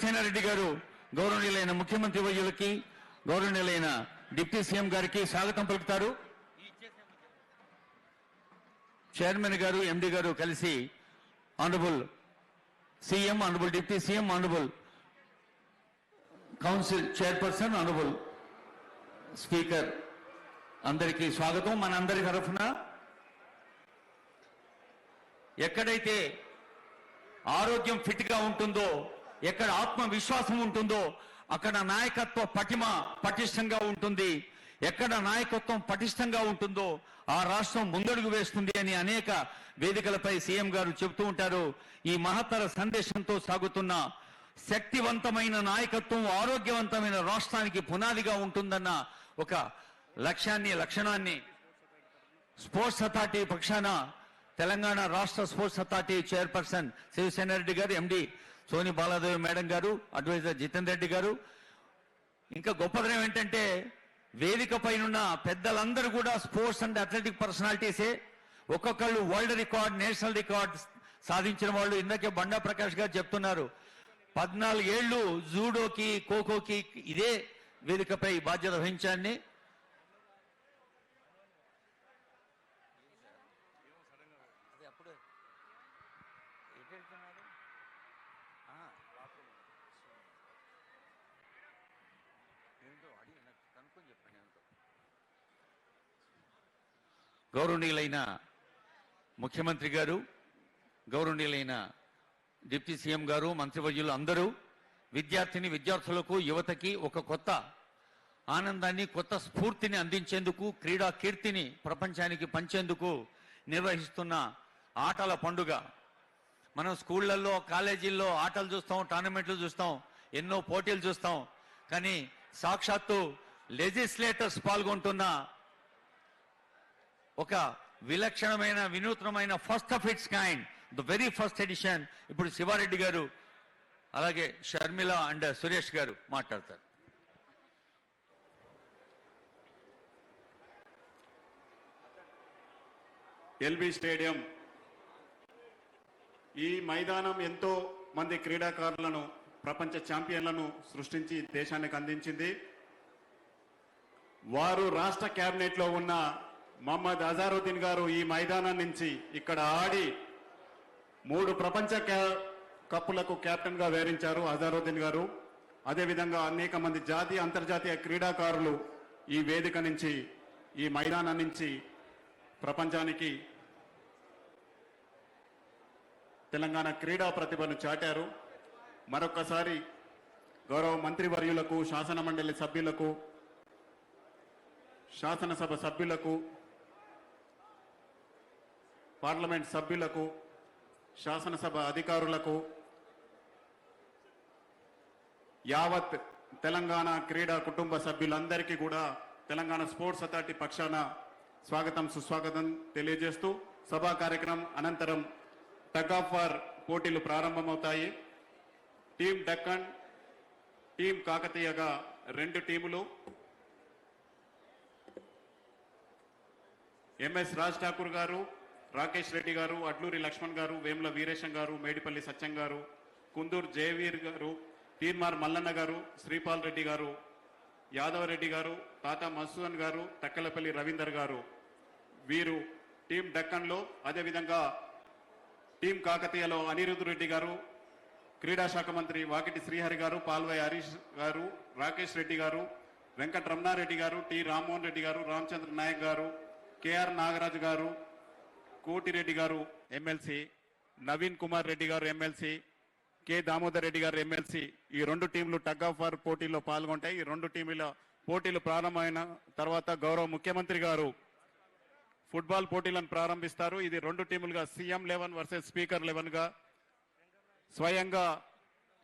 శివసేన రెడ్డి గారు గౌరవనీయులైన ముఖ్యమంత్రి వర్యులకి గౌరవనీయులైన డిప్యూటీ సీఎం గారికి స్వాగతం పలుకుతారు. చైర్మన్ గారు ఎండి గారు కలిసి honourable CM, honourable deputy CM, honourable council chairperson, honourable speaker అందరికీ స్వాగతం. మనందరి తరఫున ఎక్కడైతే ఆరోగ్యం ఫిట్ గా ఉంటుందో, ఎక్కడ ఆత్మవిశ్వాసం ఉంటుందో అక్కడ నాయకత్వ పటిమ పటిష్టంగా ఉంటుంది. ఎక్కడ నాయకత్వం పటిష్టంగా ఉంటుందో ఆ రాష్ట్రం ముందడుగు వేస్తుంది అని అనేక వేదికలపై సీఎం గారు చెబుతూ ఉంటారు. ఈ మహత్తర సందేశంతో సాగుతున్న శక్తివంతమైన నాయకత్వం ఆరోగ్యవంతమైన రాష్ట్రానికి పునాదిగా ఉంటుందన్న ఒక లక్షణాన్ని స్పోర్ట్స్ అథారిటీ పక్షాన తెలంగాణ రాష్ట్ర sports authority chairperson Shivasena Reddy garu, MD Soni Baladevi madam garu, adviser Jiten Reddy garu, ఇంకా గొప్పదనం ఏంటంటే వేదిక పైన పెద్దలందరూ కూడా స్పోర్ట్స్ అండ్ అథ్లెటిక్ పర్సనాలిటీసే. ఒక్కొక్కళ్ళు వరల్డ్ రికార్డ్, నేషనల్ రికార్డ్ సాధించిన వాళ్ళు. ఇందాకే బండా ప్రకాష్ గారు చెప్తున్నారు 14 ఏళ్లు జూడోకి, ఖోఖోకి ఇదే వేదికపై బాధ్యత వహించాన్ని. గౌరవనీయులైన ముఖ్యమంత్రి గారు, గౌరవనీయులైన డిప్యూటీ సీఎం గారు, మంత్రివర్యులు అందరూ విద్యార్థులకు, యువతకి ఒక కొత్త ఆనందాన్ని, కొత్త స్ఫూర్తిని అందించేందుకు, క్రీడా కీర్తిని ప్రపంచానికి పంచేందుకు నిర్వహిస్తున్న ఆటల పండుగ. మనం స్కూళ్లలో, కాలేజీల్లో ఆటలు చూస్తాం, టోర్నమెంట్లు చూస్తాం, ఎన్నో పోటీలు చూస్తాం. కానీ సాక్షాత్తు లెజిస్లేటర్స్ పాల్గొంటున్న ఒక విలక్షణమైన, వినూత్నమైన first of its kind, the very first edition. ఇప్పుడు శివారెడ్డి గారు, అలాగే షర్మిల అండ్ సురేష్ గారు మాట్లాడతారు. ఎల్బీ స్టేడియం ఈ మైదానం ఎంతో మంది క్రీడాకారులను, ప్రపంచ ఛాంపియన్లను సృష్టించి దేశానికి అందించింది. వారు రాష్ట్ర కేబినెట్ లో ఉన్న మహమ్మద్ అజారుద్దీన్ గారు ఈ మైదానం నుంచి ఇక్కడ ఆడి 3 ప్రపంచ కప్పులకు కెప్టెన్ గా వ్యవహరించారు అజారుద్దీన్ గారు. అదేవిధంగా అనేక మంది జాతీయ, అంతర్జాతీయ క్రీడాకారులు ఈ వేదిక నుంచి, ఈ మైదానం నుంచి ప్రపంచానికి తెలంగాణ క్రీడా ప్రతిభను చాటారు. మరొక్కసారి గౌరవ మంత్రివర్యులకు, శాసన మండలి సభ్యులకు, శాసనసభ సభ్యులకు, పార్లమెంట్ సభ్యులకు, శాసనసభ అధికారులకు, యావత్ తెలంగాణ క్రీడా కుటుంబ సభ్యులందరికీ కూడా తెలంగాణ స్పోర్ట్స్ అథారిటీ పక్షాన స్వాగతం, సుస్వాగతం తెలియజేస్తూ సభా కార్యక్రమం అనంతరం టగ్ ఆఫ్ వార్ పోటీలు ప్రారంభమవుతాయి. టీం డక్కన్, టీం కాకతీయగా 2 టీములు. ఎంఎస్ రాజ్ ఠాకూర్ గారు, రాకేష్ రెడ్డి గారు, అడ్లూరి లక్ష్మణ్ గారు, వేముల వీరేశం గారు, మేడిపల్లి సత్యం గారు, కుందూరు జయవీర్ గారు, తీర్మార్ మల్లన్న గారు, శ్రీపాల్ రెడ్డి గారు, యాదవ్ రెడ్డి గారు, తాతా మసూదన్ గారు, తక్కలపల్లి రవీందర్ గారు, వీరు టీం డక్కన్లో. అదేవిధంగా టీం కాకతీయలో అనిరుద్ధ్ రెడ్డి గారు, క్రీడా శాఖ మంత్రి వాకిటి శ్రీహరి గారు, పాల్వై హరీష్ గారు, రాకేష్ రెడ్డి గారు, వెంకట రమణారెడ్డి గారు, టి రామ్మోహన్ రెడ్డి గారు, రామచంద్ర నాయక్ గారు, కేఆర్ నాగరాజు గారు, కోటిరెడ్డి గారు ఎమ్మెల్సీ, నవీన్ కుమార్ రెడ్డి గారు ఎమ్మెల్సీ, కె దామోదర్ రెడ్డి గారు ఎమ్మెల్సీ. ఈ 2 టీంలు టగ్ ఆఫ్ వార్ పోటీల్లో పాల్గొంటాయి. ఈ 2 టీముల పోటీలు ప్రారంభమైన తర్వాత గౌరవ ముఖ్యమంత్రి గారు ఫుట్బాల్ పోటీలను ప్రారంభిస్తారు. ఇది 2 టీములుగా సీఎం 11 వర్సెస్ స్పీకర్ 11గా స్వయంగా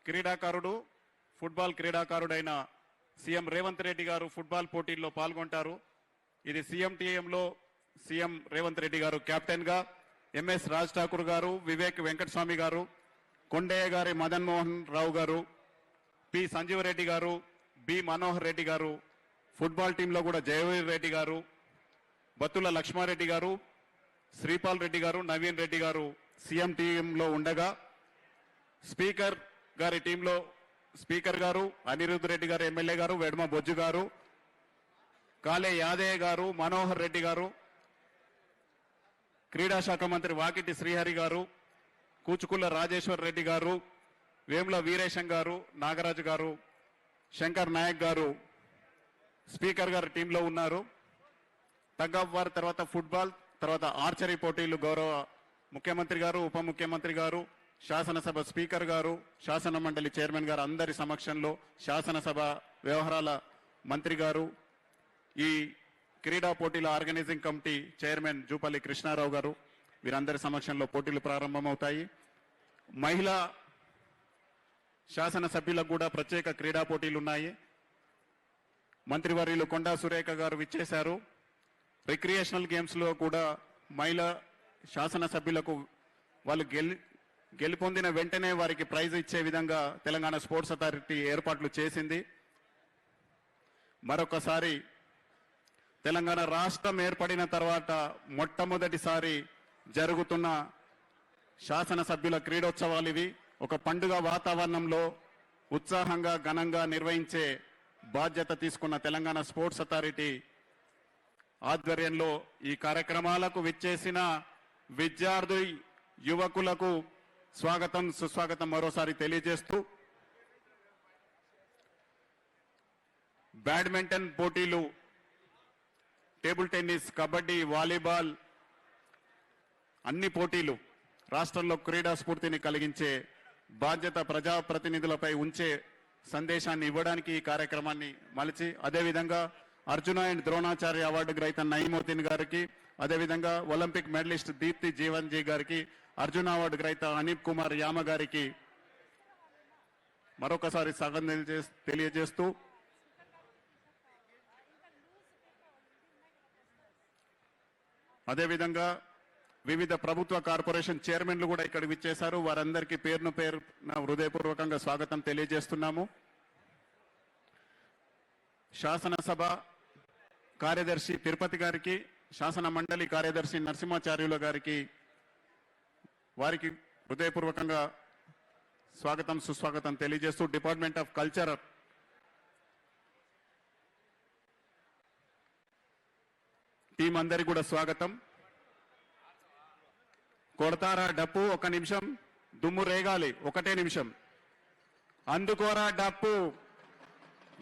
క్రీడాకారుడు, ఫుట్బాల్ క్రీడాకారుడైన సీఎం రేవంత్ రెడ్డి గారు ఫుట్బాల్ పోటీల్లో పాల్గొంటారు. ఇది సీఎం టీఎంలో సీఎం రేవంత్ రెడ్డి గారు కెప్టెన్ గా, ఎంఎస్ రాజ్ ఠాకూర్ గారు, వివేక్ వెంకటస్వామి గారు, కొండయ్య గారి మదన్ మోహన్ రావు గారు, పి సంజీవ్ రెడ్డి గారు, బి మనోహర్ రెడ్డి గారు, ఫుట్బాల్ టీంలో కూడా జయవీర్ రెడ్డి గారు, బత్తుల లక్ష్మారెడ్డి గారు, శ్రీపాల్ రెడ్డి గారు, నవీన్ రెడ్డి గారు సీఎం టీంలో ఉండగా, స్పీకర్ గారి టీంలో స్పీకర్ గారు అనిరుద్ రెడ్డి గారు ఎమ్మెల్యే గారు, వెడమ బొజ్జు గారు, కాలే యాదయ్య గారు, మనోహర్ రెడ్డి గారు, క్రీడా శాఖ మంత్రి వాకిటి శ్రీహరి గారు, కూచుకుల్ల రాజేశ్వర్ రెడ్డి గారు, వేముల వీరేశం గారు, నాగరాజు గారు, శంకర్ నాయక్ గారు స్పీకర్ గారు టీంలో ఉన్నారు. తగ్గఫ్ వారి తర్వాత ఫుట్బాల్, తర్వాత ఆర్చరీ పోటీలు గౌరవ ముఖ్యమంత్రి గారు, ఉప ముఖ్యమంత్రి గారు, శాసనసభ స్పీకర్ గారు, శాసన మండలి చైర్మన్ గారు అందరి సమక్షంలో శాసనసభ వ్యవహారాల మంత్రి గారు, ఈ క్రీడా పోటీల organising committee chairman Jupally Krishna Rao garu, వీరందరి సమక్షంలో పోటీలు ప్రారంభమవుతాయి. మహిళా శాసనసభ్యులకు కూడా ప్రత్యేక క్రీడా పోటీలు ఉన్నాయి. మంత్రివర్యులు కొండా సురేఖ గారు విచ్చేశారు. రిక్రియేషనల్ గేమ్స్ లో కూడా మహిళా శాసనసభ్యులకు వాళ్ళు గెలుపొందిన వెంటనే వారికి ప్రైజ్ ఇచ్చే విధంగా తెలంగాణ స్పోర్ట్స్ అథారిటీ ఏర్పాట్లు చేసింది. మరొకసారి తెలంగాణ రాష్ట్రం ఏర్పడిన తర్వాత మొట్టమొదటిసారి జరుగుతున్న శాసనసభ్యుల క్రీడోత్సవాలు ఇవి. ఒక పండుగ వాతావరణంలో ఉత్సాహంగా ఘనంగా నిర్వహించే బాధ్యత తీసుకున్న తెలంగాణ స్పోర్ట్స్ అథారిటీ ఆధ్వర్యంలో ఈ కార్యక్రమాలకు విచ్చేసిన విద్యార్థి యువకులకు స్వాగతం సుస్వాగతం మరోసారి తెలియజేస్తూ, బ్యాడ్మింటన్ పోటీలు, టేబుల్ టెన్నిస్, కబడ్డీ, వాలీబాల్ అన్ని పోటీలు రాష్ట్రంలో క్రీడా స్ఫూర్తిని కలిగించే బాధ్యత ప్రజాప్రతినిధులపై ఉంచే సందేశాన్ని ఇవ్వడానికి ఈ కార్యక్రమాన్ని మలిచి, అదేవిధంగా అర్జున అండ్ ద్రోణాచార్య అవార్డు గ్రహీత నయీముద్దీన్ గారికి, అదేవిధంగా ఒలింపిక్ మెడలిస్ట్ దీప్తి జీవన్జీ గారికి, అర్జున అవార్డు గ్రహీత అనీప్ కుమార్ యామ గారికి మరొకసారి స్వాగతం తెలియజేస్తూ, అదేవిధంగా వివిధ ప్రభుత్వ కార్పొరేషన్ చైర్మన్లు కూడా ఇక్కడికి విచ్చేశారు. వారందరికీ పేరును హృదయపూర్వకంగా స్వాగతం తెలియజేస్తున్నాము. శాసనసభ కార్యదర్శి తిరుపతి గారికి, శాసన మండలి కార్యదర్శి నరసింహాచార్యుల గారికి, వారికి హృదయపూర్వకంగా స్వాగతం సుస్వాగతం తెలియజేస్తూ, డిపార్ట్మెంట్ ఆఫ్ కల్చర్ టీం అందరికి కూడా స్వాగతం. కొడతారా డప్పు, ఒక నిమిషం, దుమ్ము రేగాలి, ఒకటే నిమిషం. అందుకోరా డప్పు,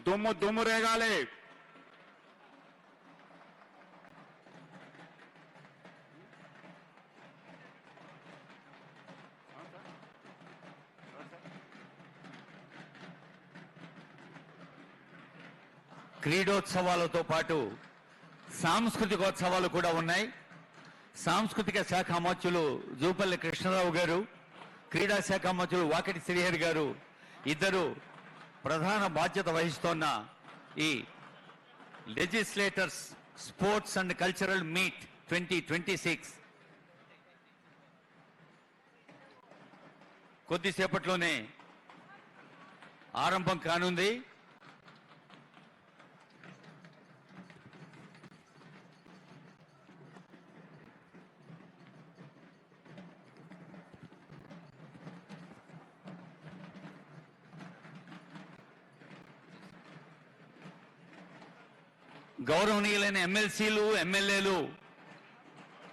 దుమ్ము దుమ్ము రేగాలి. క్రీడోత్సవాలతో పాటు సాంస్కృతికోత్సవాలు కూడా ఉన్నాయి. సాంస్కృతిక శాఖ మంత్రులు జూపల్లి కృష్ణారావు గారు, క్రీడా శాఖ మంత్రులు వాకిటి శ్రీహరి గారు ఇద్దరు ప్రధాన బాధ్యత వహిస్తోన్న ఈ legislators sports and cultural meet 2026 కొద్దిసేపట్లోనే ఆరంభం కానుంది. గౌరవనీయులైన ఎమ్మెల్సీలు, ఎమ్మెల్యేలు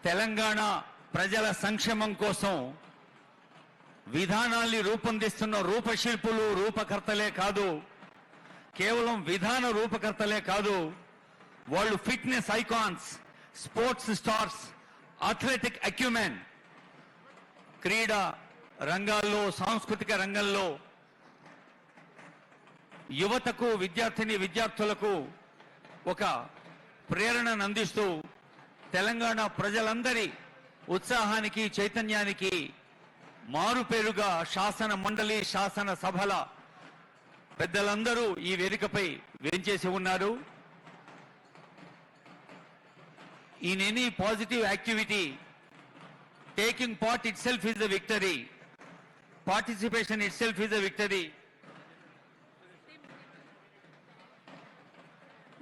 తెలంగాణ ప్రజల సంక్షేమం కోసం విధానాల్ని రూపొందిస్తున్న రూపశిల్పులు, రూపకర్తలే కాదు, కేవలం విధాన రూపకర్తలే కాదు, వాళ్ళు fitness icons, sports stars, athletic acumen, క్రీడా రంగాల్లో, సాంస్కృతిక రంగంలో యువతకు, విద్యార్థులకు ఒక ప్రేరణను అందిస్తూ తెలంగాణ ప్రజలందరి ఉత్సాహానికి, చైతన్యానికి మారుపేరుగా శాసన మండలి, శాసన సభల పెద్దలందరూ ఈ వేదికపై వేంచేసి ఉన్నారు. In any positive activity, taking part itself is a victory. Participation itself is a victory.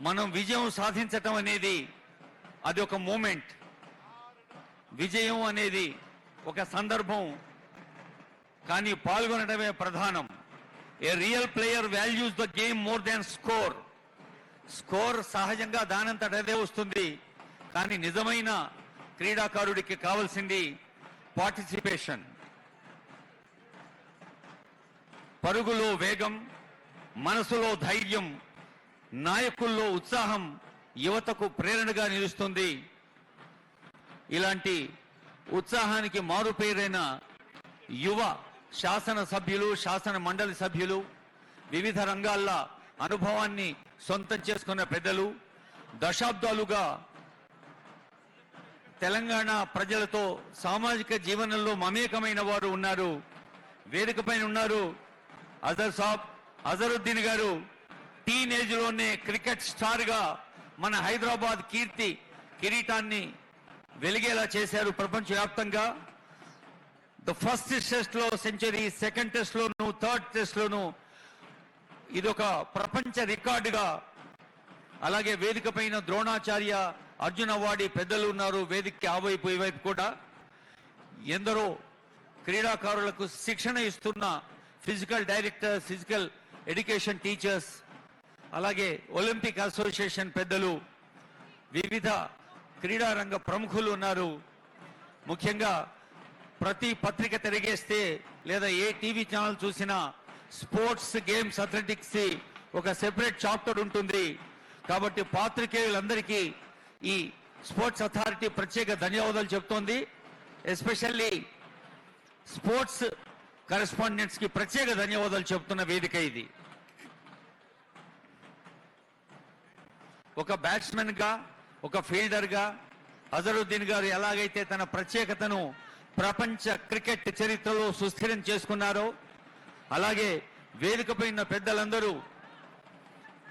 మనం విజయం సాధించటం అనేది అది ఒక మూమెంట్, విజయం అనేది ఒక సందర్భం, కానీ పాల్గొనడమే ప్రధానం. ఏ real player values the game more than score. Score సహజంగా దానంతట అదే వస్తుంది, కానీ నిజమైన క్రీడాకారుడికి కావాల్సింది పార్టిసిపేషన్. పరుగులో వేగం, మనసులో ధైర్యం, నాయకుల్లో ఉత్సాహం యువతకు ప్రేరణగా నిలుస్తుంది. ఇలాంటి ఉత్సాహానికి మారుపేరైన యువ శాసన సభ్యులు, శాసన మండలి సభ్యులు, వివిధ రంగాల్లో అనుభవాన్ని సొంతం చేసుకున్న పెద్దలు, దశాబ్దాలుగా తెలంగాణ ప్రజలతో సామాజిక జీవనంలో మమేకమైన వారు ఉన్నారు. వేదిక పైన ఉన్నారు అజరుద్దీన్ గారు. టీనేజ్ లోనే క్రికెట్ స్టార్ గా మన హైదరాబాద్ కిరీటాన్ని వెలిగేలా చేశారు ప్రపంచవ్యాప్తంగా. ఫస్ట్ టెస్ట్ లో సెంచరీ, సెకండ్ టెస్ట్ లోను, థర్డ్ టెస్ట్ లోను ఇదొక ప్రపంచ రికార్డుగా. అలాగే వేదిక పైన ద్రోణాచార్య, అర్జున అవార్డు పెద్దలు ఉన్నారు. వేదికకి ఆ వైపు ఈ వైపు కూడా ఎందరో క్రీడాకారులకు శిక్షణ ఇస్తున్న physical director, physical education teachers, అలాగే ఒలింపిక్ అసోసియేషన్ పెద్దలు, వివిధ క్రీడా రంగ ప్రముఖులు ఉన్నారు. ముఖ్యంగా ప్రతి పత్రిక తిరిగేస్తే లేదా ఏ టీవీ ఛానల్ చూసినా స్పోర్ట్స్, గేమ్స్, అథ్లెటిక్స్ ఒక సెపరేట్ చాప్టర్ ఉంటుంది. కాబట్టి పాత్రికేయులందరికీ ఈ స్పోర్ట్స్ అథారిటీ ప్రత్యేక ధన్యవాదాలు చెప్తోంది. ఎస్పెషల్లీ స్పోర్ట్స్ కరెస్పాండెంట్స్ కి ప్రత్యేక ధన్యవాదాలు చెప్తున్న వేదిక ఇది. ఒక బ్యాట్స్మెన్ గా, ఒక ఫీల్డర్ గా అజరుద్దీన్ గారు ఎలాగైతే తన ప్రత్యేకతను ప్రపంచ క్రికెట్ చరిత్రలో సుస్థిరం చేసుకున్నారో, అలాగే వేదికపై ఉన్న పెద్దలందరూ,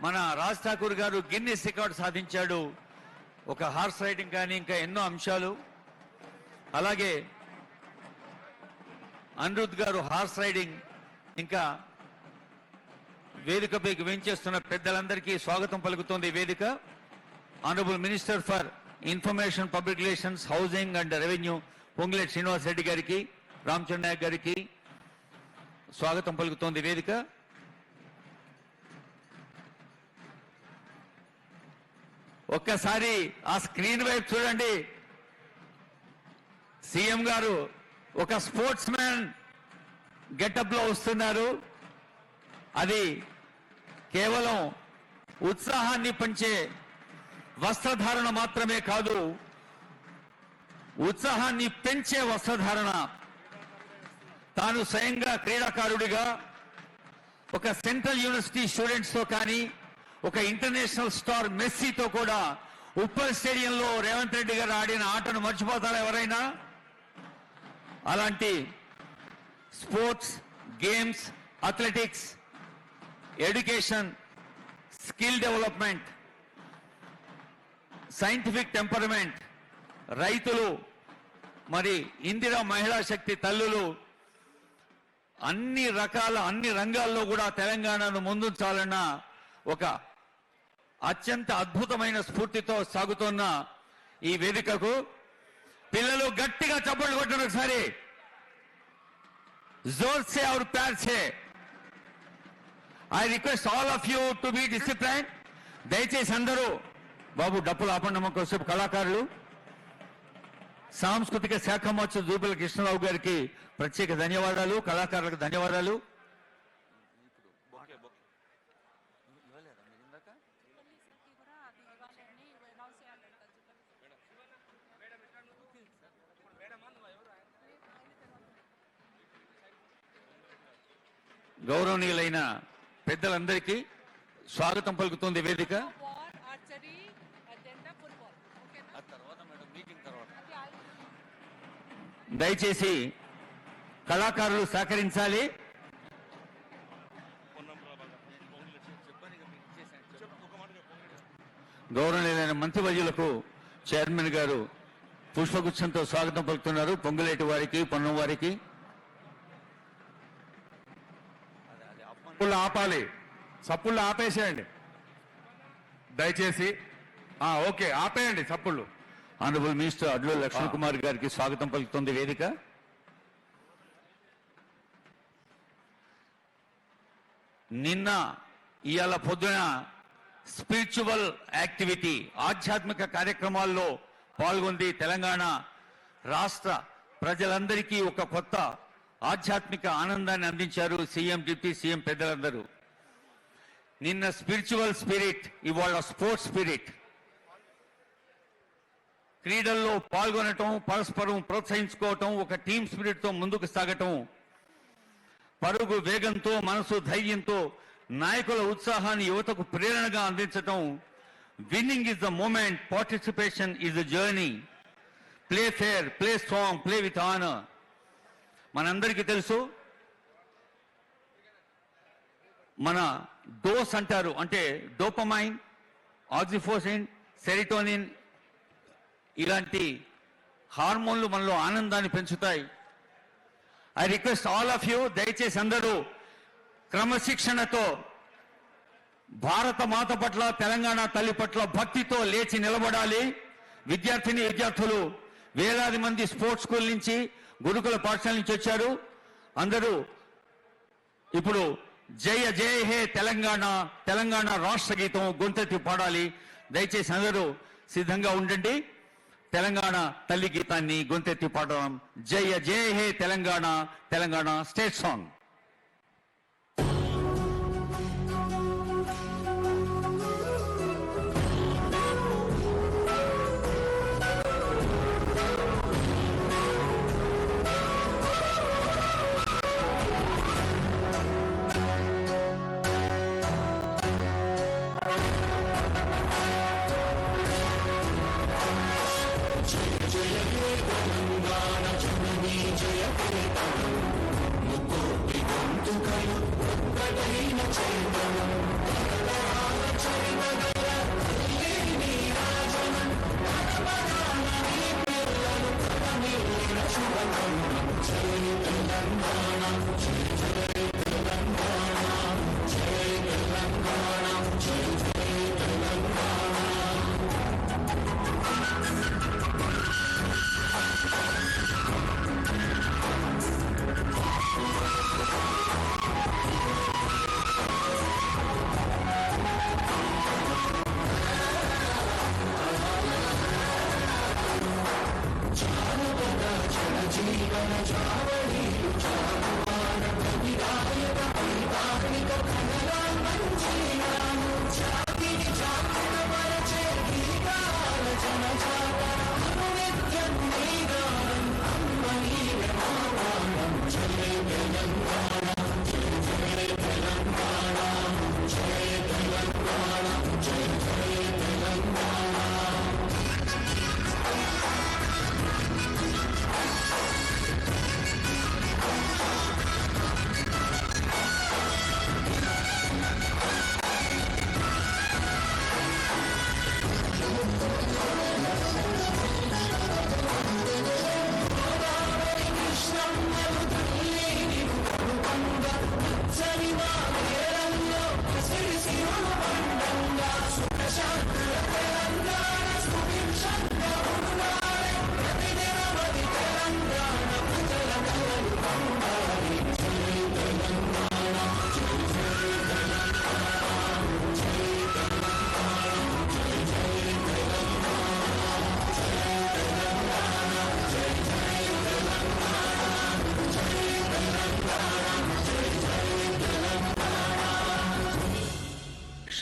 మన రాజ్ ఠాకూర్ గారు గిన్నిస్ రికార్డు సాధించాడు, ఒక హార్స్ రైడింగ్ కానీ ఇంకా ఎన్నో అంశాలు. అలాగే అనిరుద్ గారు హార్స్ రైడింగ్. ఇంకా వేదికపైకి వెంచేస్తున్న పెద్దలందరికీ స్వాగతం పలుకుతోంది వేదిక. Honourable minister for information, public relations, housing and revenue Ponguleti Srinivas Reddy గారికి, రామచంద్ర నాయక్ గారికి స్వాగతం పలుకుతోంది వేదిక. ఒక్కసారి ఆ స్క్రీన్ వైపు చూడండి. సీఎం గారు ఒక స్పోర్ట్స్ మ్యాన్ గెటప్ లో వస్తున్నారు. అది కేవలం ఉత్సాహాన్ని పంచే వస్త్రధారణ మాత్రమే కాదు, ఉత్సాహాన్ని పెంచే వస్త్రధారణ. తాను స్వయంగా క్రీడాకారుడిగా ఒక సెంట్రల్ యూనివర్సిటీ స్టూడెంట్స్ తో కానీ, ఒక ఇంటర్నేషనల్ స్టార్ మెస్సీతో కూడా ఉప్పల్ స్టేడియంలో రేవంత్ రెడ్డి గారు ఆడిన ఆటను మర్చిపోతారా ఎవరైనా? అలాంటి sports, games, athletics, education, skill development, scientific temperament, రైతులు, మరి ఇందిరా మహిళా శక్తి తల్లులు, అన్ని రంగాల్లో కూడా తెలంగాణను ముందుంచాలన్న ఒక అత్యంత అద్భుతమైన స్ఫూర్తితో సాగుతున్న ఈ వేదికకు పిల్లలు గట్టిగా చప్పట్లు కొట్టండి ఒకసారి. జోర్ సే और प्यार से I request all of you to be discipline. దయచేసి అందరూ బాబు డప్పులు ఆపండి. కొద్దిసేపు కళాకారులు, సాంస్కృతిక శాఖ మంత్రి జూపల్లి కృష్ణరావు గారికి ప్రత్యేక ధన్యవాదాలు, కళాకారులకు ధన్యవాదాలు. గౌరవనీయులైన పెద్దలందరికీ స్వాగతం పలుకుతోంది వేదిక. దయచేసి కళాకారులు సహకరించాలి. గౌరవనీయులైన మంత్రివర్యులకు చైర్మన్ గారు పుష్పగుచ్చంతో స్వాగతం పలుకుతున్నారు. పొంగులేటి వారికి, పొన్నం వారికి. ఆపాలి, సప్పుళ్ళు ఆపేసేయండి దయచేసి. ఓకే, ఆపేయండి సప్పుళ్ళు. ఆనరబుల్ మినిస్టర్ అడ్లూరి లక్ష్మణ్ కుమార్ గారికి స్వాగతం పలుకుతోంది వేదిక. నిన్న ఇవాళ పొద్దున స్పిరిచువల్ యాక్టివిటీ ఆధ్యాత్మిక కార్యక్రమాల్లో పాల్గొంది తెలంగాణ రాష్ట్ర ప్రజలందరికీ ఒక కొత్త ఆధ్యాత్మిక ఆనందాన్ని అందించారు సీఎం డిప్యూటీ సీఎం పెద్దలందరూ. నిన్న స్పిరిచువల్ స్పిరిట్, ఇవాళ స్పోర్ట్స్ స్పిరిట్. క్రీడల్లో పాల్గొనటం, పరస్పరం ప్రోత్సహించుకోవటం, ఒక టీమ్ స్పిరిట్ తో ముందుకు సాగటం, పరుగు వేగంతో, మనసు ధైర్యంతో నాయకుల ఉత్సాహాన్ని యువతకు ప్రేరణగా అందించటం. Winning is the moment, participation is the journey. Play fair, play strong, play with honour. మనందరికీ తెలుసు, మన డోస్ అంటారు, అంటే డోపమైన్, ఆక్సిటోసిన్, సెరిటోనిన్ ఇలాంటి హార్మోన్లు మనలో ఆనందాన్ని పెంచుతాయి. I request all of you, దయచేసి అందరూ క్రమశిక్షణతో భారత మాత పట్ల, తెలంగాణ తల్లి పట్ల భక్తితో లేచి నిలబడాలి. విద్యార్థులు వేలాది మంది స్పోర్ట్స్ స్కూల్ నుంచి, గురుకుల పాఠశాల నుంచి వచ్చారు. అందరూ ఇప్పుడు జయ జయ హే తెలంగాణ, తెలంగాణ రాష్ట్ర గీతం గొంతెత్తి పాడాలి. దయచేసి అందరూ సిద్ధంగా ఉండండి. తెలంగాణ తల్లి గీతాన్ని గొంతెత్తి పాడడం. జయ జయ హే తెలంగాణ, తెలంగాణ స్టేట్ సాంగ్.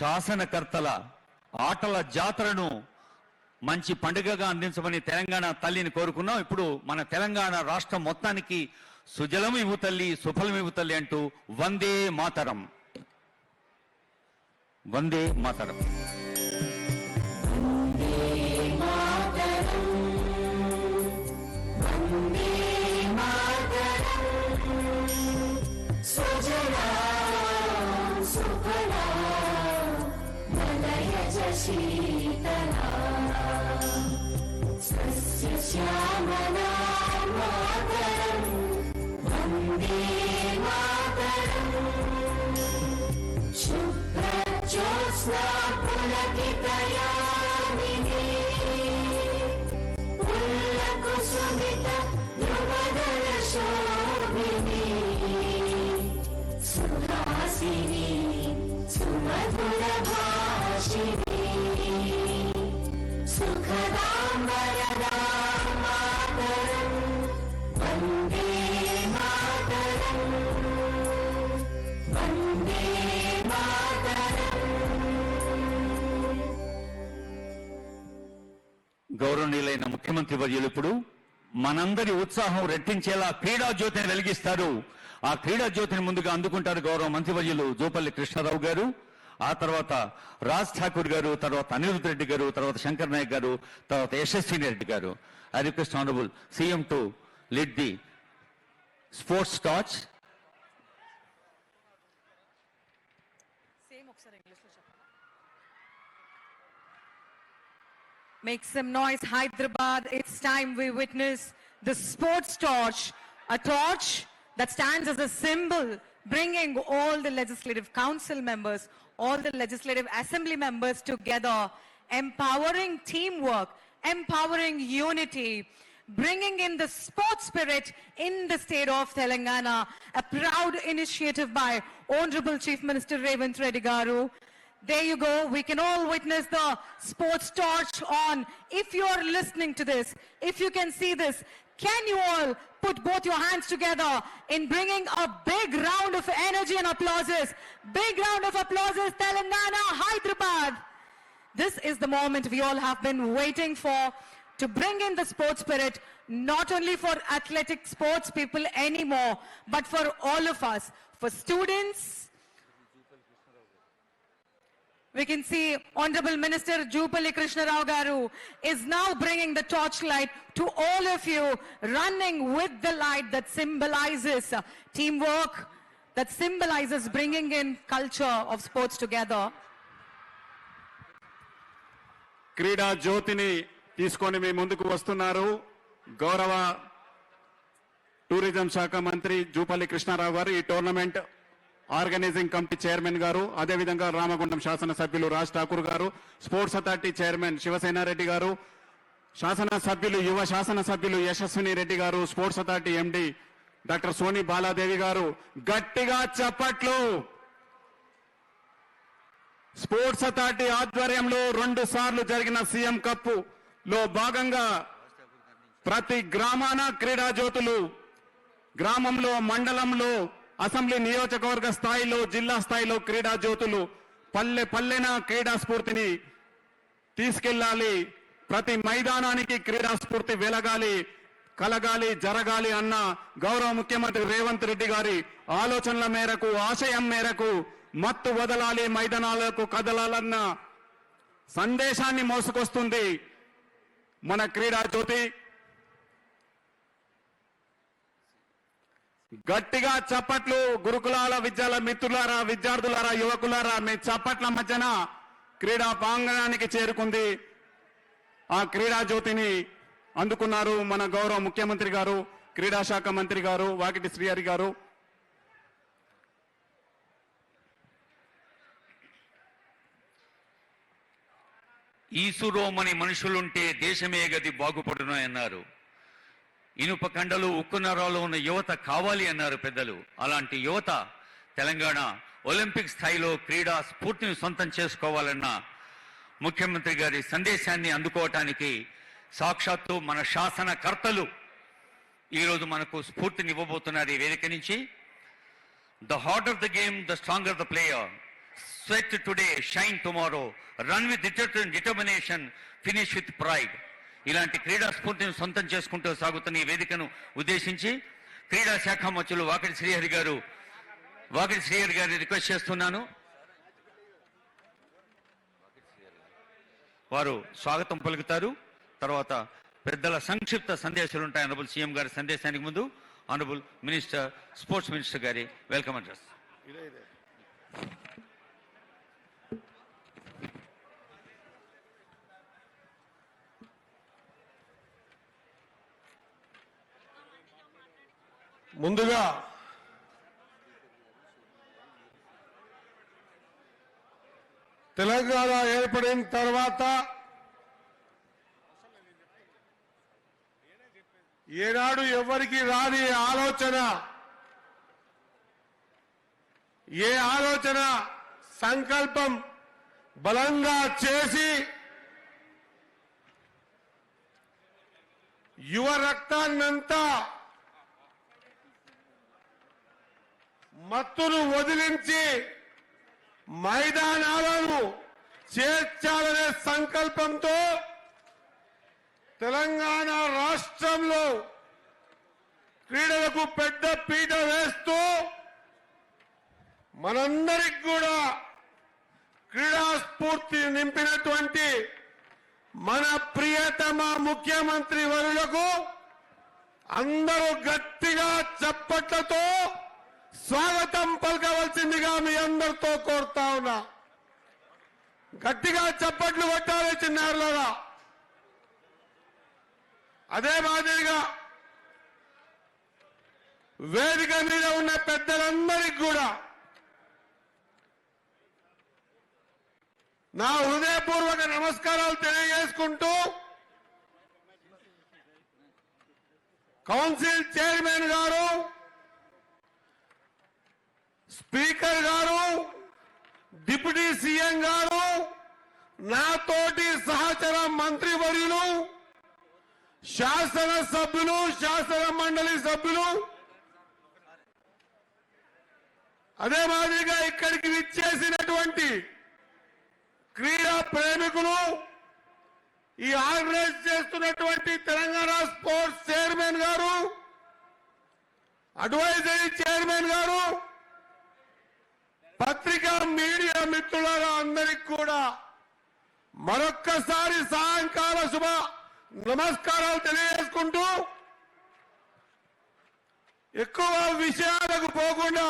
శాసనకర్తల ఆటల జాతరను మంచి పండుగగా అందించమని తెలంగాణ తల్లిని కోరుకున్నాం. ఇప్పుడు మన తెలంగాణ రాష్ట్రం మొత్తానికి సుజలం ఇవ్వు తల్లి, సుఫలం ఇవ్వు తల్లి అంటూ వందే మాతరం, వందే మాతరం. शीतला सस्य श्यामला मातरं वन्दे मातरं शुभ्रज्योत्स्ना पुलकितयामिनी पुल्लकुसुमित ध्रुवदलशोभिनी सुहासिनी గౌరవనీయులైన ముఖ్యమంత్రి వర్యులు ఇప్పుడు మనందరి ఉత్సాహం రెట్టించేలా క్రీడా జ్యోతిని వెలిగిస్తారు. ఆ క్రీడా జ్యోతిని ముందుగా అందుకుంటారు గౌరవ మంత్రివర్యులు జూపల్లి కృష్ణారావు గారు, ఆ తర్వాత రాజ్ ఠాకూర్ గారు, తర్వాత అనిరుద్ రెడ్డి గారు, తర్వాత శంకర్ నాయక్ గారు, తర్వాత యశస్విని రెడ్డి గారు. I request honourable CM to lead the sports torch. Make some noise, Hyderabad. It's time we witness the sports torch, a torch that stands as a symbol, bringing all the legislative council members, all the legislative assembly members together, empowering teamwork, empowering unity, bringing in the sports spirit in the state of Telangana, a proud initiative by Honorable Chief Minister Revanth Reddy Garu. There you go. We can all witness the sports torch on. If you're listening to this, if you can see this, can you all put both your hands together in bringing a big round of energy and applauses? Big round of applauses, Telangana, Hyderabad. This is the moment we all have been waiting for, to bring in the sports spirit, not only for athletic sports people anymore, but for all of us, for students. We can see Honorable Minister Jupalli Krishnarao Garu is now bringing the torchlight to all of you, running with the light that symbolizes teamwork, that symbolizes bringing in culture of sports together. క్రీడా జ్యోతిని తీసుకొని మీ ముందుకు వస్తున్నారు గౌరవ tourism శాఖ మంత్రి జూపల్లి కృష్ణారావు గారు, ఈ టోర్నమెంట్ ఆర్గనైజింగ్ కమిటీ చైర్మన్ గారు, అదేవిధంగా రామగుండం శాసనసభ్యులు రాజ్ ఠాకూర్ గారు, స్పోర్ట్స్ అథారిటీ చైర్మన్ శివసేనారెడ్డి గారు, శాసనసభ్యులు యువ శాసనసభ్యులు Yashaswini Reddy garu, sports authority MD doctor Soni Baladevi garu. గట్టిగా చప్పట్లు. స్పోర్ట్స్ అథారిటీ ఆధ్వర్యంలో 2 సార్లు జరిగిన సీఎం కప్ లో భాగంగా ప్రతి గ్రామాన క్రీడా జ్యోతులు, గ్రామంలో, మండలంలో, అసెంబ్లీ నియోజకవర్గ స్థాయిలో, జిల్లా స్థాయిలో క్రీడా జ్యోతులు పల్లె పల్లెన క్రీడా స్ఫూర్తిని తీసుకెళ్లాలి. ప్రతి మైదానానికి క్రీడా స్ఫూర్తి వెలగాలి, కలగాలి, జరగాలి అన్న గౌరవ ముఖ్యమంత్రి రేవంత్ రెడ్డి గారి ఆలోచనల మేరకు, ఆశయం మేరకు మత్తు వదలాలి, మైదానాలకు కదలాలన్న సందేశాన్ని మోసుకొస్తుంది మన క్రీడా జ్యోతి. గట్టిగా చప్పట్లు. గురుకులాల విద్యాల మిత్రులారా, విద్యార్థులారా, యువకులారా, మీ చప్పట్ల మధ్యన క్రీడా ప్రాంగణానికి చేరుకుంది. ఆ క్రీడా జ్యోతిని అందుకున్నారు మన గౌరవ ముఖ్యమంత్రి గారు, క్రీడా శాఖ మంత్రి గారు వాకిటి శ్రీహరి గారు. ఈసురోమని మనుషులుంటే దేశమే గది బాగుపడును అన్నారు. ఇనుప కండలు, ఉక్కు నరాలు ఉన్న యువత కావాలి అన్నారు పెద్దలు. అలాంటి యువత తెలంగాణ ఒలింపిక్ స్థాయిలో క్రీడా స్ఫూర్తిని సొంతం చేసుకోవాలన్న ముఖ్యమంత్రి గారి సందేశాన్ని అందుకోవటానికి సాక్షాత్తు మన శాసనకర్తలు ఈరోజు మనకు స్ఫూర్తిని ఇవ్వబోతున్నారు ఈ వేదిక నుంచి. The harder the game, the stronger the player. Sweat today, shine tomorrow, run with determination, finish with pride. ఇలాంటి క్రీడా స్ఫూర్తిని సొంతం చేసుకుంటూ సాగుతున్న ఈ వేదికను ఉద్దేశించి క్రీడా శాఖ మంత్రులు వాకిటి శ్రీహరి గారిని రిక్వెస్ట్ చేస్తున్నాను. వారు స్వాగతం పలుకుతారు. తర్వాత పెద్దల సంక్షిప్త సందేశాలు ఉంటాయి. ఆనరబుల్ సీఎం గారి సందేశానికి ముందు ఆనరబుల్ మినిస్టర్, స్పోర్ట్స్ మినిస్టర్ గారి వెల్కమ్ అడ్రస్. ముందుగా తెలంగాణ ఏర్పడిన తర్వాత ఏనాడు ఎవరికి రాని ఆలోచన, ఏ ఆలోచన సంకల్పం బలంగా చేసి యువ రక్తాన్నంతా మత్తును వదిలించి మైదానాలను చేర్చాలనే సంకల్పంతో తెలంగాణ రాష్ట్రంలో క్రీడలకు పెద్ద పీట వేస్తూ మనందరికి కూడా క్రీడా స్ఫూర్తి నింపినటువంటి మన ప్రియతమ ముఖ్యమంత్రి వర్యులకు అందరూ గట్టిగా చప్పట్లతో స్వాగతం పలకవలసిందిగా మీ అందరితో కోరుతా ఉన్నా. గట్టిగా చప్పట్లు కొట్టాలి చిన్నారులారా. అదే మాదిరిగా వేదిక మీద ఉన్న పెద్దలందరికీ కూడా నా హృదయపూర్వక నమస్కారాలు తెలియజేసుకుంటూ కౌన్సిల్ చైర్మన్ గారు, స్పీకర్ గారు, డిప్యూటీ సీఎం గారు, నాతోటి సహచర మంత్రివర్యులు, శాసన సభ్యులు, శాసన మండలి సభ్యులు, అదే మాదిరిగా ఇక్కడికి విచ్చేసినటువంటి క్రీడా ప్రేమికులు, ఈ ఆర్గనైజ్ చేస్తున్నటువంటి తెలంగాణ స్పోర్ట్స్ చైర్మన్ గారు, అడ్వైజరీ చైర్మన్ గారు, పత్రికా మీడియా మిత్రులారా అందరికి కూడా మరొక్కసారి సాయంకాల శుభ నమస్కారాలు తెలియజేసుకుంటూ ఎక్కువ విషయాలకు పోకుండా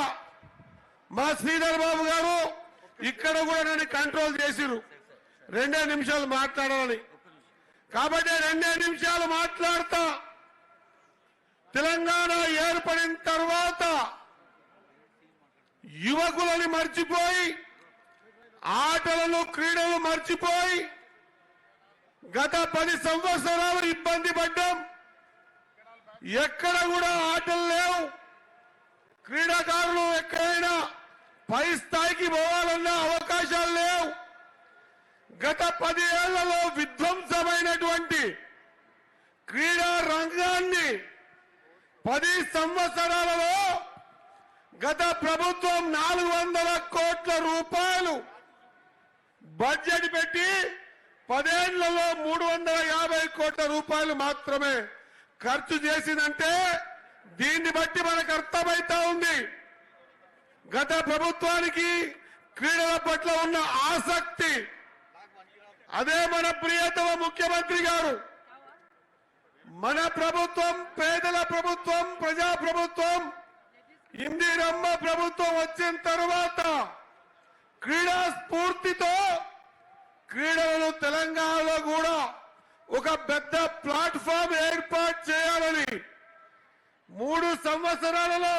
మా శ్రీధర్ బాబు గారు ఇక్కడ కూడా నన్ను కంట్రోల్ చేసిరు 2 నిమిషాలు మాట్లాడాలని. కాబట్టి 2 నిమిషాలు మాట్లాడతా. తెలంగాణ ఏర్పడిన తర్వాత యువకులని మర్చిపోయి, ఆటలను క్రీడలు మర్చిపోయి గత 10 సంవత్సరాలు ఇబ్బంది పడ్డాం. ఎక్కడ కూడా ఆటలు లేవు. క్రీడాకారులు ఎక్కడైనా పై స్థాయికి పోవాలన్న అవకాశాలు లేవు. గత 10 ఏళ్లలో విధ్వంసమైనటువంటి క్రీడా రంగాన్ని 10 సంవత్సరాలలో గత ప్రభుత్వం 400 కోట్ల రూపాయలు బడ్జెట్ పెట్టి 10 ఏళ్లలో 350 కోట్ల రూపాయలు మాత్రమే ఖర్చు చేసిందంటే దీన్ని బట్టి మనకు అర్థమైతా ఉంది గత ప్రభుత్వానికి క్రీడల పట్ల ఉన్న ఆసక్తి. అదే మన ప్రియతమ ముఖ్యమంత్రి గారు, మన ప్రభుత్వం పేదల ప్రభుత్వం, ప్రజా ప్రభుత్వం, ఇందిరమ్మ ప్రభుత్వం వచ్చిన తర్వాత క్రీడా స్ఫూర్తితో క్రీడలను తెలంగాణలో కూడా ఒక పెద్ద ప్లాట్ఫామ్ ఏర్పాటు చేయాలని 3 సంవత్సరాలలో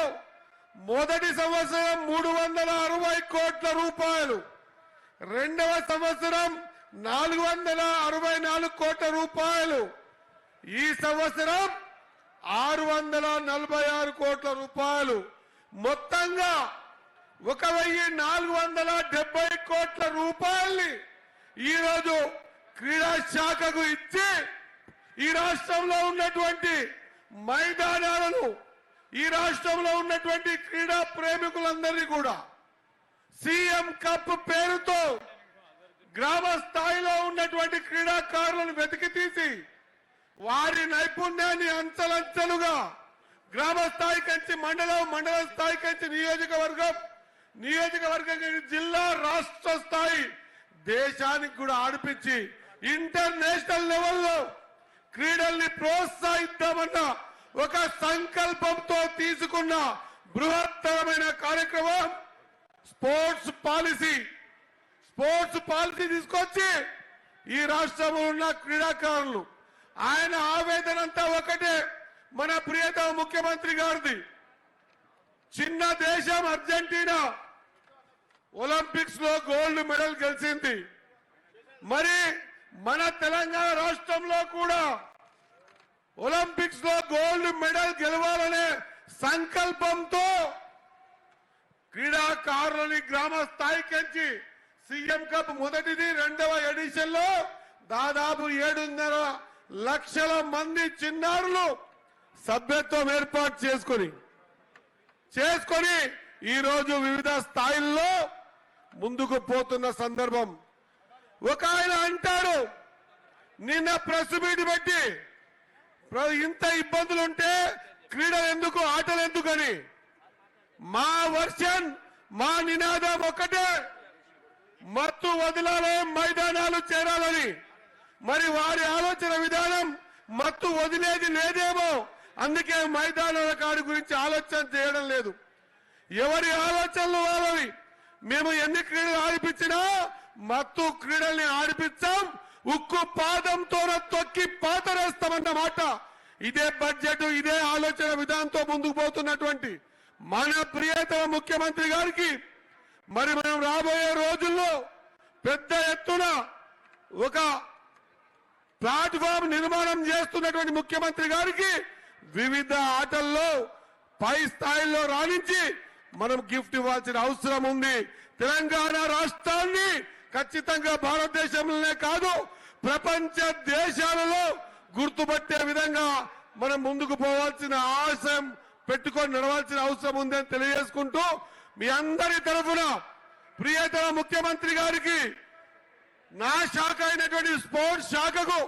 మొదటి సంవత్సరం 360 కోట్ల రూపాయలు, రెండవ సంవత్సరం 464 కోట్ల రూపాయలు, ఈ సంవత్సరం 646 కోట్ల రూపాయలు, మొత్తంగా 1470 కోట్ల రూపాయల్ని ఈరోజు క్రీడా శాఖకు ఇచ్చి ఈ రాష్ట్రంలో ఉన్నటువంటి మైదానాలను, ఈ రాష్ట్రంలో ఉన్నటువంటి క్రీడా ప్రేమికులందరినీ కూడా సీఎం కప్ పేరుతో గ్రామ స్థాయిలో ఉన్నటువంటి క్రీడాకారులను వెతికి తీసి వారి నైపుణ్యాన్ని అంచెలంచెలుగా గ్రామ స్థాయి కంచి మండలం, మండల స్థాయి కంచి నియోజకవర్గం, నియోజకవర్గం కంచి జిల్లా, రాష్ట్ర స్థాయి, దేశానికి కూడా ఆడిపించి ఇంటర్నేషనల్ లెవెల్లో క్రీడల్ని ప్రోత్సహిద్దామన్న ఒక సంకల్పంతో తీసుకున్న బృహత్తరమైన కార్యక్రమం స్పోర్ట్స్ పాలసీ. స్పోర్ట్స్ పాలసీ తీసుకొచ్చి ఈ రాష్ట్రంలో ఉన్న క్రీడాకారులు, ఆయన ఆవేదన అంతా ఒకటే, మన ప్రియతమ ముఖ్యమంత్రి గారిది. చిన్న దేశం అర్జెంటీనా ఒలింపిక్స్ లో గోల్డ్ మెడల్ గెలిచింది. మరి మన తెలంగాణ రాష్ట్రంలో కూడా ఒలింపిక్స్ లో గోల్డ్ మెడల్ గెలవాలనే సంకల్పంతో క్రీడాకారులని గ్రామ స్థాయికి సీఎం కప్ మొదటిది, రెండవ ఎడిషన్ లో దాదాపు 7.5 లక్షల మంది చిన్నారులు సభ్యత్వం ఏర్పాటు చేసుకొని ఈ రోజు వివిధ స్థాయిల్లో ముందుకు పోతున్న సందర్భం. ఒక ఆయన అంటాడు, నిన్న ప్రెస్ మీట్ పెట్టి ఇంత ఇబ్బందులుంటే క్రీడలు ఎందుకు, ఆటలు ఎందుకని మా వర్షన్, మా నినాదం ఒక్కటే, మత్తు వదలాలి, మైదానాలు చేరాలని. మరి వారి ఆలోచన విధానం మత్తు వదిలేది లేదేమో, అందుకే మైదానాల కాడి గురించి ఆలోచన చేయడం లేదు. ఎవరి ఆలోచనలు వాళ్ళవి. మేము ఎన్ని క్రీడలు ఆడిపించినా మత్తు క్రీడల్ని ఆడిపించాం, ఉక్కు పాదంతో తొక్కి పాతరేస్తామన్న మాట. ఇదే బడ్జెట్, ఇదే ఆలోచన విధానంతో ముందుకు పోతున్నటువంటి మన ప్రియతమ ముఖ్యమంత్రి గారికి మరి మనం రాబోయే రోజుల్లో పెద్ద ఎత్తున ఒక ప్లాట్ఫామ్ నిర్మాణం చేస్తున్నటువంటి ముఖ్యమంత్రి గారికి వివిధ ఆటల్లో పై స్థాయిలో రాణించి మనం గిఫ్ట్ ఇవ్వాల్సిన అవసరం ఉంది. తెలంగాణ రాష్ట్రాన్ని ఖచ్చితంగా భారతదేశంలోనే కాదు ప్రపంచ దేశాలలో గుర్తుపట్టే విధంగా మనం ముందుకు పోవాల్సిన ఆశయం పెట్టుకొని నడవాల్సిన అవసరం ఉందని తెలియజేసుకుంటూ మీ అందరి తరఫున ప్రియతమ ముఖ్యమంత్రి గారికి, నా శాఖ అయినటువంటి స్పోర్ట్స్ శాఖకు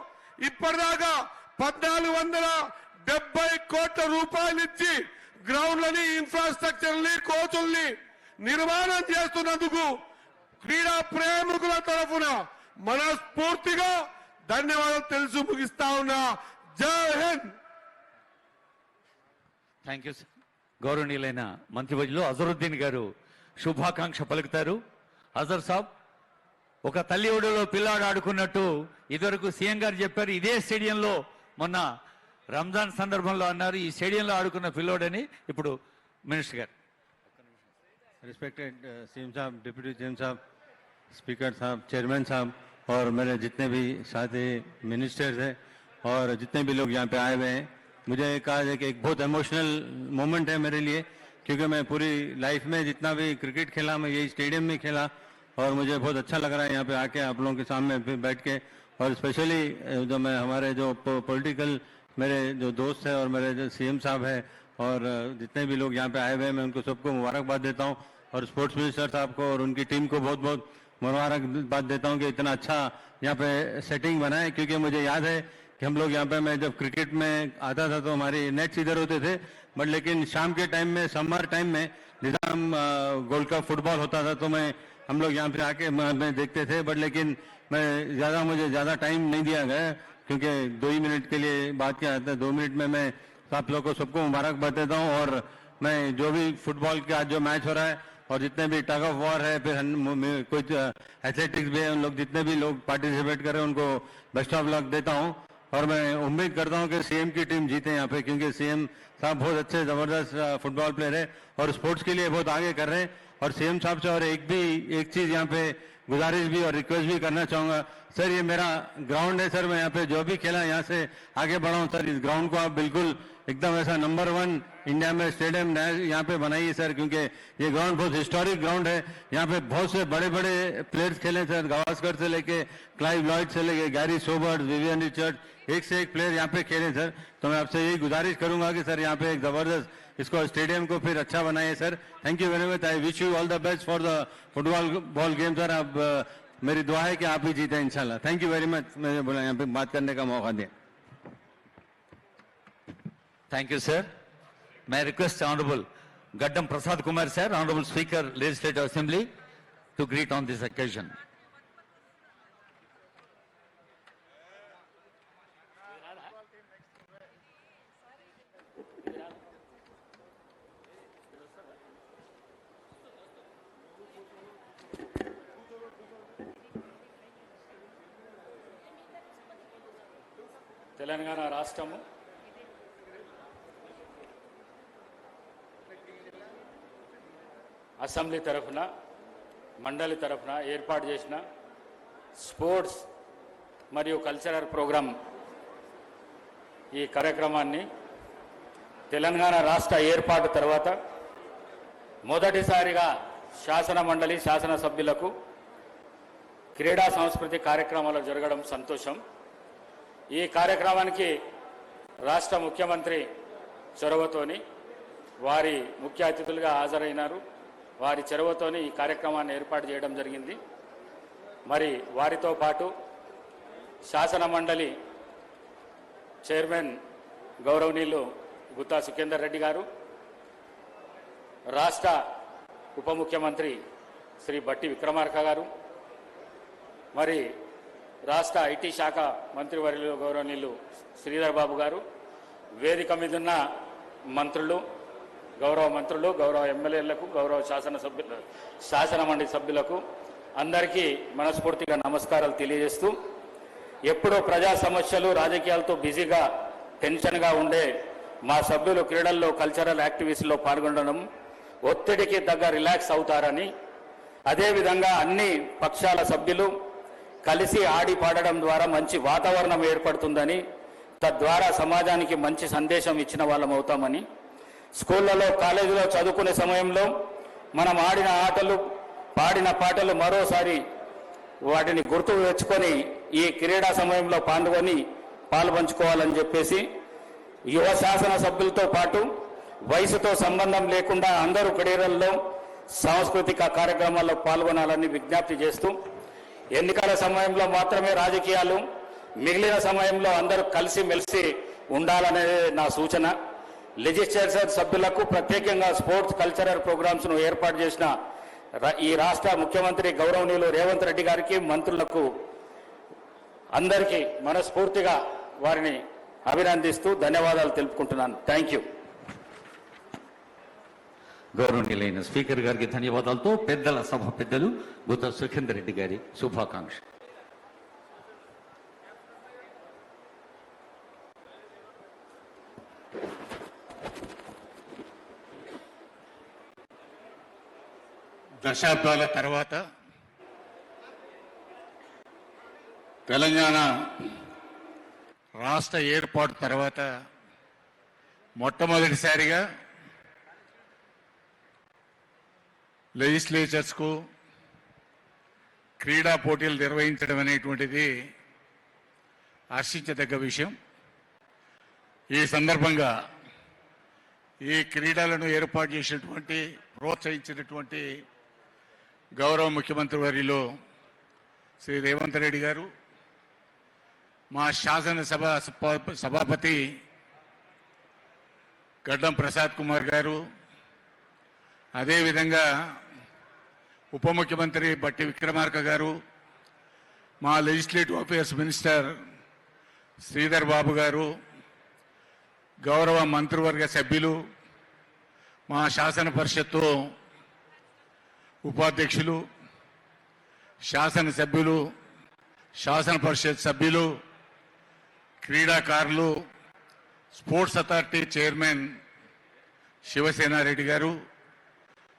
ఇప్పటిదాకా 1470 కోట్ల రూపాయలు ఇచ్చి గ్రౌండ్లని, ఇన్ఫ్రాస్ట్రక్చర్ని, కోచుల్ని నిర్మాణం చేస్తున్నందుకు క్రీడా ప్రేమికుల తరఫున మనస్ఫూర్తిగా ధన్యవాదాలు తెలుసు ముగిస్తా ఉన్నా. జై హింద్. Thank you sir. గౌరవనీయులైన మంత్రివర్యులు అజరుద్దీన్ గారు శుభాకాంక్ష పలుకుతారు. అజర్ సాబ్, ఒక తల్లి ఒడిలో పిల్లాడు ఆడుకున్నట్టు ఇదివరకు సీఎం గారు చెప్పారు, ఇదే స్టేడియంలో మొన్న రంజాన్ సందర్భంలో అన్నారు ఈ స్టేడియంలో ఆడుకున్న పిల్లోడని. ఇప్పుడు మినిస్టర్ గారు. रिस्पेक्टेड सीएम साहब, डिप्टी सीएम साहब, स्पीकर साहब, चेयरमैन साहब और मेरे जितने भी साथी मिनिस्टर्स हैं और जितने भी लोग यहाँ पे आए हुए हैं, मुझे कहा है कि एक बहुत इमोशनल मोमेंट है मेरे लिए, क्योंकि मैं पूरी लाइफ में जितना भी क्रिकेट खेला मैं यही स्टेडियम में खेला और मुझे बहुत अच्छा लग रहा है यहाँ पे आके आप लोगों के सामने बैठ के। और स्पेशली जो मैं हमारे जो पॉलिटिकल मेरे जो दोस्त हैं और मेरे जो सीएम साहब हैं और जितने भी लोग यहाँ पे आए हुए हैं मैं उनको सबको मुबारकबाद देता हूँ और स्पोर्ट्स मिनिस्टर साहब को और उनकी टीम को बहुत बहुत मुबारकबाद देता हूँ कि इतना अच्छा यहाँ पे सेटिंग बना है। क्योंकि मुझे याद है कि हम लोग यहाँ पे, मैं जब क्रिकेट में आता था तो हमारी नेट्स इधर होते थे, बट लेकिन शाम के टाइम में, समर टाइम में निजाम गोल्ड कप फुटबॉल होता था तो हम लोग यहाँ पे आके मैं देखते थे, बट लेकिन मुझे ज़्यादा टाइम नहीं दिया गया क्योंकि 2 ही मिनट के लिए बात किया जाता है। 2 मिनट में मैं आप लोगों को सबको मुबारकबाद देता हूँ। और मैं जो भी फुटबॉल का आज जो मैच हो रहा है और जितने भी टग ऑफ वॉर है, फिर कुछ एथलेटिक्स भी है, उन लोग जितने भी लोग पार्टिसिपेट कर रहे हैं उनको बेस्ट ऑफ लक देता हूँ। और मैं उम्मीद करता हूँ कि सीएम की टीम जीते यहाँ पे, क्योंकि सीएम साहब बहुत अच्छे ज़बरदस्त फुटबॉल प्लेयर है और स्पोर्ट्स के लिए बहुत आगे कर रहे हैं। और सीएम साहब से और एक चीज़ यहाँ पे गुजारिश भी और रिक्वेस्ट भी करना चाहूँगा सर, ये मेरा ग्राउंड है सर, मैं यहाँ पे जो भी खेला यहाँ से आगे बढ़ा हूँ सर। इस ग्राउंड को आप बिल्कुल एकदम ऐसा नंबर 1 इंडिया में स्टेडियम यहाँ पे बनाइए सर, क्योंकि ये ग्राउंड बहुत हिस्टोरिक ग्राउंड है। यहाँ पे बहुत से बड़े बड़े प्लेयर्स खेले सर, गावस्कर से लेके क्लाइव लॉयड से लेके गैरी सोबर्स, विवियन रिचर्ड, एक से एक प्लेयर यहाँ पे खेले सर। तो मैं आपसे यही गुजारिश करूंगा कि सर यहाँ पे एक जबरदस्त इसको स्टेडियम को फिर अच्छा बनाइए sir. Thank you very much. I wish you all the best for the football game sir. अब मेरी दुआ है कि आप ही जीते इंशाल्लाह। थैंक यू वेरी मच, मुझे बोला यहाँ पे बात करने का मौका दिया। Thank you, sir. May I request Honorable Gaddam Prasad Kumar, sir, Honorable Speaker, Legislative Assembly, to greet on this occasion. Telangana రాష్ట్రము అసెంబ్లీ తరఫున, మండలి తరఫున ఏర్పాటు చేసిన స్పోర్ట్స్ మరియు కల్చరల్ ప్రోగ్రాం ఈ కార్యక్రమాన్ని తెలంగాణ రాష్ట్ర ఏర్పాటు తర్వాత మొదటిసారిగా శాసన మండలి శాసనసభ్యులకు క్రీడా సంస్కృతి కార్యక్రమాలు జరగడం సంతోషం. ఈ కార్యక్రమానికి రాష్ట్ర ముఖ్యమంత్రి చొరవతోని వారి ముఖ్య అతిథులుగా హాజరైనారు. వారి చొరవతోని ఈ కార్యక్రమాన్ని ఏర్పాటు చేయడం జరిగింది. మరి వారితో పాటు శాసన మండలి చైర్మన్ గౌరవనీయులు గుత్తా సుఖేందర్ రెడ్డి గారు, రాష్ట్ర ఉప ముఖ్యమంత్రి శ్రీ బట్టి విక్రమార్క గారు, మరి రాష్ట్ర ఐటీ శాఖ మంత్రివర్యులు గౌరవనీయులు శ్రీధర్ బాబు గారు, వేదిక మీద ఉన్న మంత్రులు, గౌరవ ఎమ్మెల్యేలకు, గౌరవ శాసన మండలి సభ్యులకు అందరికీ మనస్ఫూర్తిగా నమస్కారాలు తెలియజేస్తూ, ఎప్పుడూ ప్రజా సమస్యలు రాజకీయాలతో బిజీగా టెన్షన్గా ఉండే మా సభ్యులు క్రీడల్లో కల్చరల్ యాక్టివిటీస్లో పాల్గొనడం ఒత్తిడికి తగ్గ రిలాక్స్ అవుతారని, అదేవిధంగా అన్ని పక్షాల సభ్యులు కలిసి ఆడి పాడడం ద్వారా మంచి వాతావరణం ఏర్పడుతుందని, తద్వారా సమాజానికి మంచి సందేశం ఇచ్చిన వాళ్ళం అవుతామని, స్కూళ్ళలో కాలేజీలో చదువుకునే సమయంలో మనం ఆడిన ఆటలు పాడిన పాటలు మరోసారి వాటిని గుర్తు తెచ్చుకొని ఈ క్రీడా సమయంలో పాల్పంచుకోవాలని చెప్పేసి యువ శాసన సభ్యులతో పాటు వయసుతో సంబంధం లేకుండా అందరూ క్రీడల్లో సాంస్కృతిక కార్యక్రమాల్లో పాల్గొనాలని విజ్ఞప్తి చేస్తూ, ఎన్నికల సమయంలో మాత్రమే రాజకీయాలు, మిగిలిన సమయంలో అందరూ కలిసిమెలిసి ఉండాలనేది నా సూచన. లెజిస్లేచర్ సభ్యులకు ప్రత్యేకంగా స్పోర్ట్స్ కల్చరల్ ప్రోగ్రామ్స్ను ఏర్పాటు చేసిన ఈ రాష్ట్ర ముఖ్యమంత్రి గౌరవనీయులు రేవంత్ రెడ్డి గారికి, మంత్రులకు అందరికీ మనస్ఫూర్తిగా వారిని అభినందిస్తూ ధన్యవాదాలు తెలుపుకుంటున్నాను. Thank you. గౌరవనీయులైన స్పీకర్ గారికి ధన్యవాదాలతో పెద్దల సభ పెద్దలు గుత్తా సుఖేందర్ రెడ్డి గారి శుభాకాంక్ష. దశాబ్దాల తర్వాత తెలంగాణ రాష్ట్ర ఏర్పాటు తర్వాత మొట్టమొదటిసారిగా లెజిస్లేచర్స్కు క్రీడా పోటీలు నిర్వహించడం అనేటువంటిది హర్షించదగ్గ విషయం. ఈ సందర్భంగా ఈ క్రీడలను ఏర్పాటు చేసినటువంటి, ప్రోత్సహించినటువంటి గౌరవ ముఖ్యమంత్రి వర్యులు శ్రీ రేవంత్ రెడ్డి గారు, మా శాసనసభ సభాపతి గడ్డం ప్రసాద్ కుమార్ గారు, అదేవిధంగా ఉప ముఖ్యమంత్రి బట్టి విక్రమార్క గారు, మా legislative affairs minister Sridhar Babu గారు, గౌరవ మంత్రివర్గ సభ్యులు, మా శాసన పరిషత్తు ఉపాధ్యక్షులు, శాసనసభ్యులు, శాసన పరిషత్ సభ్యులు, క్రీడాకారులు, స్పోర్ట్స్ అథారిటీ చైర్మన్ శివసేనారెడ్డి గారు,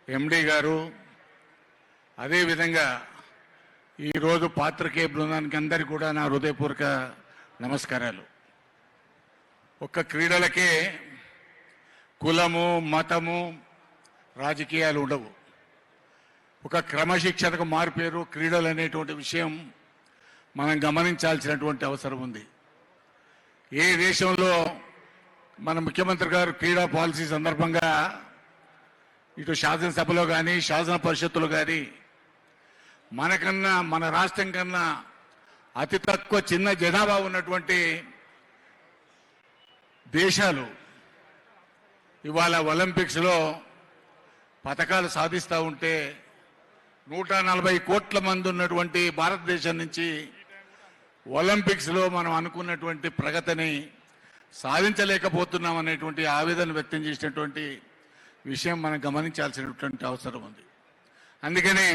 ఎండి గారు, అదేవిధంగా ఈరోజు పాత్రికేయ బృందానికి అందరికీ కూడా నా హృదయపూర్వక నమస్కారాలు. ఒక్క క్రీడలకే కులము, మతము, రాజకీయాలు ఉండవు. ఒక క్రమశిక్షణకు మారుపేరు క్రీడలు అనేటువంటి విషయం మనం గమనించాల్సినటువంటి అవసరం ఉంది. ఏ దేశంలో మన ముఖ్యమంత్రి గారు క్రీడా పాలసీ సందర్భంగా ఇటు శాసనసభలో కానీ శాసన పరిషత్తులో కానీ మనకన్నా, మన రాష్ట్రం కన్నా అతి తక్కువ చిన్న జనాభా ఉన్నటువంటి దేశాలు ఇవాళ ఒలింపిక్స్లో పథకాలు సాధిస్తూ ఉంటే 140 కోట్ల మంది ఉన్నటువంటి భారతదేశం నుంచి ఒలింపిక్స్లో మనం అనుకున్నటువంటి ప్రగతిని సాధించలేకపోతున్నాం అనేటువంటి ఆవేదన వ్యక్తం చేసినటువంటి విషయం మనం గమనించాల్సినటువంటి అవసరం ఉంది. అందుకని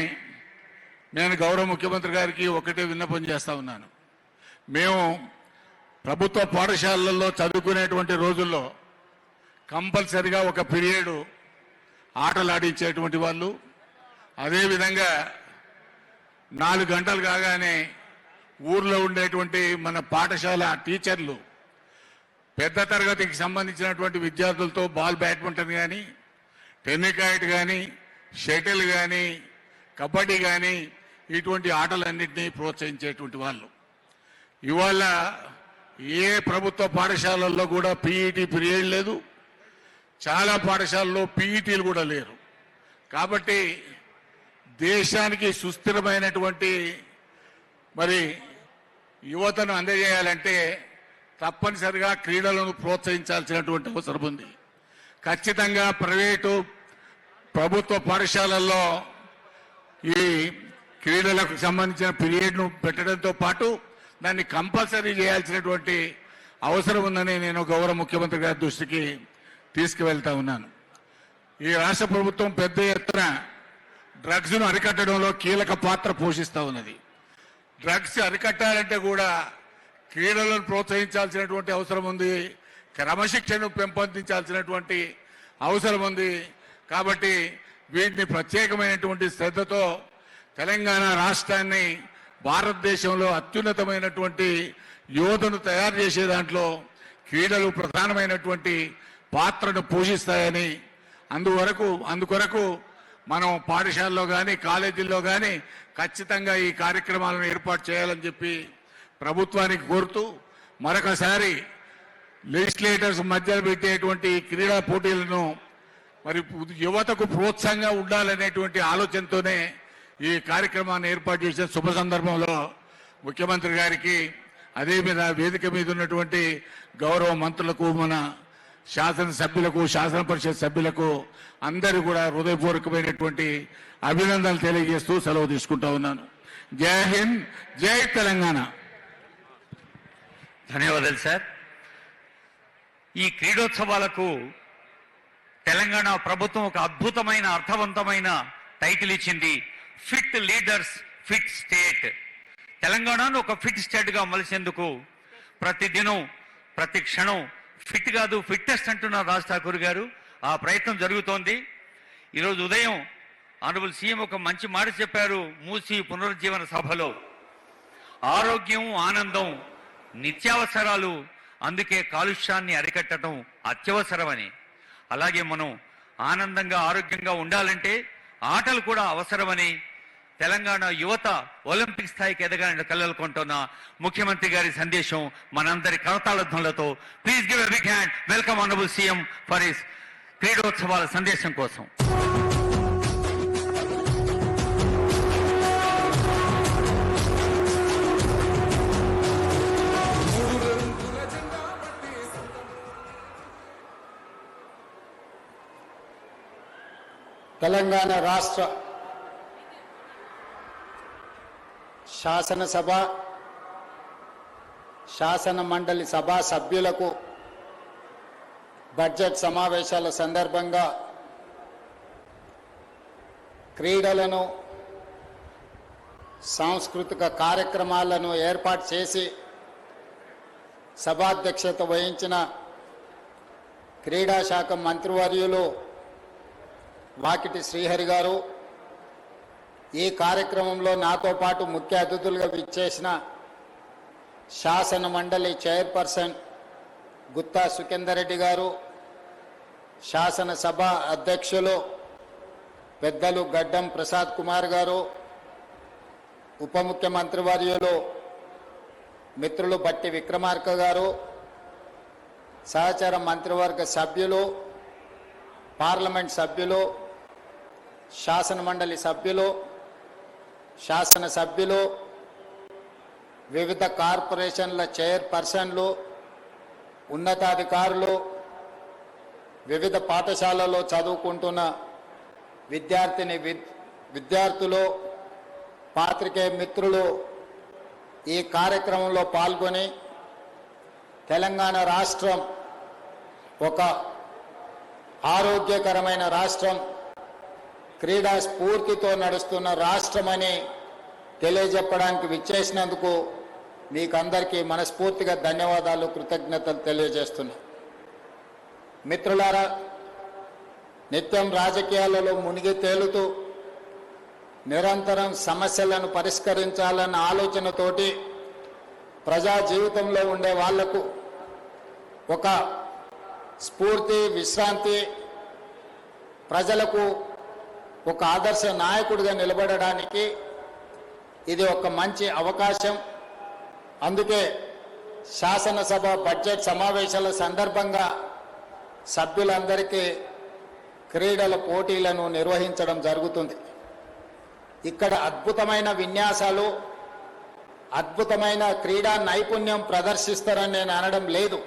నేను గౌరవ ముఖ్యమంత్రి గారికి ఒకటే విన్నపం చేస్తా ఉన్నాను. మేము ప్రభుత్వ పాఠశాలల్లో చదువుకునేటువంటి రోజుల్లో కంపల్సరిగా ఒక పీరియడ్ ఆటలు ఆడించేటువంటి వాళ్ళు, అదేవిధంగా 4 గంటలు కాగానే ఊర్లో ఉండేటువంటి మన పాఠశాల టీచర్లు పెద్ద తరగతికి సంబంధించినటువంటి విద్యార్థులతో బ్యాడ్మింటన్ కానీ, టెన్నికాయిట్ కానీ, షటిల్ కానీ, కబడ్డీ కానీ ఇటువంటి ఆటలన్నింటినీ ప్రోత్సహించేటువంటి వాళ్ళు. ఇవాళ ఏ ప్రభుత్వ పాఠశాలల్లో కూడా పీఈటీ పీరియడ్ లేదు, చాలా పాఠశాలల్లో పీఈటీలు కూడా లేరు. కాబట్టి దేశానికి సుస్థిరమైనటువంటి మరి యువతను అందజేయాలంటే తప్పనిసరిగా క్రీడలను ప్రోత్సహించాల్సినటువంటి అవసరం ఉంది. ఖచ్చితంగా ప్రైవేటు ప్రభుత్వ పాఠశాలల్లో ఈ క్రీడలకు సంబంధించిన పీరియడ్ను పెట్టడంతో పాటు దాన్ని కంపల్సరీ చేయాల్సినటువంటి అవసరం ఉందని నేను గౌరవ ముఖ్యమంత్రి గారి దృష్టికి తీసుకువెళ్తా ఉన్నాను. ఈ రాష్ట్ర ప్రభుత్వం పెద్ద ఎత్తున డ్రగ్స్ను అరికట్టడంలో కీలక పాత్ర పోషిస్తూ ఉన్నది. డ్రగ్స్ అరికట్టాలంటే కూడా క్రీడలను ప్రోత్సహించాల్సినటువంటి అవసరం ఉంది, క్రమశిక్షణను పెంపొందించాల్సినటువంటి అవసరం ఉంది. కాబట్టి వీటిని ప్రత్యేకమైనటువంటి శ్రద్ధతో తెలంగాణ రాష్ట్రాన్ని భారతదేశంలో అత్యున్నతమైనటువంటి యువతను తయారు చేసే దాంట్లో క్రీడలు ప్రధానమైనటువంటి పాత్రను పోషిస్తాయని అందుకొరకు మనం పాఠశాలలో కానీ కాలేజీల్లో కానీ ఖచ్చితంగా ఈ కార్యక్రమాలను ఏర్పాటు చేయాలని చెప్పి ప్రభుత్వానికి కోరుతూ మరొకసారి లెజిస్లేటర్స్ మధ్య పెట్టేటువంటి క్రీడా పోటీలను మరి యువతకు ప్రోత్సాహంగా ఉండాలనేటువంటి ఆలోచనతోనే ఈ కార్యక్రమాన్ని ఏర్పాటు చేసిన శుభ సందర్భంలో ముఖ్యమంత్రి గారికి అదే మీద వేదిక మీద ఉన్నటువంటి గౌరవ మంత్రులకు మన శాసనసభ్యులకు శాసన పరిషత్ సభ్యులకు అందరూ కూడా హృదయపూర్వకమైనటువంటి అభినందనలు తెలియజేస్తూ సెలవు తీసుకుంటా ఉన్నాను. జై హింద్, జై తెలంగాణ. ధన్యవాదాలు సార్. ఈ క్రీడోత్సవాలకు తెలంగాణ ప్రభుత్వం ఒక అద్భుతమైన అర్థవంతమైన టైటిల్ ఇచ్చింది, ఫిట్ లీడర్స్ ఫిట్ స్టేట్. తెలంగాణను ఒక ఫిట్ స్టేట్ గా మలిసేందుకు ప్రతిదినం ప్రతి క్షణం ఫిట్ కాదు ఫిట్టెస్ట్ అంటున్నారు రాజ్ ఠాకూర్ గారు. ఆ ప్రయత్నం జరుగుతోంది. ఈరోజు ఉదయం ఆనరబుల్ సీఎం ఒక మంచి మాట చెప్పారు మూసీ పునరుజ్జీవన సభలో. ఆరోగ్యం ఆనందం నిత్యావసరాలు, అందుకే కాలుష్యాన్ని అరికట్టడం అత్యవసరమని. అలాగే మనం ఆనందంగా ఆరోగ్యంగా ఉండాలంటే ఆటలు కూడా అవసరమని తెలంగాణ యువత ఒలింపిక్ స్థాయికి ఎదగాలని కలలుకుంటున్న ముఖ్యమంత్రి గారి సందేశం మనందరి కరతాళధ్వనులతో please give a big hand. Welcome honourable CM for his క్రీడోత్సవాల సందేశం కోసం. తెలంగాణ రాష్ట్ర శాసనసభ శాసన మండలి సభా సభ్యులకు బడ్జెట్ సమావేశాల సందర్భంగా క్రీడలను సాంస్కృతిక కార్యక్రమాలను ఏర్పాటు చేసి సభాధ్యక్షత వహించిన క్రీడా శాఖ మంత్రివర్యులు వాకిటి శ్రీహరి గారు, ఈ కార్యక్రమంలో నాతో పాటు ముఖ్య అతిథులుగా విచ్చేసిన శాసన మండలి చైర్పర్సన్ గుత్తా సుఖేందర్ రెడ్డి గారు, శాసనసభ అధ్యక్షులు పెద్దలు గడ్డం ప్రసాద్ కుమార్ గారు, ఉప ముఖ్యమంత్రి వర్యులు మిత్రులు బట్టి విక్రమార్క గారు, సహచర మంత్రివర్గ సభ్యులు, పార్లమెంట్ సభ్యులు, శాసన మండలి సభ్యులు, శాసన సభ్యులు, వివిధ కార్పొరేషన్ల చైర్పర్సన్లు, ఉన్నతాధికారులు, వివిధ పాఠశాలలో చదువుకుంటున్న విద్యార్థులు, పాత్రికేయ మిత్రులు ఈ కార్యక్రమంలో పాల్గొని తెలంగాణ రాష్ట్రం ఒక ఆరోగ్యకరమైన రాష్ట్రం, క్రీడా స్ఫూర్తితో నడుస్తున్న రాష్ట్రమని తెలియజెప్పడానికి విచ్చేసినందుకు మీకు అందరికీ మనస్ఫూర్తిగా ధన్యవాదాలు, కృతజ్ఞతలు తెలియజేస్తున్నా. మిత్రులారా, నిత్యం రాజకీయాలలో మునిగి తేలుతూ నిరంతరం సమస్యలను పరిష్కరించాలన్న ఆలోచనతోటి ప్రజా జీవితంలో ఉండే వాళ్లకు ఒక స్ఫూర్తి, విశ్రాంతి, ప్రజలకు ఒక ఆదర్శ నాయకుడిగా నిలబడడానికి ఇది ఒక మంచి అవకాశం. అందుకే శాసనసభ బడ్జెట్ సమావేశాల సందర్భంగా సభ్యులందరికీ క్రీడల పోటీలను నిర్వహించడం జరుగుతుంది. ఇక్కడ అద్భుతమైన విన్యాసాలు, అద్భుతమైన క్రీడా నైపుణ్యం ప్రదర్శిస్తారని నేను అనడం లేదు,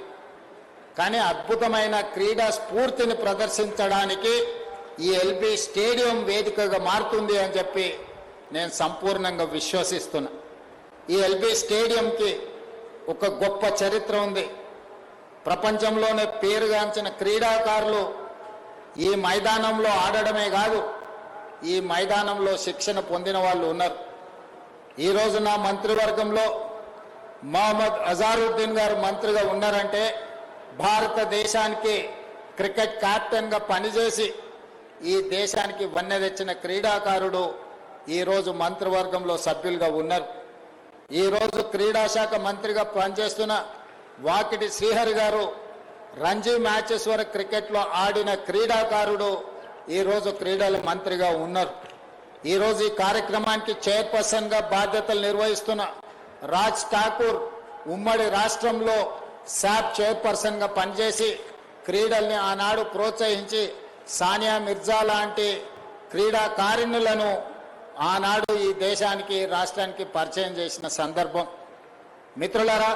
కానీ అద్భుతమైన క్రీడా స్ఫూర్తిని ప్రదర్శించడానికి ఈ ఎల్బీ స్టేడియం వేదికగా మారుతుంది అని చెప్పి నేను సంపూర్ణంగా విశ్వసిస్తున్నా. ఈ ఎల్బీ స్టేడియంకి ఒక గొప్ప చరిత్ర ఉంది. ప్రపంచంలోనే పేరుగాంచిన క్రీడాకారులు ఈ మైదానంలో ఆడడమే కాదు, ఈ మైదానంలో శిక్షణ పొందిన వాళ్ళు ఉన్నారు. ఈరోజు నా మంత్రివర్గంలో మహమ్మద్ అజారుద్దీన్ గారు మంత్రిగా ఉన్నారంటే భారతదేశానికి క్రికెట్ కెప్టెన్గా పనిచేసి ఈ దేశానికి వన్నె తెచ్చిన క్రీడాకారుడు ఈరోజు మంత్రివర్గంలో సభ్యులుగా ఉన్నారు. ఈరోజు క్రీడా శాఖ మంత్రిగా పనిచేస్తున్న వాకిటి శ్రీహరి గారు రంజీ మ్యాచెస్ వరకు క్రికెట్లో ఆడిన క్రీడాకారుడు ఈరోజు క్రీడల మంత్రిగా ఉన్నారు. ఈరోజు ఈ కార్యక్రమానికి చైర్పర్సన్గా బాధ్యతలు నిర్వహిస్తున్న రాజ్ ఠాకూర్ ఉమ్మడి రాష్ట్రంలో శాప్ చైర్పర్సన్గా పనిచేసి క్రీడల్ని ఆనాడు ప్రోత్సహించి సానియా మిర్జా లాంటి క్రీడాకారిణులను ఆనాడు ఈ దేశానికి రాష్ట్రానికి పరిచయం చేసిన సందర్భం. మిత్రులారా,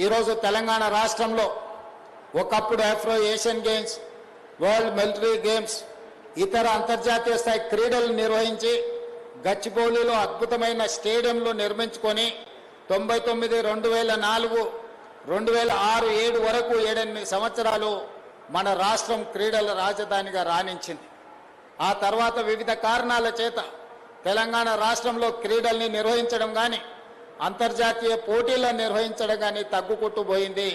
ఈరోజు తెలంగాణ రాష్ట్రంలో ఒకప్పుడు Afro Asian games, world military games, ఇతర అంతర్జాతీయ స్థాయి క్రీడలు నిర్వహించి గచ్చిబౌలిలో అద్భుతమైన స్టేడియంలు నిర్మించుకొని 99, 2004, 2006, 2007 వరకు 7-8 సంవత్సరాలు మన రాష్ట్రం క్రీడల రాజధానిగా రాణించింది. ఆ తర్వాత వివిధ కారణాల చేత తెలంగాణ రాష్ట్రంలో క్రీడల్ని నిర్వహించడం కానీ అంతర్జాతీయ పోటీలను నిర్వహించడం కానీ తగ్గుకుంటూ పోయింది.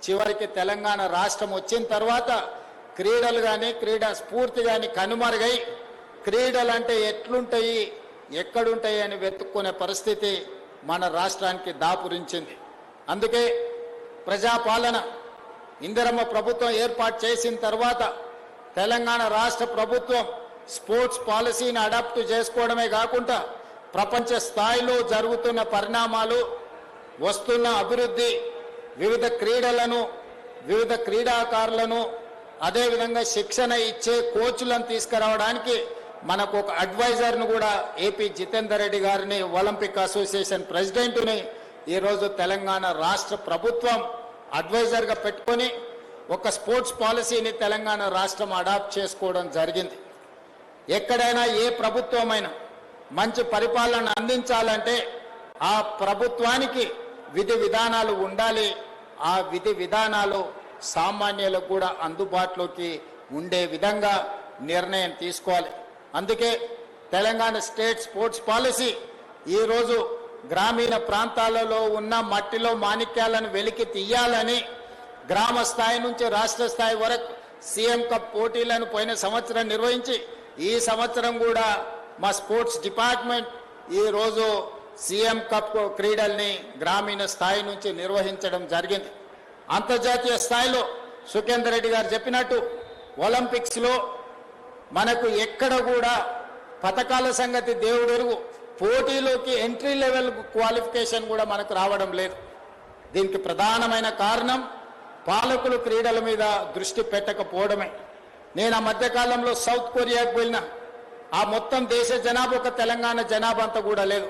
చివరికి తెలంగాణ రాష్ట్రం వచ్చిన తర్వాత క్రీడలు కానీ క్రీడా స్ఫూర్తి కానీ కనుమరుగై క్రీడలు అంటే ఎట్లుంటాయి, ఎక్కడుంటాయి అని వెతుక్కునే పరిస్థితి మన రాష్ట్రానికి దాపురించింది. అందుకే ప్రజాపాలన ఇందిరమ్మ ప్రభుత్వం ఏర్పాటు చేసిన తర్వాత తెలంగాణ రాష్ట్ర ప్రభుత్వం స్పోర్ట్స్ పాలసీని అడాప్ట్ చేసుకోవడమే కాకుండా ప్రపంచ స్థాయిలో జరుగుతున్న పరిణామాలు, వస్తున్న అభివృద్ధి, వివిధ క్రీడలను, వివిధ క్రీడాకారులను, అదేవిధంగా శిక్షణ ఇచ్చే కోచ్లను తీసుకురావడానికి మనకు ఒక అడ్వైజర్ను కూడా ఏపీ జితేందర్ రెడ్డి గారిని, ఒలింపిక్ అసోసియేషన్ ప్రెసిడెంట్ని ఈరోజు తెలంగాణ రాష్ట్ర ప్రభుత్వం అడ్వైజర్గా పెట్టుకొని ఒక స్పోర్ట్స్ పాలసీని తెలంగాణ రాష్ట్రం అడాప్ట్ చేసుకోవడం జరిగింది. ఎక్కడైనా ఏ ప్రభుత్వమైనా మంచి పరిపాలన అందించాలంటే ఆ ప్రభుత్వానికి విధి విధానాలు ఉండాలి. ఆ విధి విధానాలు సామాన్యులకు కూడా అందుబాటులోకి ఉండే విధంగా నిర్ణయం తీసుకోవాలి. అందుకే తెలంగాణ స్టేట్ స్పోర్ట్స్ పాలసీ ఈరోజు గ్రామీణ ప్రాంతాలలో ఉన్న మట్టిలో మాణిక్యాలను వెలికి తీయాలని గ్రామ స్థాయి నుంచి రాష్ట్ర స్థాయి వరకు సీఎం కప్ పోటీలను పోయిన సంవత్సరం నిర్వహించి ఈ సంవత్సరం కూడా మా స్పోర్ట్స్ డిపార్ట్మెంట్ ఈరోజు సీఎం కప్ క్రీడల్ని గ్రామీణ స్థాయి నుంచి నిర్వహించడం జరిగింది. అంతర్జాతీయ స్థాయిలో సుఖేందర్ రెడ్డి గారు చెప్పినట్టు ఒలింపిక్స్లో మనకు ఎక్కడ కూడా పథకాల సంగతి దేవుడెరుగు, పోటీలోకి ఎంట్రీ లెవెల్ క్వాలిఫికేషన్ కూడా మనకు రావడం లేదు. దీనికి ప్రధానమైన కారణం పాలకులు క్రీడల మీద దృష్టి పెట్టకపోవడమే. నేను ఆ మధ్యకాలంలో సౌత్ కొరియాకు వెళ్ళిన, ఆ మొత్తం దేశ జనాభా ఒక తెలంగాణ జనాభా అంతా కూడా లేదు.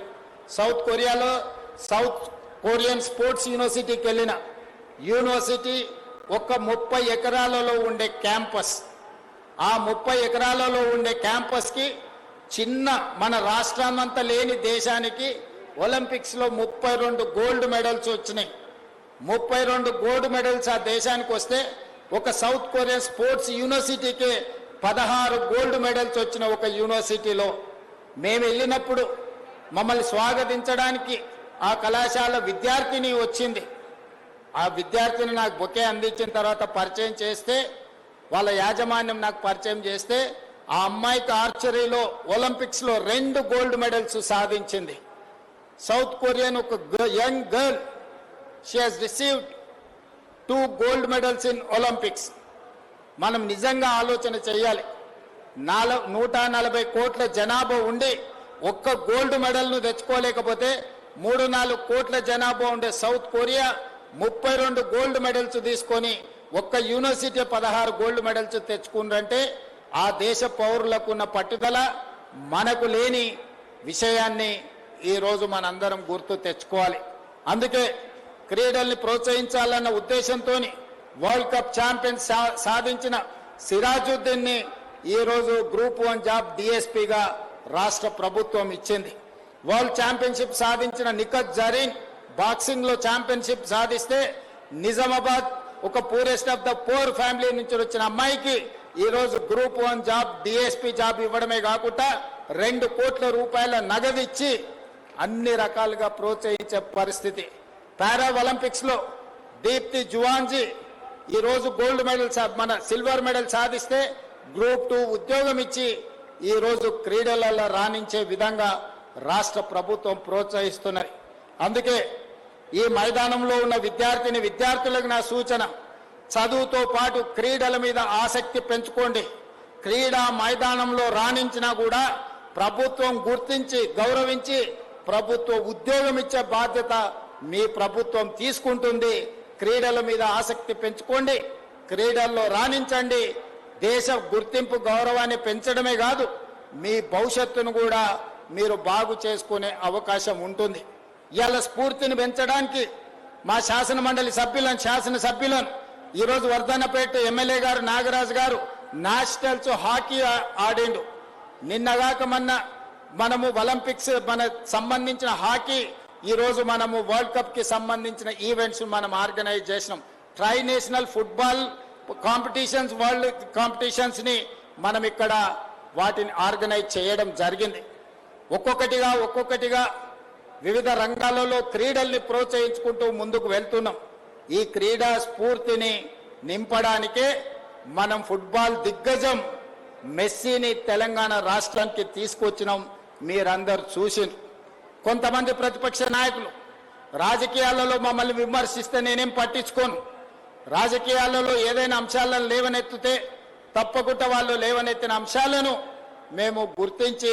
సౌత్ కొరియాలో సౌత్ కొరియన్ స్పోర్ట్స్ యూనివర్సిటీకి వెళ్ళిన, యూనివర్సిటీ ఒక 30 ఎకరాలలో ఉండే క్యాంపస్. ఆ 30 ఎకరాలలో ఉండే క్యాంపస్కి చిన్న మన రాష్ట్రాన్నంతా లేని దేశానికి ఒలింపిక్స్లో 32 గోల్డ్ మెడల్స్ వచ్చినాయి. 32 గోల్డ్ మెడల్స్ ఆ దేశానికి వస్తే ఒక సౌత్ కొరియన్ స్పోర్ట్స్ యూనివర్సిటీకి 16 గోల్డ్ మెడల్స్ వచ్చిన ఒక యూనివర్సిటీలో మేము వెళ్ళినప్పుడు మమ్మల్ని స్వాగతించడానికి ఆ కళాశాల విద్యార్థిని వచ్చింది. ఆ విద్యార్థిని నాకు బొకే అందించిన తర్వాత పరిచయం చేస్తే, వాళ్ళ యాజమాన్యం నాకు పరిచయం చేస్తే, ఆ అమ్మాయికి ఆర్చరీలో ఒలింపిక్స్లో 2 గోల్డ్ మెడల్స్ సాధించింది. సౌత్ కొరియన్ ఒక young girl, she has received 2 gold medals in Olympics. మనం నిజంగా ఆలోచన చేయాలి. 140 కోట్ల జనాభా ఉండి ఒక్క గోల్డ్ మెడల్ను తెచ్చుకోలేకపోతే 3-4 కోట్ల జనాభా ఉండే సౌత్ కొరియా 32 గోల్డ్ మెడల్స్ తీసుకొని ఒక్క యూనివర్సిటీ 16 గోల్డ్ మెడల్స్ తెచ్చుకుందంటే ఆ దేశ పౌరులకు ఉన్న పట్టుదల మనకు లేని విషయాన్ని ఈ రోజు మనందరం గుర్తు తెచ్చుకోవాలి. అందుకే క్రీడల్ని ప్రోత్సహించాలన్న ఉద్దేశంతో వరల్డ్ కప్ ఛాంపియన్ సాధించిన సిరాజుద్దీన్ ని ఈ రోజు గ్రూప్ 1 జాబ్ డిఎస్పీగా రాష్ట్ర ప్రభుత్వం ఇచ్చింది. వరల్డ్ ఛాంపియన్షిప్ సాధించిన నిఖత్ జరీన్ బాక్సింగ్ లో ఛాంపియన్షిప్ సాధిస్తే నిజామాబాద్ ఒక poorest of the poor family నుంచి వచ్చిన అమ్మాయికి ఈ రోజు గ్రూప్ 1 జాబ్ డిఎస్పీ జాబ్ ఇవ్వడమే కాకుండా 2 కోట్ల రూపాయల నగదు ఇచ్చి అన్ని రకాలుగా ప్రోత్సహించే పరిస్థితి. పారా ఒలింపిక్స్ లో దీప్తి జువాన్జీ ఈ రోజు గోల్డ్ మెడల్ మన సిల్వర్ మెడల్ సాధిస్తే గ్రూప్ 2 ఉద్యోగం ఇచ్చి ఈ రోజు క్రీడలలో రాణించే విధంగా రాష్ట్ర ప్రభుత్వం ప్రోత్సహిస్తున్నది. అందుకే ఈ మైదానంలో ఉన్న విద్యార్థులకు నా సూచన, చదువుతో పాటు క్రీడల మీద ఆసక్తి పెంచుకోండి. క్రీడా మైదానంలో రాణించినా కూడా ప్రభుత్వం గుర్తించి గౌరవించి ప్రభుత్వ ఉద్యోగం ఇచ్చే బాధ్యత మీ ప్రభుత్వం తీసుకుంటుంది. క్రీడల మీద ఆసక్తి పెంచుకోండి, క్రీడల్లో రాణించండి. దేశ గుర్తింపు గౌరవాన్ని పెంచడమే కాదు, మీ భవిష్యత్తును కూడా మీరు బాగు చేసుకునే అవకాశం ఉంటుంది. ఇవాళ స్ఫూర్తిని పెంచడానికి మా శాసనసభ్యులను ఈరోజు వర్ధన్నపేట ఎమ్మెల్యే గారు నాగరాజు గారు నేషనల్స్ హాకీ ఆడిండు. నిన్నగాక మనము ఒలింపిక్స్ సంబంధించిన హాకీ ఈరోజు మనము వరల్డ్ కప్ కి సంబంధించిన ఈవెంట్స్ మనం ఆర్గనైజ్ చేసినాం. Try national football competitions, world competitions ని మనం ఇక్కడ వాటిని ఆర్గనైజ్ చేయడం జరిగింది. ఒక్కొక్కటిగా వివిధ రంగాలలో క్రీడల్ని ప్రోత్సహించుకుంటూ ముందుకు వెళ్తున్నాం. ఈ క్రీడా స్ఫూర్తిని నింపడానికే మనం ఫుట్బాల్ దిగ్గజం మెస్సీని తెలంగాణ రాష్ట్రానికి తీసుకొచ్చినాం. మీరందరూ చూసినారు. కొంతమంది ప్రతిపక్ష నాయకులు రాజకీయాలలో మమ్మల్ని విమర్శిస్తే నేనేం పట్టించుకోను. రాజకీయాలలో ఏదైనా అంశాలను లేవనెత్తితే తప్పకుండా వాళ్ళు లేవనెత్తిన అంశాలను మేము గుర్తించి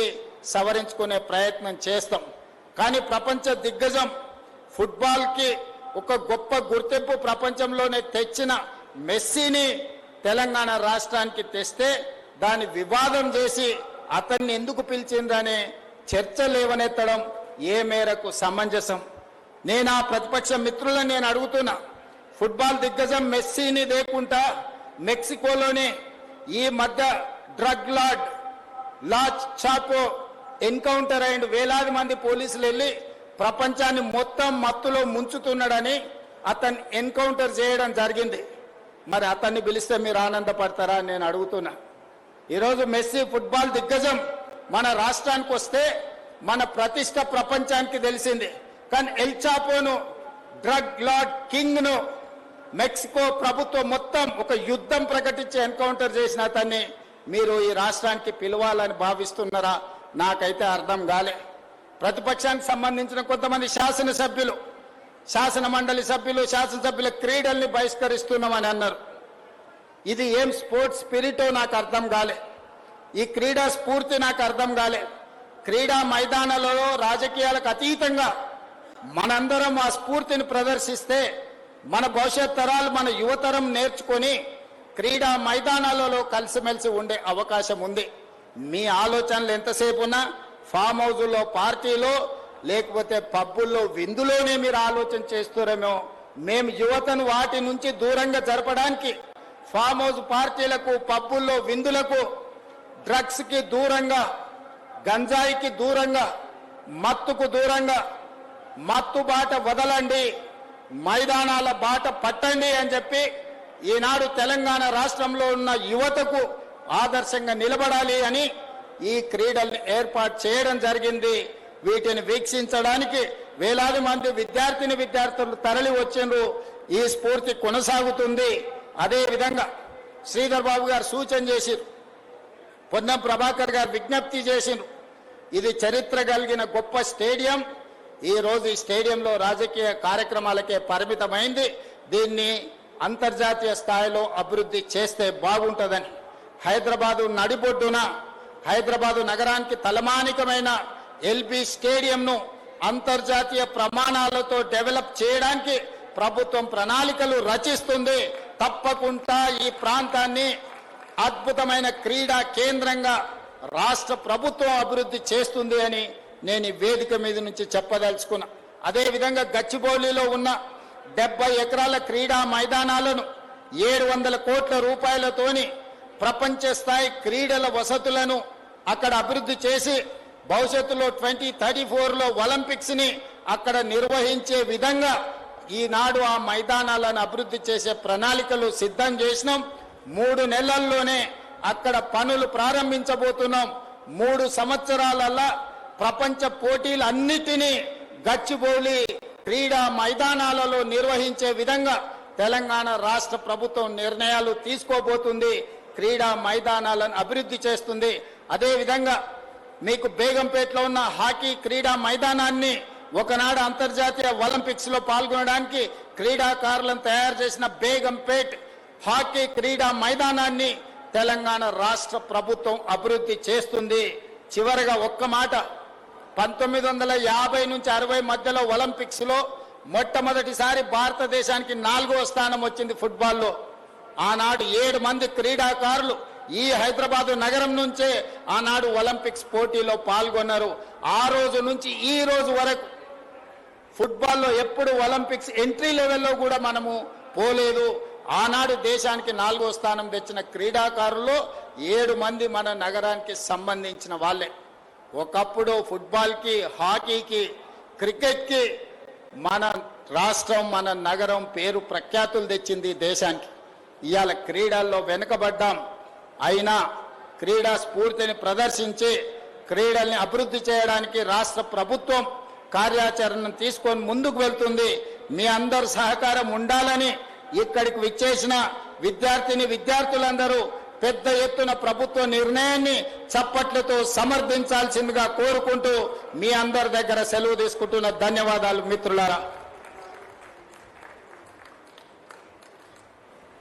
సవరించుకునే ప్రయత్నం చేస్తాం. కానీ ప్రపంచ దిగ్గజం ఫుట్బాల్కి ఒక గొప్ప గుర్తింపు ప్రపంచంలోనే తెచ్చిన మెస్సీని తెలంగాణ రాష్ట్రానికి తెస్తే దాని వివాదం చేసి అతన్ని ఎందుకు పిలిచిందనే చర్చ లేవనెత్తడం ఏ మేరకు సమంజసం? నేను ఆ ప్రతిపక్ష మిత్రులను నేను అడుగుతున్నా, ఫుట్బాల్ దిగ్గజం మెస్సీని లేకుండా మెక్సికోలోని ఈ మధ్య డ్రగ్ లార్డ్ చాపో ఎన్కౌంటర్ అయిన వేలాది మంది పోలీసులు వెళ్ళి ప్రపంచాన్ని మొత్తం మత్తులో ముంచుతున్నాడని అతన్ని ఎన్కౌంటర్ చేయడం జరిగింది. మరి అతన్ని పిలిస్తే మీరు ఆనందపడతారా అని నేను అడుగుతున్నా. ఈరోజు మెస్సీ ఫుట్బాల్ దిగ్గజం మన రాష్ట్రానికి వస్తే మన ప్రతిష్ట ప్రపంచానికి తెలిసింది. కానీ ఎల్ చాపోను, డ్రగ్ లార్డ్ కింగ్ ను మెక్సికో ప్రభుత్వం మొత్తం ఒక యుద్ధం ప్రకటించి ఎన్కౌంటర్ చేసిన అతన్ని మీరు ఈ రాష్ట్రానికి పిలవాలని భావిస్తున్నారా? నాకైతే అర్థం కాలే. ప్రతిపక్షానికి సంబంధించిన కొంతమంది శాసన మండలి శాసనసభ్యుల క్రీడల్ని బహిష్కరిస్తున్నామని అన్నారు. ఇది ఏం స్పోర్ట్స్ స్పిరిటో నాకు అర్థం కాలే. ఈ క్రీడా స్ఫూర్తి నాకు అర్థం కాలే. క్రీడా మైదానాలలో రాజకీయాలకు అతీతంగా మనందరం ఆ స్ఫూర్తిని ప్రదర్శిస్తే మన భవిష్యత్ తరాలు, మన యువతరం నేర్చుకొని క్రీడా మైదానాలలో కలిసిమెలిసి ఉండే అవకాశం ఉంది. మీ ఆలోచనలు ఎంతసేపు ఉన్నా ఫామ్ హౌజుల్లో, పార్టీలో, లేకపోతే పబ్బుల్లో, విందులోనే మీరు ఆలోచన చేస్తారేమో. మేము యువతను వాటి నుంచి దూరంగా జరపడానికి ఫామ్ హౌస్ పార్టీలకు, పబ్బుల్లో, విందులకు, డ్రగ్స్ కి దూరంగా, గంజాయికి దూరంగా, మత్తుకు దూరంగా, మత్తు బాట వదలండి, మైదానాల బాట పట్టండి అని చెప్పి ఈనాడు తెలంగాణ రాష్ట్రంలో ఉన్న యువతకు ఆదర్శంగా నిలబడాలి అని ఈ క్రీడల్ని ఏర్పాటు చేయడం జరిగింది. వీటిని వీక్షించడానికి వేలాది మంది విద్యార్థులు తరలి వచ్చిండ్రు. ఈ స్ఫూర్తి కొనసాగుతుంది. అదే విధంగా శ్రీధర్ బాబు గారు సూచన చేసిరు, పొన్నం ప్రభాకర్ గారు విజ్ఞప్తి చేసిండ్రు. ఇది చరిత్ర కలిగిన గొప్ప స్టేడియం. ఈ రోజు ఈ స్టేడియంలో రాజకీయ కార్యక్రమాలకే పరిమితమైంది. దీన్ని అంతర్జాతీయ స్థాయిలో అభివృద్ధి చేస్తే బాగుంటుందని హైదరాబాదు నడిబొడ్డున, హైదరాబాదు నగరానికి తలమానికమైన ఎల్బీ స్టేడియంను అంతర్జాతీయ ప్రమాణాలతో డెవలప్ చేయడానికి ప్రభుత్వం ప్రణాళికలు రచిస్తుంది. తప్పకుండా ఈ ప్రాంతాన్ని అద్భుతమైన క్రీడా కేంద్రంగా రాష్ట్ర ప్రభుత్వం అభివృద్ధి చేస్తుంది అని నేను ఈ వేదిక మీద నుంచి చెప్పదలుచుకున్నా. అదేవిధంగా గచ్చిబౌలిలో ఉన్న 70 ఎకరాల క్రీడా మైదానాలను 700 కోట్ల రూపాయలతోని ప్రపంచ స్థాయి క్రీడల వసతులను అక్కడ అభివృద్ధి చేసి భవిష్యత్తులో 2034లో ఒలింపిక్స్ ని అక్కడ నిర్వహించే విధంగా ఈనాడు ఆ మైదానాలను అభివృద్ధి చేసే ప్రణాళికలు సిద్ధం చేసినాం. 3 నెలల్లోనే అక్కడ పనులు ప్రారంభించబోతున్నాం. 3 సంవత్సరాలలో ప్రపంచ పోటీలన్నిటినీ గచ్చిబౌలి క్రీడా మైదానాలలో నిర్వహించే విధంగా తెలంగాణ రాష్ట్ర ప్రభుత్వం నిర్ణయాలు తీసుకోబోతుంది. క్రీడా మైదానాలను అభివృద్ధి చేస్తుంది. అదేవిధంగా మీకు బేగంపేటలో ఉన్న హాకీ క్రీడా మైదానాన్ని ఒకనాడు అంతర్జాతీయ ఒలింపిక్స్ లో పాల్గొనడానికి క్రీడాకారులను తయారు చేసిన బేగంపేట్ హాకీ క్రీడా మైదానాన్ని తెలంగాణ రాష్ట్ర ప్రభుత్వం అభివృద్ధి చేస్తుంది. చివరగా ఒక్క మాట, 1950 నుంచి 60 మధ్యలో ఒలింపిక్స్ లో మొట్టమొదటిసారి భారతదేశానికి 4వ స్థానం వచ్చింది ఫుట్బాల్లో. ఆనాడు 7 మంది క్రీడాకారులు ఈ హైదరాబాదు నగరం నుంచే ఆనాడు ఒలింపిక్స్ పోటీలో పాల్గొన్నారు. ఆ రోజు నుంచి ఈ రోజు వరకు ఫుట్బాల్లో ఎప్పుడు ఒలింపిక్స్ ఎంట్రీ లెవెల్లో కూడా మనము పోలేదు. ఆనాడు దేశానికి 4వ స్థానం తెచ్చిన క్రీడాకారుల్లో 7 మంది మన నగరానికి సంబంధించిన వాళ్ళే. ఒకప్పుడు ఫుట్బాల్కి, హాకీకి, క్రికెట్కి మన రాష్ట్రం, మన నగరం పేరు ప్రఖ్యాతులు తెచ్చింది దేశానికి. ఇవాళ క్రీడల్లో వెనుకబడ్డాం. అయినా క్రీడా స్ఫూర్తిని ప్రదర్శించి క్రీడల్ని అభివృద్ధి చేయడానికి రాష్ట్ర ప్రభుత్వం కార్యాచరణను తీసుకొని ముందుకు వెళ్తుంది. మీ అందరి సహకారం ఉండాలని ఇక్కడికి విచ్చేసిన విద్యార్థులందరూ పెద్ద ఎత్తున ప్రభుత్వ నిర్ణయాన్ని చప్పట్లతో సమర్థించాల్సిందిగా కోరుకుంటూ మీ అందరి దగ్గర సెలవు తీసుకుంటున్న ధన్యవాదాలు మిత్రులారా.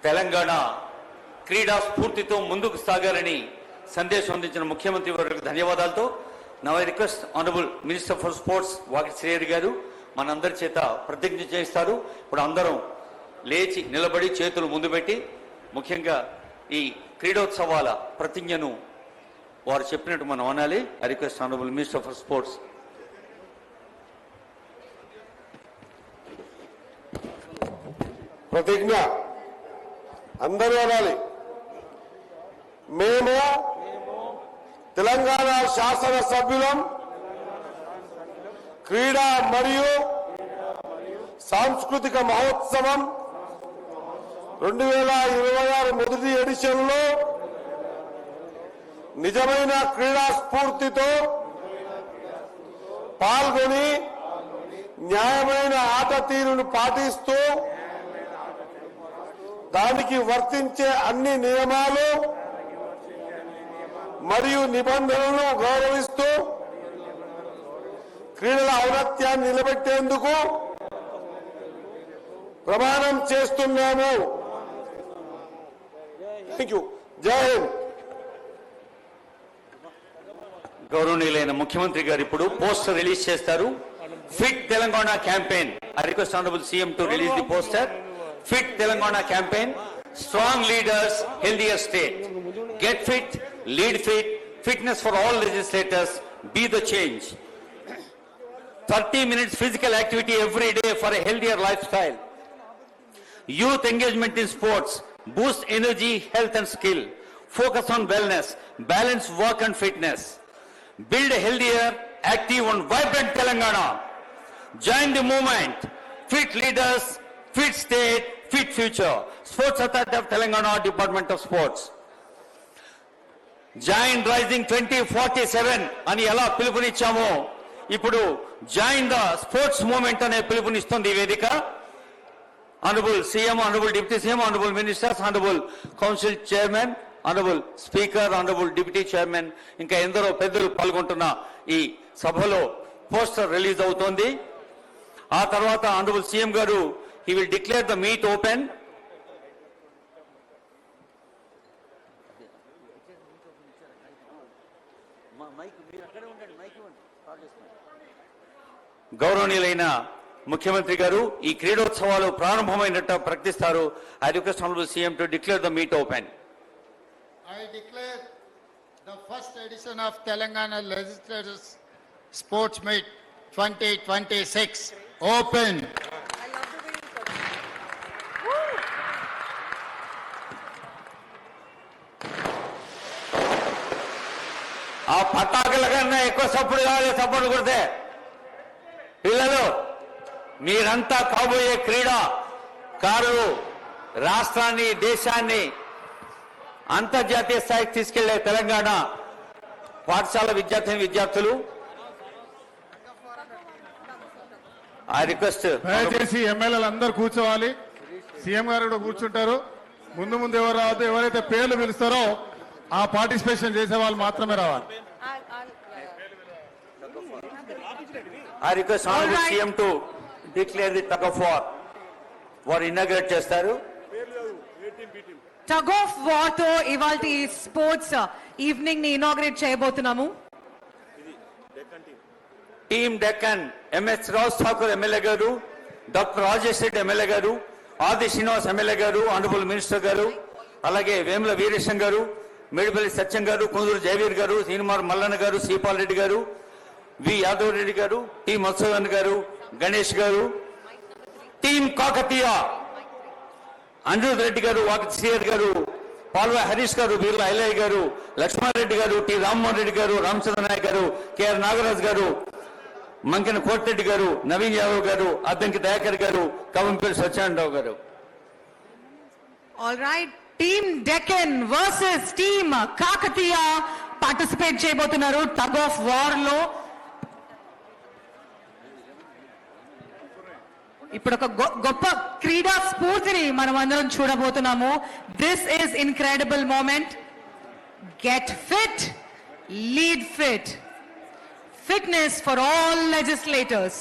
తెలంగాణ క్రీడా స్ఫూర్తితో ముందుకు సాగాలని సందేశం అందించిన ముఖ్యమంత్రి వారికి ధన్యవాదాలతో now I request honourable minister for sports వాకి శ్రేయర్ గారు మనందరి చేత ప్రతిజ్ఞ చేస్తారు. ఇప్పుడు అందరం లేచి నిలబడి చేతులు ముందు పెట్టి ముఖ్యంగా ఈ క్రీడోత్సవాల ప్రతిజ్ఞను వారు చెప్పినట్టు మనం అనాలి. I request honourable minister for sports. ప్రతిజ్ఞ అందరూ అనాలి. మేము తెలంగాణ శాసన సభ్యులం క్రీడా మరియు సాంస్కృతిక మహోత్సవం 2026 మొదటి ఎడిషన్లో నిజమైన క్రీడా స్ఫూర్తితో పాల్గొని న్యాయమైన ఆట తీరును పాటిస్తూ దానికి వర్తించే అన్ని నియమాలు మరియు నిబంధనలను గౌరవిస్తూ క్రీడల ఔన్నత్యాన్ని నిలబెట్టేందుకు ప్రమాణం చేస్తున్నాము. Thank you. జై హింద్. గౌరవనీయులైన ముఖ్యమంత్రి గారు ఇప్పుడు పోస్టర్ రిలీజ్ చేస్తారు. Fit Telangana campaign. I request honourable CM to release the poster. Fit Telangana campaign. Strong leaders, healthier state. Get fit, lead fit. Fitness for all legislators. Be the change. 30 minutes physical activity every day for a healthier lifestyle. Youth engagement in sports. Boost energy, health and skill. Focus on wellness. Balance work and fitness. Build a healthier, active and vibrant Telangana. Join the movement. Fit leaders, fit state, fit future. Sports Authority of Telangana, Department of Sports. Join rising 2047 అని ఎలా పిలుపునిచ్చామో ఇప్పుడు join the sports movement అనే పిలుపునిస్తుంది ఈ వేదిక. Honourable CM, honourable deputy CM, honourable ministers, honourable council chairman, honourable speaker, honourable deputy chairman ఇంకా ఎందరో పెద్దలు పాల్గొంటున్న ఈ సభలో పోస్టర్ రిలీజ్ అవుతోంది. ఆ తర్వాత ఆనరబుల్ సీఎం గారు he will declare the meet open. గౌరవనీయులైన ముఖ్యమంత్రి గారు ఈ క్రీడోత్సవాలు ప్రారంభమైనట్టు ప్రకటిస్తారు. I request honourable CM to declare the meet open. I declare the first edition of Telangana Legislators Sports Meet 2026 open. ఆ పతాకల కన్నా ఎక్కువ సపోర్ట్ కావాలి. సపోర్ట్ కొడితే పిల్లలు మీరంతా కాబోయే క్రీడాకారులు రాష్ట్రాన్ని దేశాన్ని అంతర్జాతీయ స్థాయికి తీసుకెళ్లే తెలంగాణ పాఠశాల విద్యార్థులు ఆ రిక్వెస్ట్ దయచేసి ఎమ్మెల్యేలు అందరూ కూర్చోవాలి. సీఎం గారు కూడా కూర్చుంటారు. ముందు ఎవరు రావద్దు. ఎవరైతే పేర్లు పిలుస్తారో ఆ పార్టిసిపేషన్ చేసే వాళ్ళు మాత్రమే రావాలి. ఆ request honourable CM to declare the tug of war వారు ఇనాగ్రేట్ చేస్తారు. టగ్ ఆఫ్ వార్ తో ఇవాళ స్పోర్ట్స్ ఈవినింగ్ ని ఇనాగ్రేట్ చేయబోతున్నాము. Team Deccan MS Raj Thakur MLA గారు, డాక్టర్ రాజేష్ రెడ్డి ఎమ్మెల్యే గారు, ఆది శ్రీనివాస్ ఎమ్మెల్యే గారు, ఆనరబుల్ మినిస్టర్ గారు, అలాగే వేముల వీరేశం గారు, మేడిపల్లి సత్యం గారు, కుందూరు జయవీర్ గారు, తీన్మార్ మల్లన్న గారు, శ్రీపాల్ రెడ్డి గారు, వి యాదవ్ రెడ్డి గారు, టి మత్స్యవన్ గారు, గణేష్ గారు, టీమ్ కాకతీయ అనిరుద్ రెడ్డి గారు, వాకి శ్రీహర్ గారు, పాల్వా హరీష్ గారు, బీర్లా ఐలయ్య గారు, లక్ష్మారెడ్డి గారు, టి రామ్మోహన్ రెడ్డి గారు, రామచంద్ర నాయక్ గారు, కెఆర్ నాగరాజ్ గారు, మంకెన కోటిరెడ్డి గారు, నవీన్ యాదవ్ గారు, అద్దంకి దయాకర్ గారు, Kavampalli Satyananda Rao garu. All right, team Deccan versus team Kakatiya participate చేయబోతున్నారు టగ్ ఆఫ్ వార్ లో. ఇప్పుడు ఒక గొప్ప క్రీడా స్ఫూర్తిని మనం అందరం చూడబోతున్నాము. This is incredible moment. Get fit, lead fit. Fitness for all legislators.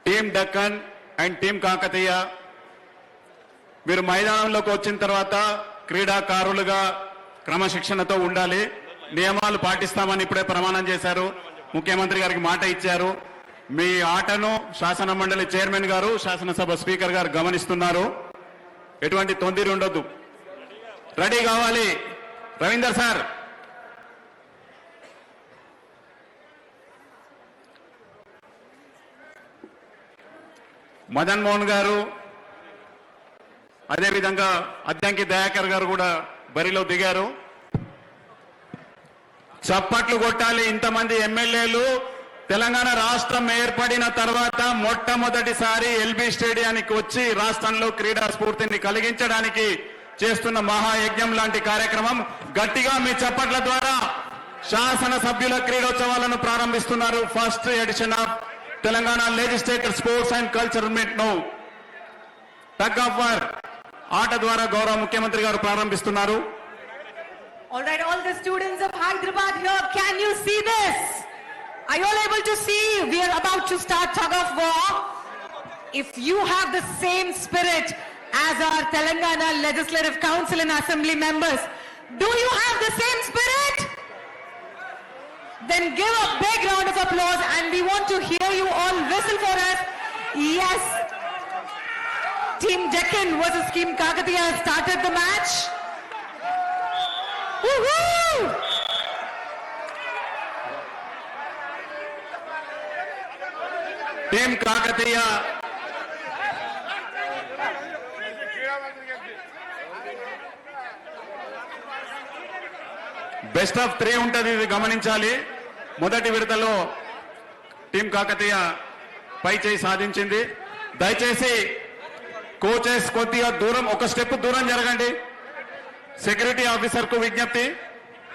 Team Deccan and team Kakatiya మీరు మైదానంలోకి వచ్చిన తర్వాత క్రీడాకారులుగా క్రమశిక్షణతో ఉండాలి. నియమాలు పాటిస్తామని ఇప్పుడే ప్రమాణం చేశారు. ముఖ్యమంత్రి గారికి మాట ఇచ్చారు. మీ ఆటను శాసన మండలి చైర్మన్ గారు, శాసనసభ స్పీకర్ గారు గమనిస్తున్నారు. ఎటువంటి తొందర ఉండొద్దు. రెడీ కావాలి. రవీందర్ సార్, మదన్ మోహన్ గారు, అదేవిధంగా అద్దంకి దయాకర్ గారు కూడా బరిలో దిగారు. చప్పట్లు కొట్టాలి. ఇంతమంది ఎమ్మెల్యేలు తెలంగాణ రాష్ట్రం ఏర్పడిన తర్వాత మొట్టమొదటిసారి ఎల్బీ స్టేడియానికి వచ్చి రాష్ట్రంలో క్రీడా స్ఫూర్తిని కలిగించడానికి చేస్తున్న మహాయజ్ఞం లాంటి కార్యక్రమం. గట్టిగా మీ చప్పట్ల ద్వారా శాసన సభ్యుల క్రీడోత్సవాలను ప్రారంభిస్తున్నారు. First edition of Telangana legislator sports and culture meet now. Tug of war ఆట ద్వారా గౌరవ ముఖ్యమంత్రి గారు ప్రారంభిస్తున్నారు. All right, all the students of Hyderabad here, can you see this? Are you all able to see? We are about to start tug of war. If you have the same spirit as our Telangana Legislative Council and Assembly members, do you have the same spirit? Then give a big round of applause and we want to hear you all whistle for us. Yes. Team Deccan versus Team Kakatiya has started the match. Woohoo! Team Kakatiya best of 3 ఉంటుంది. ఇది గమనించాలి. మొదటి విడతలో team Kakatiya పై చేయి సాధించింది. దయచేసి coaches కొద్దిగా దూరం, ఒక స్టెప్ దూరం జరగండి. సెక్యూరిటీ ఆఫీసర్ కు విజ్ఞప్తి,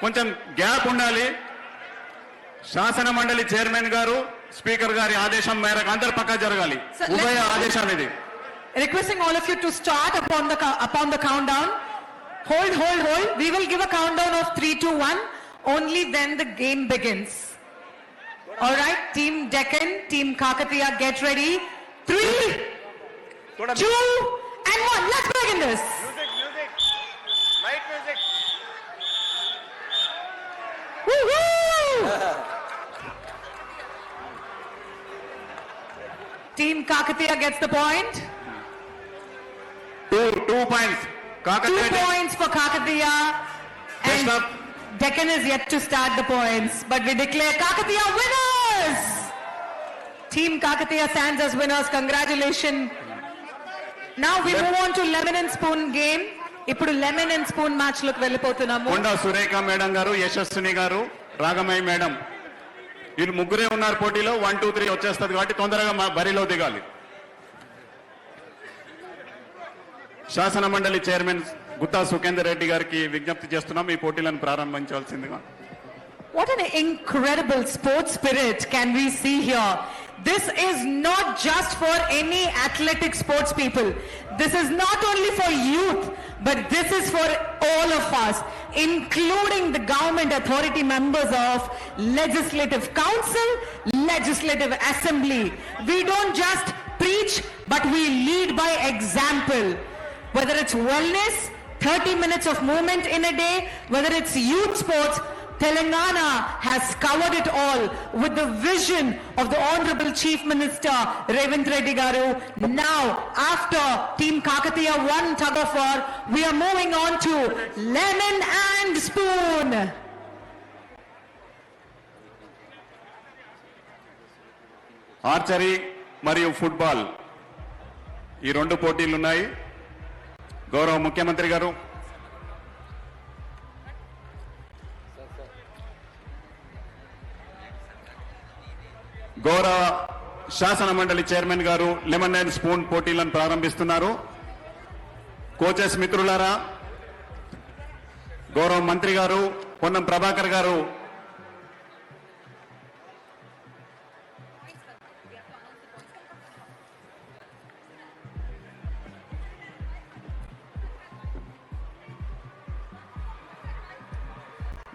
కొంచెం గ్యాప్ ఉండాలి. శాసన మండలి చైర్మన్ గారు, స్పీకర్ గారి ఆదేశం మేరకు అందరు పక్క జరగాలి. ఉభయ ఆదేశం ఇది. Requesting all of you to start upon the countdown. Hold. We will give a countdown of 3, 2, 1. Only then the game begins. All right, Team Deccan, Team Kakatiya, get ready. 3, 2, and 1. Let's begin this. Light music. Woohoo! Team Kakatiya gets the point. 2 points. 2 points for Kakatiya. Best And of Deccan is yet to start the points, but we declare Kakatiya winners! Team Kakatiya stands as winners. Congratulations. Now we move on to lemon and spoon game. ఇప్పుడు lemon and spoon match లోకి వెళ్ళిపోతున్నాము. Konda Surekha madam గారు, యశస్విని గారు, Ragamayi madam, వీళ్ళు ముగ్గురే ఉన్నారు పోటీలో. 1, 2, 3 వచ్చేస్తుంది కాబట్టి తొందరగా మా బరిలో దిగాలి. శాసన మండలి చైర్మన్ గుత్తా సుఖేందర్ రెడ్డి గారికి విజ్ఞప్తి చేస్తున్నాం ఈ పోటీలను ప్రారంభించవలసిందిగా. What an incredible sports spirit can we see here. This is not just for any athletic sports people. This is not only for youth, but this is for all of us, including the government authority members of Legislative Council, Legislative Assembly. We don't just preach, but we lead by example. Whether it's wellness, 30 minutes of movement in a day, whether it's youth sports, Telangana has covered it all with the vision of the Honorable Chief Minister Revanth Reddy Garu. Now, after Team Kakatiya won tug of war, we are moving on to lemon and spoon. Archery మరియు football ఈ రెండు పోటీలు ఉన్నాయి. గౌరవ ముఖ్యమంత్రి గారు, గౌరవ శాసన మండలి చైర్మన్ గారు లెమన్ అండ్ స్పూన్ పోటీలను ప్రారంభిస్తున్నారు. కోచెస్ మిత్రులారా, గౌరవ మంత్రి గారు పొన్నం ప్రభాకర్ గారు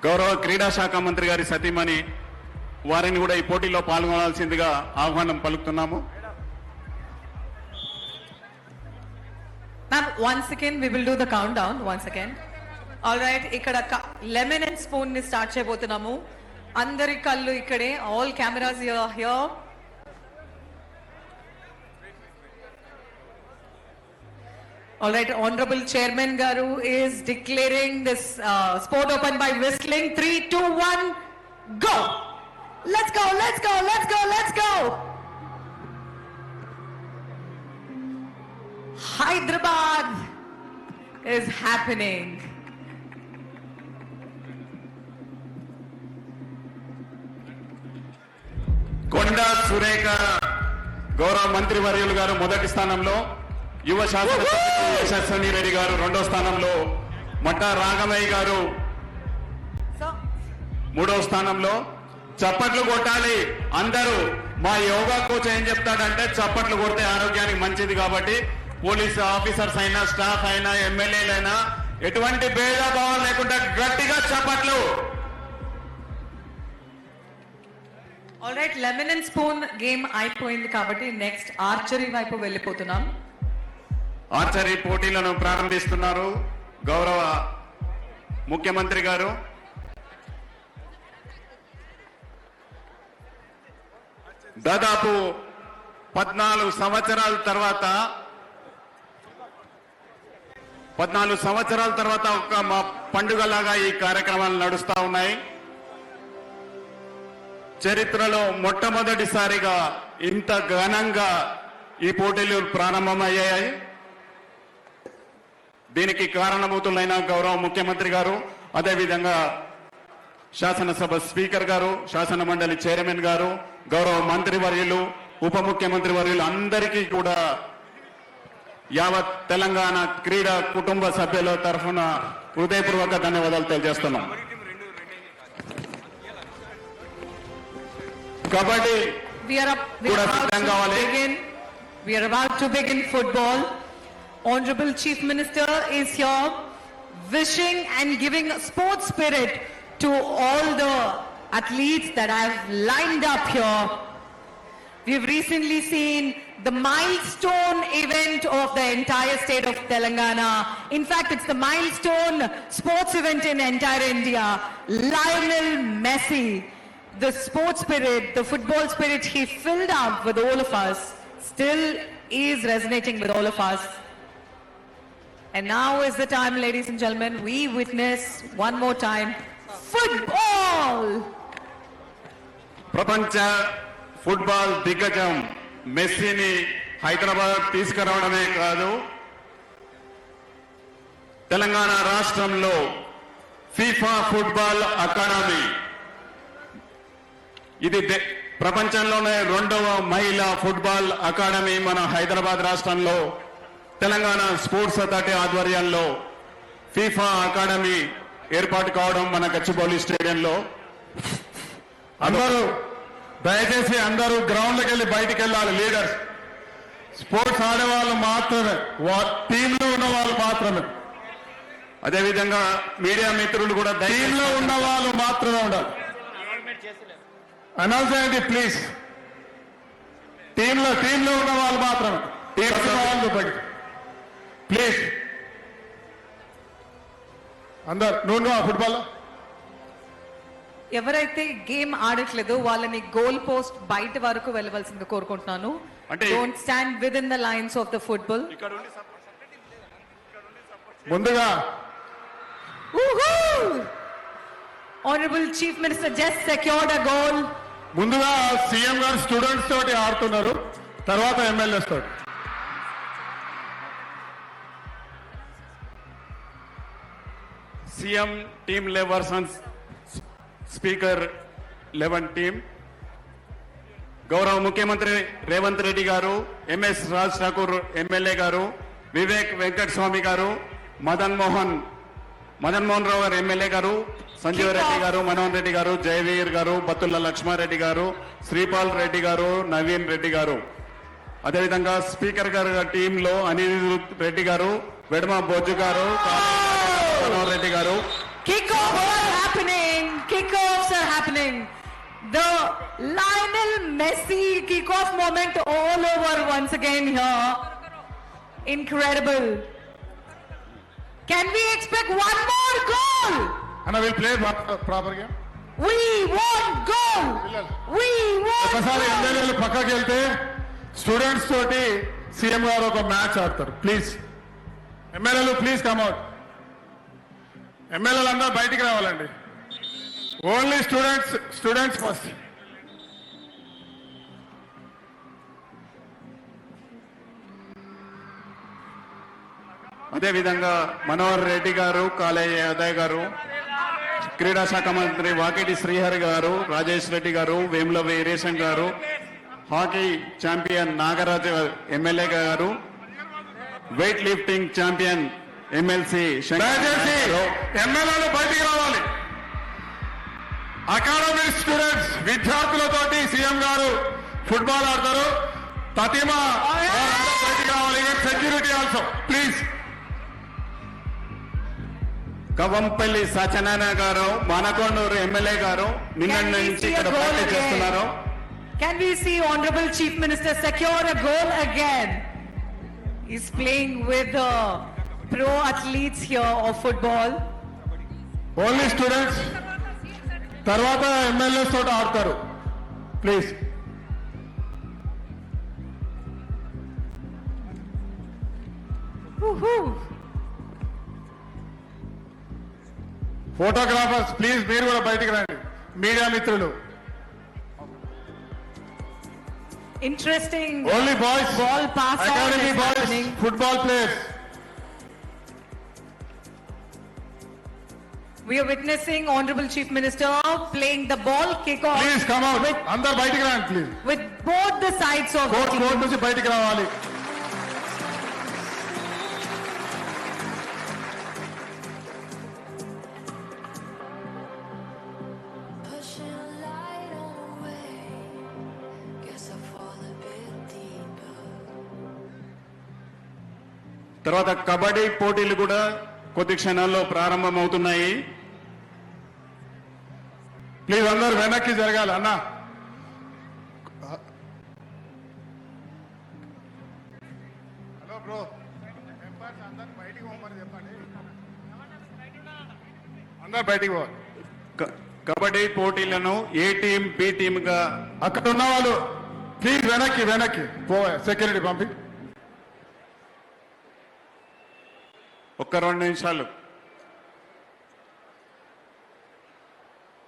గౌరవ క్రీడా శాఖ మంత్రి గారి సతీమణి వారిని కూడా ఈ పోటీలో పాల్గొనాల్సిందిగా ఆహ్వానం పలుకుతున్నాము. Ma'am, once again we will do the countdown once again. All right, ikkada lemon and spoon ni start cheyabothunamu. Andari kallu ikkade, all cameras here. All right, Honorable Chairman Garu is declaring this sport open by whistling. 3, 2, 1, go! Let's go, let's go, let's go, let's go! Hyderabad is happening. Konda Surekha గౌరవ మంత్రి వర్యులు గారు మొదటి స్థానంలో, యువ శాసన సభ్యులు యశస్విని రెడ్డి గారు రెండో స్థానంలో, మట్టా రాగమయ్య గారు మూడో స్థానంలో. చప్పట్లు కొట్టాలి అందరూ. మా యోగా కోచ్ ఏం చెప్తాడంటే చప్పట్లు కొడితే ఆరోగ్యానికి మంచిది కాబట్టి పోలీసు ఆఫీసర్స్ అయినా, స్టాఫ్ అయినా, ఎమ్మెల్యేలైనా ఎటువంటి భేదభావం లేకుండా గట్టిగా చప్పట్లు. All right, lemon and spoon game అయిపోయింది కాబట్టి నెక్స్ట్ ఆర్చరీ వైపు వెళ్ళిపోతున్నాం. ఆర్చరీ పోటీలను ప్రారంభిస్తున్నారు గౌరవ ముఖ్యమంత్రి గారు. దాదాపు 14 సంవత్సరాల తర్వాత ఒక మా పండుగలాగా ఈ కార్యక్రమాలు నడుస్తా ఉన్నాయి. చరిత్రలో మొట్టమొదటిసారిగా ఇంత ఘనంగా ఈ పోటీలు ప్రారంభమయ్యాయి. దీనికి కారణమవుతున్న గౌరవ ముఖ్యమంత్రి గారు, అదేవిధంగా శాసనసభ స్పీకర్ గారు, శాసన మండలి చైర్మన్ గారు, గౌరవ మంత్రి వర్యులు, ఉప ముఖ్యమంత్రి వర్యులు అందరికీ కూడా యావత్ తెలంగాణ క్రీడా కుటుంబ సభ్యుల తరఫున హృదయపూర్వక ధన్యవాదాలు తెలియజేస్తున్నాం. కబడ్డీ కూడా సిద్ధం కావాలి. We are about to begin football. Honorable Chief Minister is here wishing and giving sports spirit to all the athletes that have lined up here. We've recently seen the milestone event of the entire state of Telangana. In fact, it's the milestone sports event in entire India. Lionel Messi, the sports spirit, the football spirit he filled up with all of us, still is resonating with all of us. And now is the time, ladies and gentlemen, we witness one more time football. ప్రపంచ football దిగ్గజం మెస్సీని హైదరాబాద్ తీసుకురావడమే కాదు, తెలంగాణ రాష్ట్రంలో FIFA football academy, ఇది ప్రపంచంలోనే 2వ మహిళా football academy మన హైదరాబాద్ రాష్ట్రంలో తెలంగాణ స్పోర్ట్స్ అథారిటీ ఆధ్వర్యంలో ఫీఫా అకాడమీ ఏర్పాటు కావడం మన గచ్చిబౌలి స్టేడియంలో. అందరూ దయచేసి అందరూ గ్రౌండ్కి వెళ్ళి బయటికి వెళ్ళాలి. లీడర్స్, స్పోర్ట్స్ ఆడేవాళ్ళు మాత్రమే, టీంలో ఉన్న వాళ్ళు మాత్రమే, అదేవిధంగా మీడియా మిత్రులు కూడా టీంలో ఉన్న వాళ్ళు మాత్రమే ఉండాలి. అనౌన్స్ చేయండి ప్లీజ్. టీంలో ఉన్న వాళ్ళు మాత్రమే, వాళ్ళు బయటికి ప్లీజ్. అందరు నువ్వు ఫుట్బాల్ ఎవరైతే గేమ్ ఆడట్లేదో వాళ్ళని గోల్ పోస్ట్ బయట వరకు వెళ్ళవలసింది కోరుకుంటున్నాను. Don't stand with in the lines of the football. ముందుగా Honorable Chief Minister just secured a goal. ముందుగా సీఎం గారు స్టూడెంట్స్ తోటి ఆడుతున్నారు, తర్వాత ఎమ్మెల్యేస్ తోటి. CM team 11 versus speaker 11 team. గౌరవ ముఖ్యమంత్రి రేవంత్ రెడ్డి గారు, ఎంఎస్ రాజ్ ఠాకూర్ ఎమ్మెల్యే గారు, వివేక్ వెంకటస్వామి గారు, మదన్ మోహన్ రావు గారు ఎమ్మెల్యే గారు, సంజీవ రెడ్డి గారు, మనోహన్ రెడ్డి గారు, జయవీర్ గారు, బత్తుల లక్ష్మారెడ్డి గారు, శ్రీపాల్ రెడ్డి గారు, నవీన్ రెడ్డి గారు, అదేవిధంగా స్పీకర్ గారు టీంలో అనిరుద్ రెడ్డి గారు, వెడమ బొజ్జు గారు, మనోహర్ రెడ్డి గారు. Kickoffs are happening. The Lionel Messi kickoff moment all over once again here. Incredible. Can we expect one more goal? And I will play proper game. We want goal. We want ఒకసారి ఎమ్మెల్యేలు పక్కకి వెళ్తే students తోటి CM గారు ఒక match ఆడతారు. Please ఎమ్మెల్యేలు please కమ్అట్. ఎమ్మెల్యేలు అందరూ బయటికి రావాలండి. Only students first. అదేవిధంగా మనోహర్ రెడ్డి గారు, కాలేయ ఉదయ్ గారు, క్రీడా శాఖ మంత్రి వాకిటి శ్రీహరి గారు, రాజేష్ రెడ్డి గారు, వేముల వీరేశం గారు, హాకీ ఛాంపియన్ నాగరాజు ఎమ్మెల్యే గారు, వెయిట్ లిఫ్టింగ్ ఛాంపియన్ ఎమ్మెల్సీ ఎమ్మెల్యేలు బయటికి రావాలి. అకాడమీ స్టూడెంట్స్ విద్యార్థులతోటి సీఎం గారు ఫుట్బాల్ ఆడతారు. తతిమా బయటికి రావాలి. Security also please. Kavampalli Satyanarayana గారు, మానకొండూరు ఎమ్మెల్యే గారు నిన్న నుంచి ఇక్కడ ప్రాక్టీస్ చేస్తున్నారు. Can we see Honorable Chief Minister secure a goal again? He's playing with the pro athletes here of football. Only students, తర్వాత ఎమ్మెల్యేస్ తోటి ఆడతారు. ప్లీజ్. ఫోటోగ్రాఫర్స్ ప్లీజ్ మీరు కూడా బయటికి రండి. మీడియా మిత్రులు. Interesting. Only boys, Ball pass on academy is boys, happening. Football players. We are witnessing Honorable Chief Minister playing the ball kickoff please come out. అందరు బయటికి రండి please. with both the sides of the court team. నుంచి బయటికి రావాలి. Pushing light on the way. Guess I fall a bit deeper. తర్వాత కబడ్డీ పోటీలు కూడా కొద్ది క్షణాల్లో ప్రారంభమవుతున్నాయి. ప్లీజ్ అందరు వెనక్కి జరగాలి. అన్న హలో బ్రో, అందరు బయటికి పోమని చెప్పండి. అందరు బయటికి పోవాలి. కబడ్డీ పోటీలను ఏ టీం బి టీమ్ గా అక్కడ ఉన్న వాళ్ళు ప్లీజ్ వెనక్కి పోవే. సెక్యూరిటీ పంపి. ఒక్క 2 నిమిషాలు.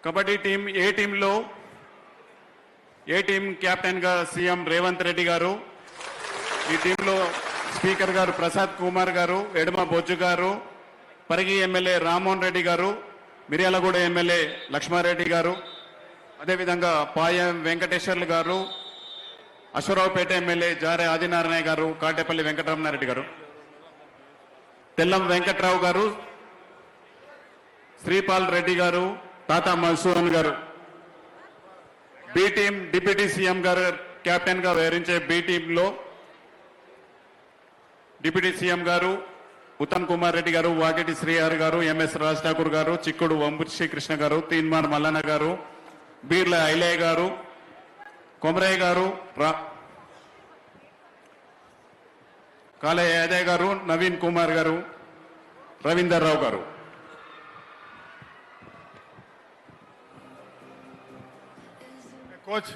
కబడ్డీ టీం ఏ టీం కెప్టెన్ గా సీఎం రేవంత్ రెడ్డి గారు, ఈ టీంలో స్పీకర్ గారు ప్రసాద్ కుమార్ గారు, ఎడమ బొజ్జు గారు, పరిగి ఎమ్మెల్యే రామ్మోహన్ రెడ్డి గారు, మిర్యాలగూడ ఎమ్మెల్యే లక్ష్మారెడ్డి గారు, అదేవిధంగా పాయం వెంకటేశ్వర్లు గారు, అశ్వరావుపేట ఎమ్మెల్యే జారే ఆదినారాయణ గారు, కాటేపల్లి వెంకటరమణారెడ్డి గారు, తెల్లం వెంకట్రావు గారు, శ్రీపాల్ రెడ్డి గారు, తాతా మన్సూరన్ గారు. బి టీం డిప్యూటీ సీఎం గారు కెప్టెన్ గా వ్యవహరించే బి టీంలో డిప్యూటీ సీఎం గారు ఉత్తమ్ కుమార్ రెడ్డి గారు, వాకిటి శ్రీహరి గారు, ఎంఎస్ రాజ్ ఠాకూర్ గారు, చిక్కుడు వంశీకృష్ణ గారు, తీన్మార్ మల్లన్న గారు, బీర్ల ఐలయ్య గారు, కొమరయ్య గారు, కాలయ్య యాదయ్య గారు, నవీన్ కుమార్ గారు, రవీందర్ రావు గారు. Coach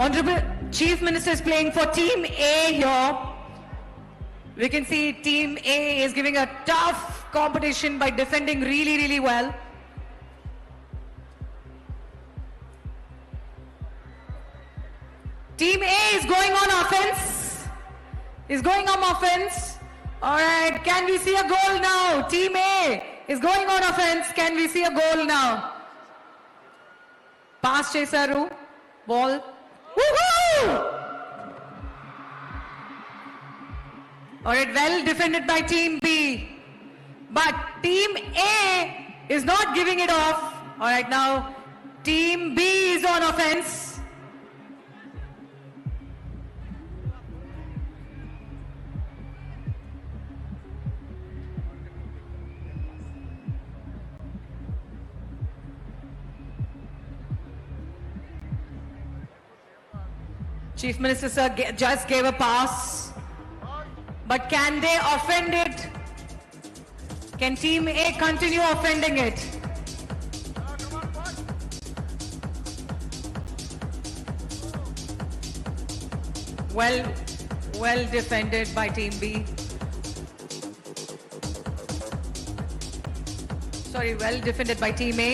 Honorable Chief Minister is playing for Team A here. We can see Team A is giving a tough competition by defending really well. Team A is going on offense. Is going on offense. All right, can we see a goal now? Team A is going on offense. Can we see a goal now? Pass chesaru. Ball. Woohoo! All right, well defended by Team B. But Team A is not giving it off. All right, now Team B is on offense. Chief Minister sir just gave a pass, but can they offend it? Can Team A continue offending it? Well defended by Team B. Sorry, well defended by Team A.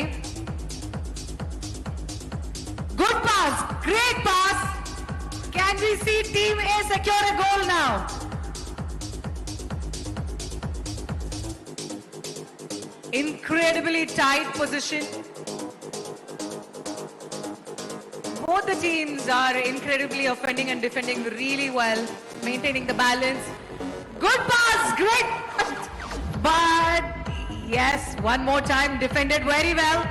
Good pass, great pass. Can we see Team A secure a goal now? Incredibly tight position. Both the teams are incredibly offending and defending really well, maintaining the balance. Good pass, great pass. But yes, one more time, defended very well.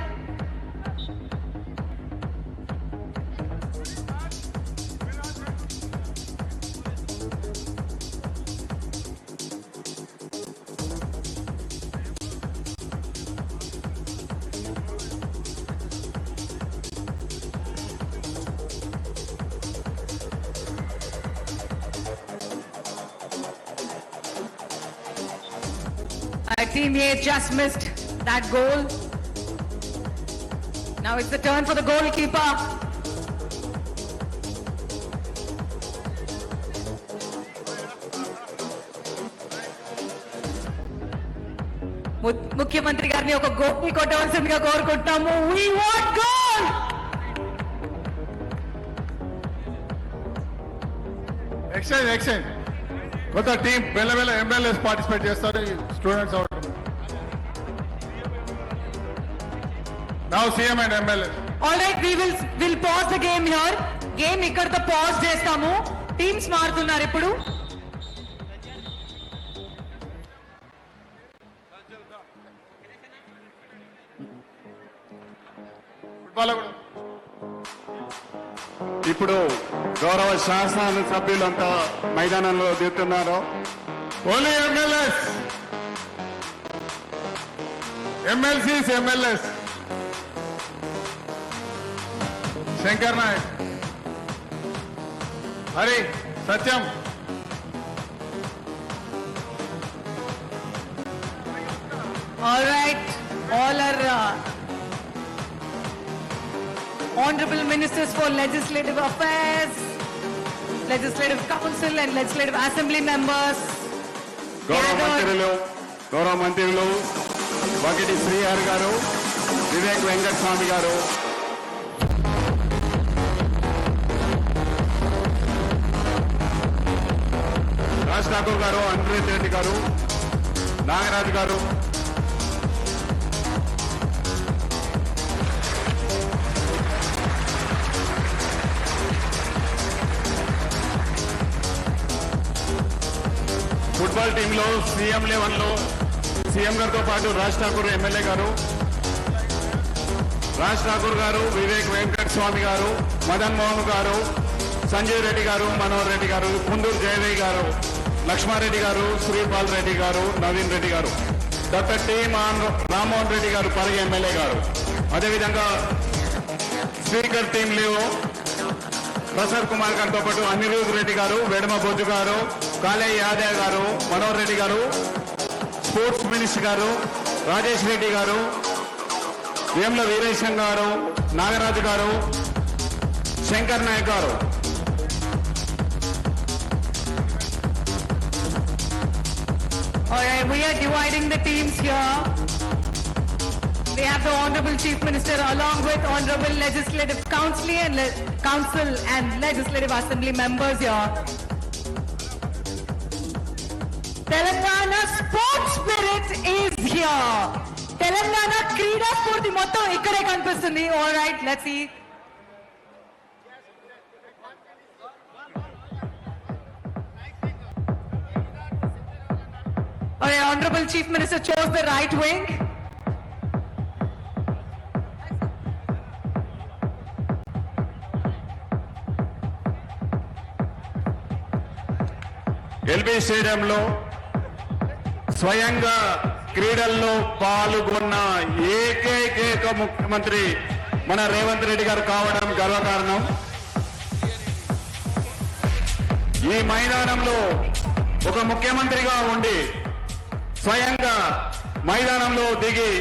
Team A just missed that goal. Now it's the turn for the goalkeeper. ముఖ్యమంత్రి గారిని ఒక goal కొట్టవలసిందిగా కోరుకుంటాము. We want goal! Exchange కొత్త team మెల్లమెల్ల MLAs participate చేస్తారు, students out. Now CM and MLA All right, we'll pause the game here. Game ikkadతో pause చేస్తాము. Teams మారుతున్నారు ఇప్పుడు. ఇప్పుడు గౌరవ శాసన సభ్యులంతా మైదానంలో దిగుతున్నారు. Only MLAs, MLCs, MLAs. Shankar Naik, Hari, Satyam. All right, all are honorable ministers for legislative affairs, legislative council and legislative assembly members. గౌరవ మంత్రులు వకిటి శ్రీహరి గారు, వివేక్ వెంకట స్వామి గారు, రాజ్ ఠాకూర్ గారు, అన్వేష్ రెడ్డి గారు, నాగరాజు గారు, ఫుట్బాల్ టీంలో సీఎం లెవెల్లో సీఎం గారితో పాటు రాజ్ ఠాకూర్ ఎమ్మెల్యే గారు, రాజ్ ఠాకూర్ గారు, వివేక్ వెంకట స్వామి గారు, మదన్ మోహన్ గారు, సంజయ్ రెడ్డి గారు, మనోహర్ రెడ్డి గారు, కుందూరు జయదేవి గారు, లక్ష్మారెడ్డి గారు, శ్రీపాల్ రెడ్డి గారు, నవీన్ రెడ్డి గారు, డాక్టర్ టి రామ్మోహన్ రెడ్డి గారు, పరిగి ఎమ్మెల్యే గారు, అదేవిధంగా speaker team leave Prasad Kumar గారితో పాటు అనిరుద్ రెడ్డి గారు, వెడమ బొజ్జు గారు, కాళే యాదవ్ గారు, మనోహర్ రెడ్డి గారు, స్పోర్ట్స్ మినిస్టర్ గారు, రాజేష్ రెడ్డి గారు, వేముల వీరేశం గారు, నాగరాజు గారు, శంకర్ నాయక్ గారు. All right, we are dividing the teams here. We have the Honorable Chief Minister along with Honorable Legislative Council and Legislative Assembly members here. Telangana sports spirit is here. Telangana Krida Spurti mottam ikkade kanipistundi. All right, let's see. All right, Honorable Chief Minister chose the right wing. LB స్టేడియంలో స్వయంగా క్రీడల్లో పాల్గొన్న ఏకైక ముఖ్యమంత్రి మన రేవంత్ రెడ్డి గారు కావడం గర్వకారణం. ఈ మైదానంలో ఒక ముఖ్యమంత్రిగా ఉండి స్వయంగా మైదానంలో దిగి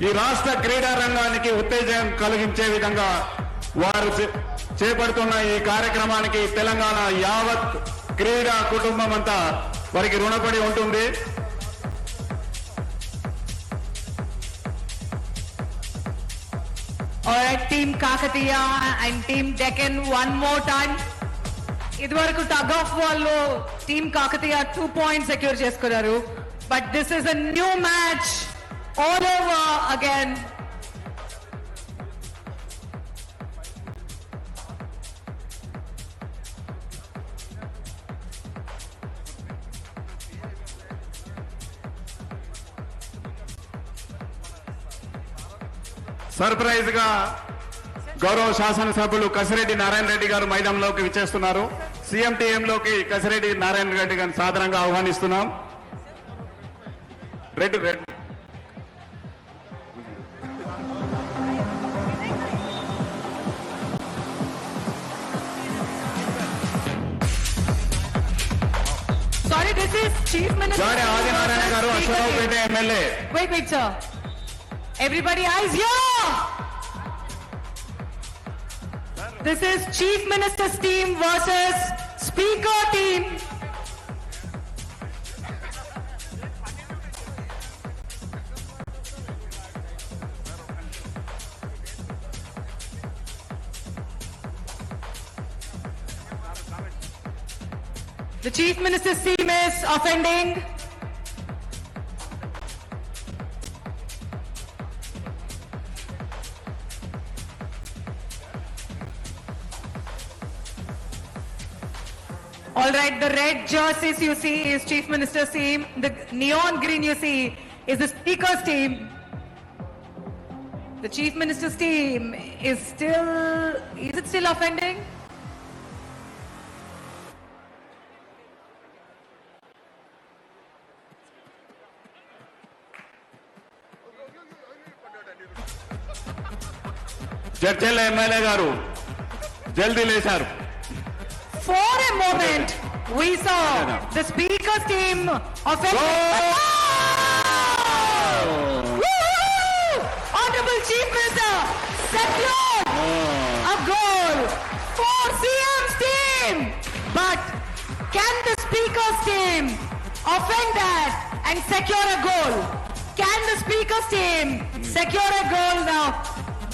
ఈ రాష్ట్ర క్రీడా రంగానికి ఉత్తేజం కలిగించే విధంగా వారు చేపడుతున్న ఈ కార్యక్రమానికి తెలంగాణ యావత్ క్రీడా కుటుంబం అంతా వారికి రుణపడి ఉంటుంది. All right, Team Kakatiya and Team Deccan one more time. ఇదివరకు టగ్ ఆఫ్ వార్ లో టీమ్ కాకతీయ 2 points సెక్యూర్ చేసుకున్నారు. But this is a new match all over again. Surprise గా గౌరవ శాసనసభ్యులు కసిరెడ్డి నారాయణ రెడ్డి గారు మైదానంలోకి విచ్చేస్తున్నారు. సీఎంటీఎం లోకి కసిరెడ్డి నారాయణ రెడ్డి గారిని సాదరంగా ఆహ్వానిస్తున్నాం. Reddy Sorry, this is Chief Minister. జాడే ఆదినారాయణ గారు, Aswaraopeta MLA. Wait, sir. Everybody eyes here. This is Chief Minister's team versus Speaker team. The Chief Minister's team is offending. All right, the red jerseys you see is Chief Minister's team. The neon green you see is the Speaker's team. The Chief Minister's team is it still offending? చర్చల MLA గారు జల్దీ లేచారు. For a moment, we saw the Speaker's team offending. Woo! Honorable Chief Minister secured a goal for CM's team. But can the Speaker's team offend that and secure a goal? Can the Speaker's team secure a goal now?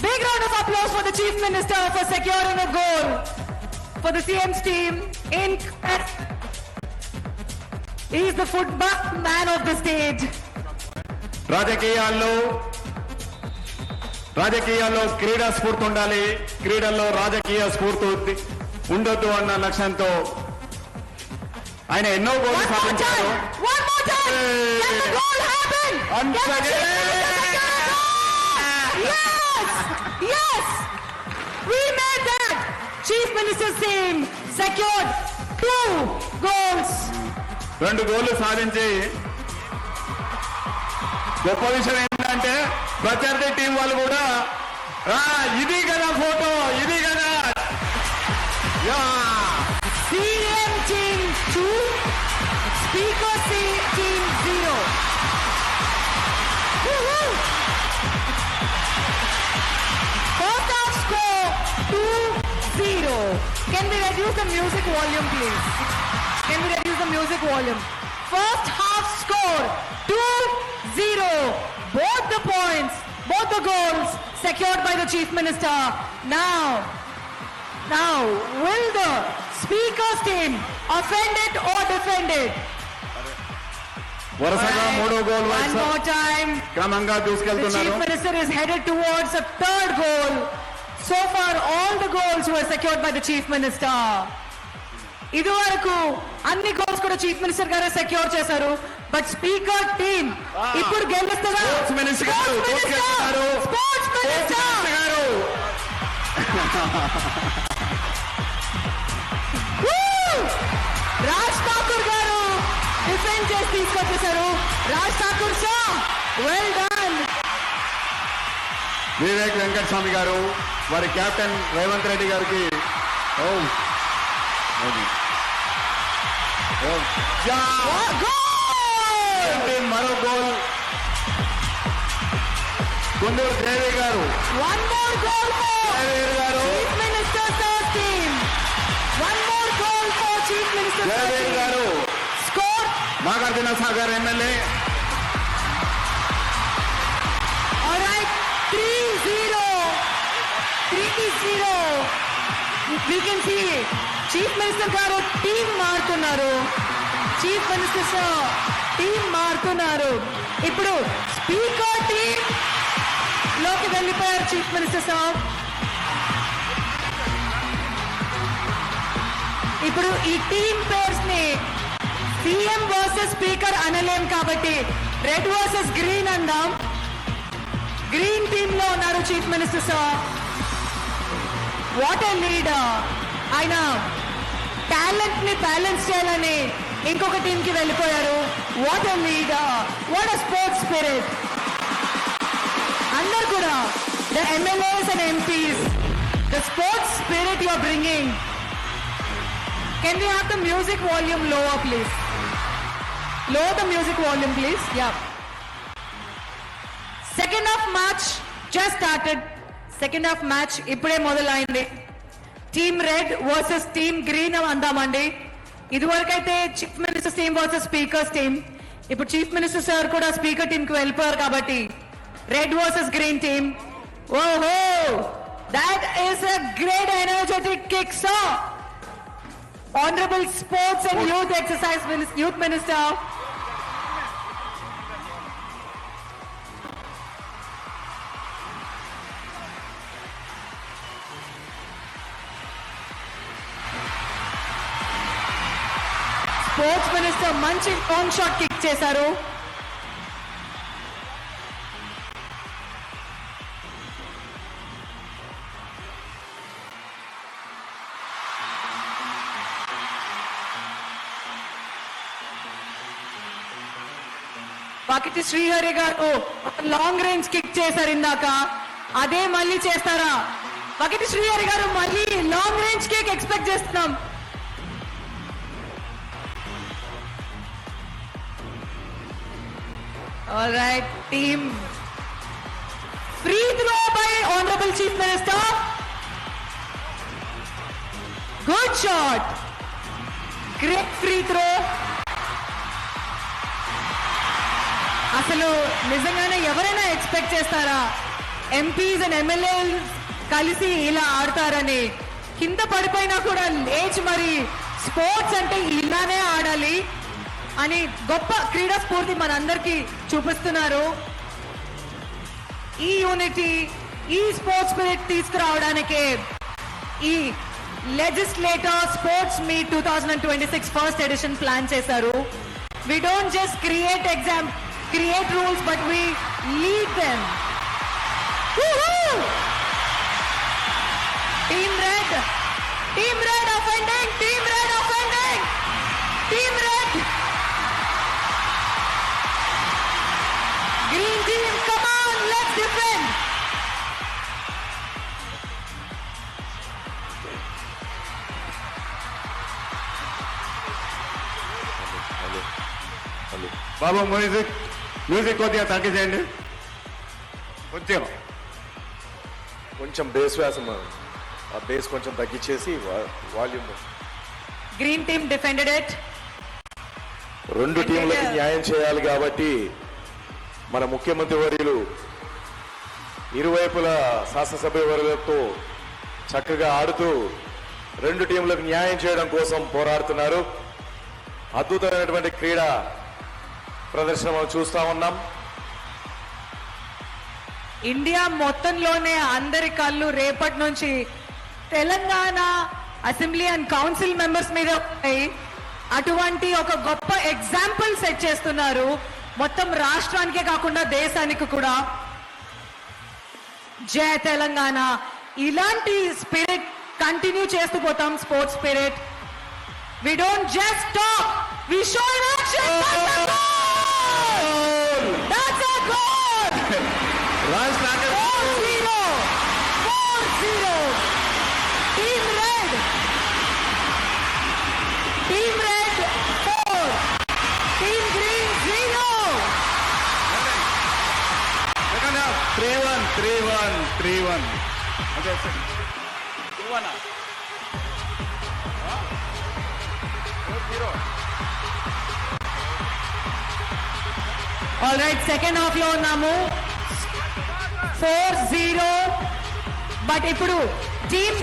Big round of applause for the Chief Minister for securing a goal for the CM's team. He is the football man of the stage. రాజకీయాల్లో క్రీడా స్ఫూర్తి ఉండాలి, క్రీడల్లో రాజకీయ స్ఫూర్తి ఉండొద్దు అన్న లక్ష్యంతో ఆయన ఎన్నో గోల్స్ సాధించారు. One more time! Can the goal happen? Yes! Yes! We made that! Chief Minister's team secured 2 goals. 2 గోళ్లు సాధించి గొప్ప విషయం ఏంటంటే ప్రత్యర్థి టీం వాళ్ళు కూడా ఇది కదా ఫోటో, ఇది కదా. CM team 2, Speaker team 0. Woohoo! First half score 2-0. Can we reduce the music volume, please? Can we reduce the music volume? First half score 2-0. Both the points, both the goals secured by the Chief Minister. Now, will the Speaker's team offend it or defend it? వరుసగా 3వ goal One more time. క్రమంగా The దూసుకెళ్తున్నారు. Chief Minister is headed towards a 3rd goal. So far, all the goals were secured by the Chief Minister. ఇదివరకు అన్ని goals కూడా chief minister గారే secure చేశారు. But speaker team ఇప్పుడు గెలుస్తుందా? Sports minister గారు sports minister Raj Thakur గారు defend చేసి తీసుకొచ్చేశారు. రాజ్ ఠాకూర్ షా వెల్ డన్. వివేక్ వెంకటస్వామి గారు వారి కెప్టెన్ రేవంత్ రెడ్డి గారికి మరో గోల్. కుందూరు దేవి గారు One more goal for Chief Minister's team. One more goal for Chief Minister's Devi team. గారు Score. Nagarjuna Sagar MLA. All right, 3-0. 3-0. We can see Chief Minister గారు టీం మారుతున్నారు. Chief Minister సార్ టీం మారుతున్నారు. ఇప్పుడు speaker team లోకి వెళ్ళిపోయారు chief minister sir. ఇప్పుడు ఈ team పేర్స్ ని సీఎం వర్సెస్ స్పీకర్ అనలేం కాబట్టి రెడ్ వర్సెస్ గ్రీన్ అందాం. గ్రీన్ టీమ్ లో ఉన్నారు chief minister sir. What a leader. ఆయన టాలెంట్ ని బ్యాలెన్స్ చేయాలని ఇంకొక టీమ్ కి వెళ్ళిపోయారు. What a leader, what a sports spirit. అందరు కూడా the MLAs and MPs, the sports spirit you are bringing. Can we have the music volume lower please? Lower the music volume, please. Yeah. Second half match just started. Second half match ఇప్పుడే మొదలైంది. Team red versus team green అందామండి. ఇదివరకైతే chief minister team versus speakers team. ఇప్పుడు chief minister sir కూడా speaker team కి వెళ్ళిపోయారు కాబట్టి red versus green team. ఓహో, that is a great energetic kick, sir. Honorable Sports and Youth Minister. Sports minister మంచి long shot kick చేశారు. వాకిటి శ్రీహరి గారు long range kick చేశారు ఇందాక, అదే మళ్ళీ చేస్తారా? వాకిటి శ్రీహరి గారు మళ్ళీ లాంగ్ రేంజ్ కిక్ ఎక్స్పెక్ట్ చేస్తున్నాం. Alright team, free throw by honourable chief minister. Good shot, great free throw. అసలు నిజంగానే ఎవరైనా ఎక్స్పెక్ట్ చేస్తారా ఎంపీస్ అండ్ ఎమ్మెల్యే కలిసి ఇలా ఆడతారని? కింద పడిపోయినా కూడా లేచి మరి స్పోర్ట్స్ అంటే ఇలానే ఆడాలి అని గొప్ప క్రీడా స్ఫూర్తి మనందరికీ చూపిస్తున్నారు. ఈ యూనిటీ, ఈ స్పోర్ట్స్ స్పిరిట్ తీసుకురావడానికే ఈ legislator sports meet 2026 first edition plan చేశారు. We don't just create rules, but we lead them. Woohoo! Team Red offending, Team Red offending, Team Red. Green team, come on, let's defend. Babu music కొద్దిగా తగ్గించండి. కొంచెం base వ్యాసం, ఆ base కొంచెం తగ్గించేసి volume. Green team defended it. రెండు టీంలకి న్యాయం చేయాలి కాబట్టి మన ముఖ్యమంత్రి వర్యులు ఇరువైపుల శాసనసభ్య వర్యులతో చక్కగా ఆడుతూ రెండు టీంలకు న్యాయం చేయడం కోసం పోరాడుతున్నారు. అద్భుతమైనటువంటి క్రీడా ప్రదర్శన మనం చూస్తా ఉన్నాం. ఇండియా మొత్తంలోనే అందరి కళ్ళు రేపటి నుంచి Telangana assembly and council members మీద ఉన్నాయి. అటువంటి ఒక గొప్ప ఎగ్జాంపుల్ సెట్ చేస్తున్నారు మొత్తం రాష్ట్రానికే కాకుండా దేశానికి కూడా. జై తెలంగాణ. ఇలాంటి స్పిరిట్ కంటిన్యూ చేస్తూ పోతాం. Sports spirit. We don't just talk, we show in action. That's a goal. Raj Thakur 4-0. Team Red 4, Team Green 0. 3-1. All right, second half లో ఉన్నాము. 4-0. బట్ ఇప్పుడు టీమ్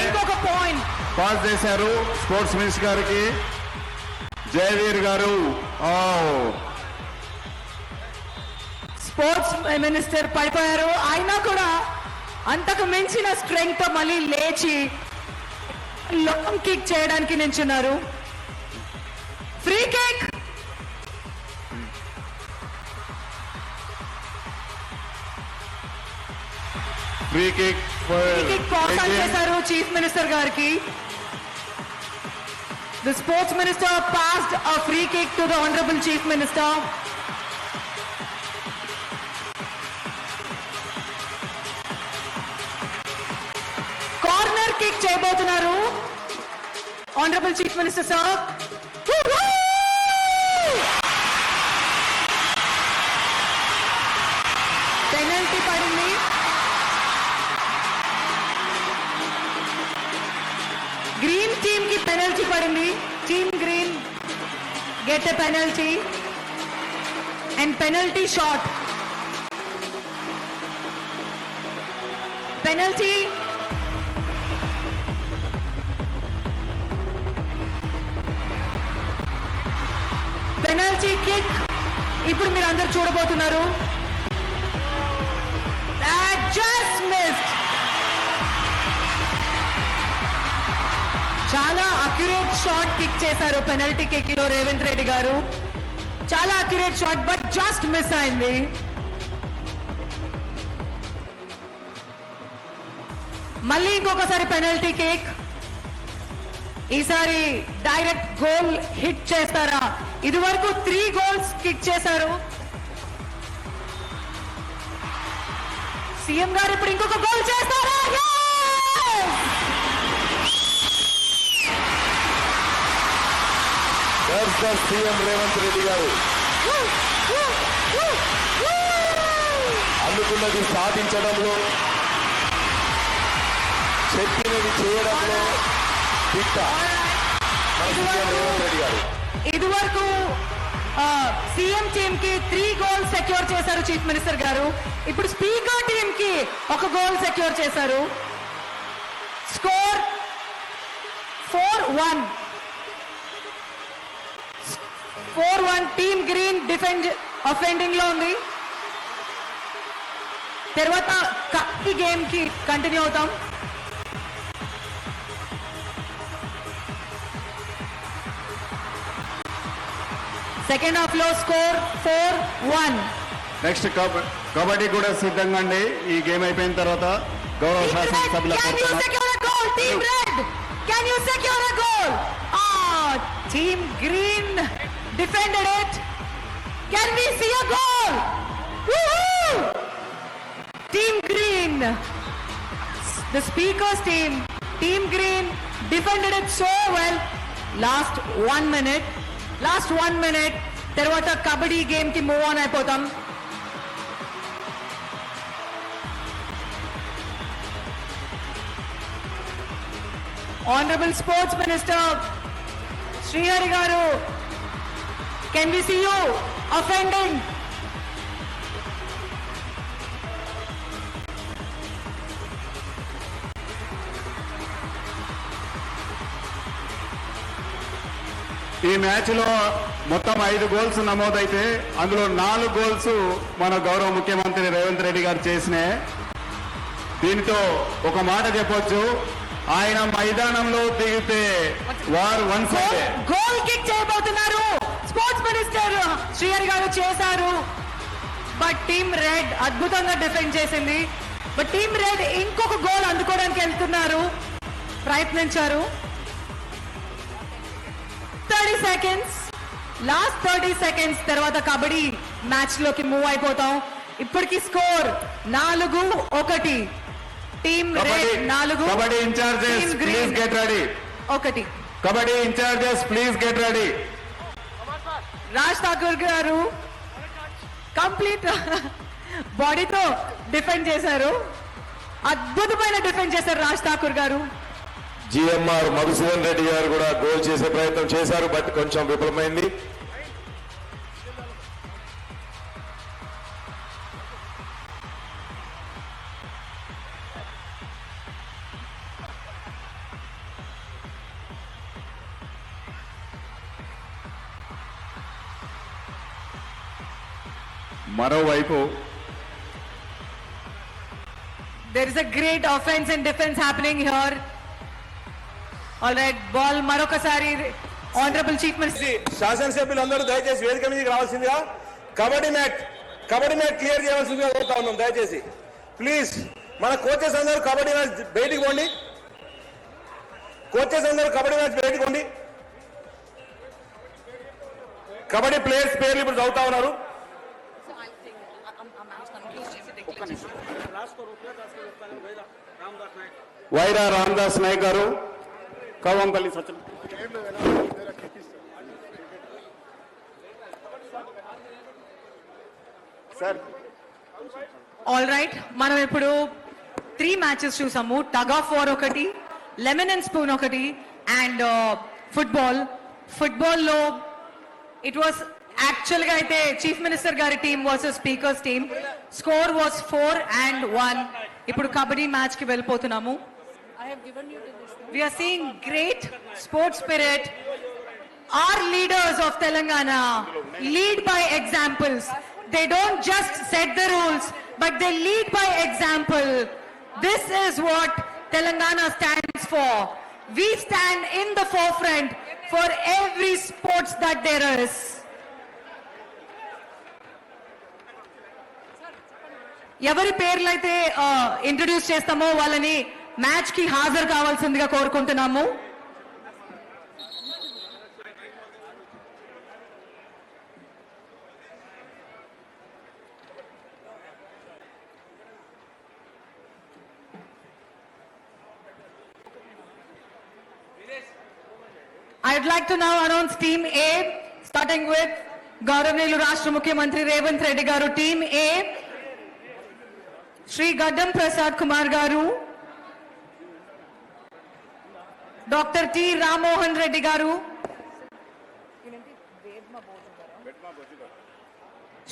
ఇంకొక పాయింట్ పాస్ చేశారు స్పోర్ట్స్ మినిస్టర్ గారికి. జయవీర్ గారు sports minister పడిపోయారు. అయినా కూడా అంతకు మించిన స్ట్రెంగ్త్ తో మళ్ళీ లేచి లాంగ్ కిక్ చేయడానికి నించున్నారు. Free kick. Free kick pass on చేశారు చీఫ్ మినిస్టర్ గారికి. The sports minister passed a free kick to the honorable chief minister. Corner kick చేయబోతున్నారు honorable chief minister sir. Penalty పడింది. గ్రీన్ టీమ్ కి penalty పడింది. Team green get a penalty and penalty shot. Penalty. Penalty kick ఇప్పుడు మీరు అందరు చూడబోతున్నారు. Just missed. చాలా accurate shot kick చేశారు పెనల్టీ కిక్ లో రేవంత్ రెడ్డి గారు. చాలా accurate shot but just miss అయింది. మళ్ళీ ఇంకొకసారి పెనల్టీ కిక్. ఈసారి డైరెక్ట్ గోల్ హిట్ చేస్తారా? ఇది వరకు 3 goals కిక్ చేశారు. సీఎం గారు ఇప్పుడు ఇంకొక గోల్ చేస్తారా? సీఎం రేవంత్ రెడ్డి గారు అనుకున్నది సాధించడంలో, చెప్పినది చేయడంలో దిట్ట రేవంత్ రెడ్డి గారు. ఇది వరకు సీఎం టీమ్ కి 3 goals సెక్యూర్ చేశారు చీఫ్ మినిస్టర్ గారు. ఇప్పుడు స్పీకర్ టీమ్ కి 1 goal సెక్యూర్ చేశారు. స్కోర్ 4-1. 4-1. టీమ్ గ్రీన్ అఫెండింగ్ లో ఉంది. తర్వాత కప్ గేమ్ కి కంటిన్యూ అవుతాం. సెకండ్ హాఫ్ లో స్కోర్ 4-1. నెక్స్ట్ కబడ్డీ కూడా సిద్ధంగా అండి. ఈ గేమ్ అయిపోయిన తర్వాత గౌరవ శాసనసభ్యుల Can you secure a goal? Team Green defended it. Can we see a goal? Woohoo! Team Green, the speakers team, Team Green defended it so well. Last 1 minute. తర్వాత kabaddi game కి మూవ్ ఆన్ అయిపోతాం. Honorable Sports Minister Srihari garu, can we see you offending? ఈ match లో మొత్తం 5 goals నమోదైతే అందులో 4 goals మన గౌరవ ముఖ్యమంత్రి రేవంత్ రెడ్డి గారు చేసినాయి. దీనితో ఒక మాట చెప్పొచ్చు, ఆయన మైదానంలో దిగితే వారు వన్ సైడ్ గోల్ కిక్ చేయబోతున్నారు. స్పోర్ట్స్ మినిస్టర్ శ్రీహరి గారు చేశారు. బట్ టీమ్ రెడ్ అద్భుతంగా డిఫెండ్ చేసింది. బట్ టీమ్ రెడ్ ఇంకొక గోల్ అందుకోవడానికి వెళ్తున్నారు, ప్రయత్నించారు. 30 seconds, లాస్ట్ 30 seconds తర్వాత కబడ్డీ మ్యాచ్ లోకి మూవ్ అయిపోతాం. ఇప్పటికి score 4-1. Team red 4, kabaddi in-charges please get ready. 1. Kabaddi in-charges please get ready. Raj Thakur గారు కంప్లీట్ బాడీతో డిఫెండ్ చేశారు. అద్భుతమైన డిఫెండ్ చేశారు రాజ్ ఠాకూర్ గారు. జిఎంఆర్ మధుసూదన్ రెడ్డి గారు కూడా గోల్ చేసే ప్రయత్నం చేశారు, బట్ కొంచెం విఫలమైంది. మరోవైపు there is a great offense and defense happening here. All right, ball మరొకసారి ఆనరబుల్ చీఫ్ మినిస్టర్ శాసనసభ్యులందరూ దయచేసి వేదిక మీదకి రావాల్సిందిగా కబడ్డీ మ్యాట్ క్లియర్ చేయవలసిందిగా కోరుతా ఉన్నాం. దయచేసి ప్లీజ్ మన కోచెస్ అందరూ కబడ్డీ మ్యాచ్ బయటికి పోండి. కబడ్డీ ప్లేయర్స్ పేర్లు ఇప్పుడు చదువుతా ఉన్నారు. వైరా రామదాస్ నాయక్ గారు, కవంపల్లి సత్యం. సార్ ఆల్ రైట్, మనం ఇప్పుడు 3 మ్యాచెస్ చూసాము. టగ్ ఆఫ్ వార్ ఒకటి, లెమన్ అండ్ స్పూన్ ఒకటి, అండ్ ఫుట్బాల్లో ఇట్ వాస్ యాక్చువల్ గా అయితే చీఫ్ మినిస్టర్ గారి team versus speakers team. Score was 4-1. ఇప్పుడు కబడ్డీ మ్యాచ్ కి వెళ్ళిపోతున్నాము. We are seeing great sports spirit. Our leaders of Telangana lead by examples. They don't just set the rules, but they lead by example. This is what Telangana stands for. we stand in the forefront for every sports that there is. ఎవరి పేర్లైతే introduce చేస్తామో వాళ్ళని match కి హాజరు కావాల్సిందిగా కోరుకుంటున్నాము. I'd like to now announce Team A, starting with Gaurav Rashtra Mukhyamantri Revanth Reddy Garu. Team A, Shri Gaddam Prasad Kumar Garu, Dr. T. Ramohan Reddy Garu,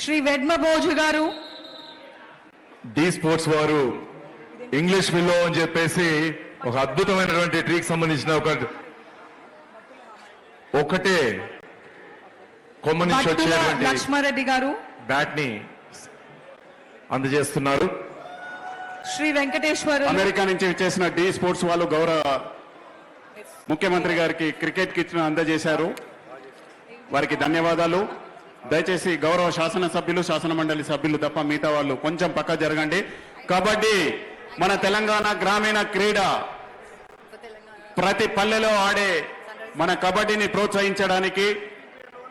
Shri Vedma Boju Garu, the sports వారు English willow అని చెప్పేసి ఒక అద్భుతమైనటువంటి ట్రీకి సంబంధించిన ఒకటే కొమ్మ నుంచి Battula వచ్చేటువంటి Lakshmareddy Garu, bat ని అందజేస్తున్నారు. Shri Venkateshwar, అమెరికా నుంచి వచ్చేసిన డి స్పోర్ట్స్ వాళ్ళు గౌరవ ముఖ్యమంత్రి గారికి క్రికెట్ కిట్ అందజేశారు. వారికి ధన్యవాదాలు. దయచేసి గౌరవ శాసనసభ్యులు, శాసన మండలి సభ్యులు తప్ప మిగతా వాళ్ళు కొంచెం పక్క జరగండి. కబడ్డీ మన తెలంగాణ గ్రామీణ క్రీడ, ప్రతి పల్లెలో ఆడే మన కబడ్డీని ప్రోత్సహించడానికి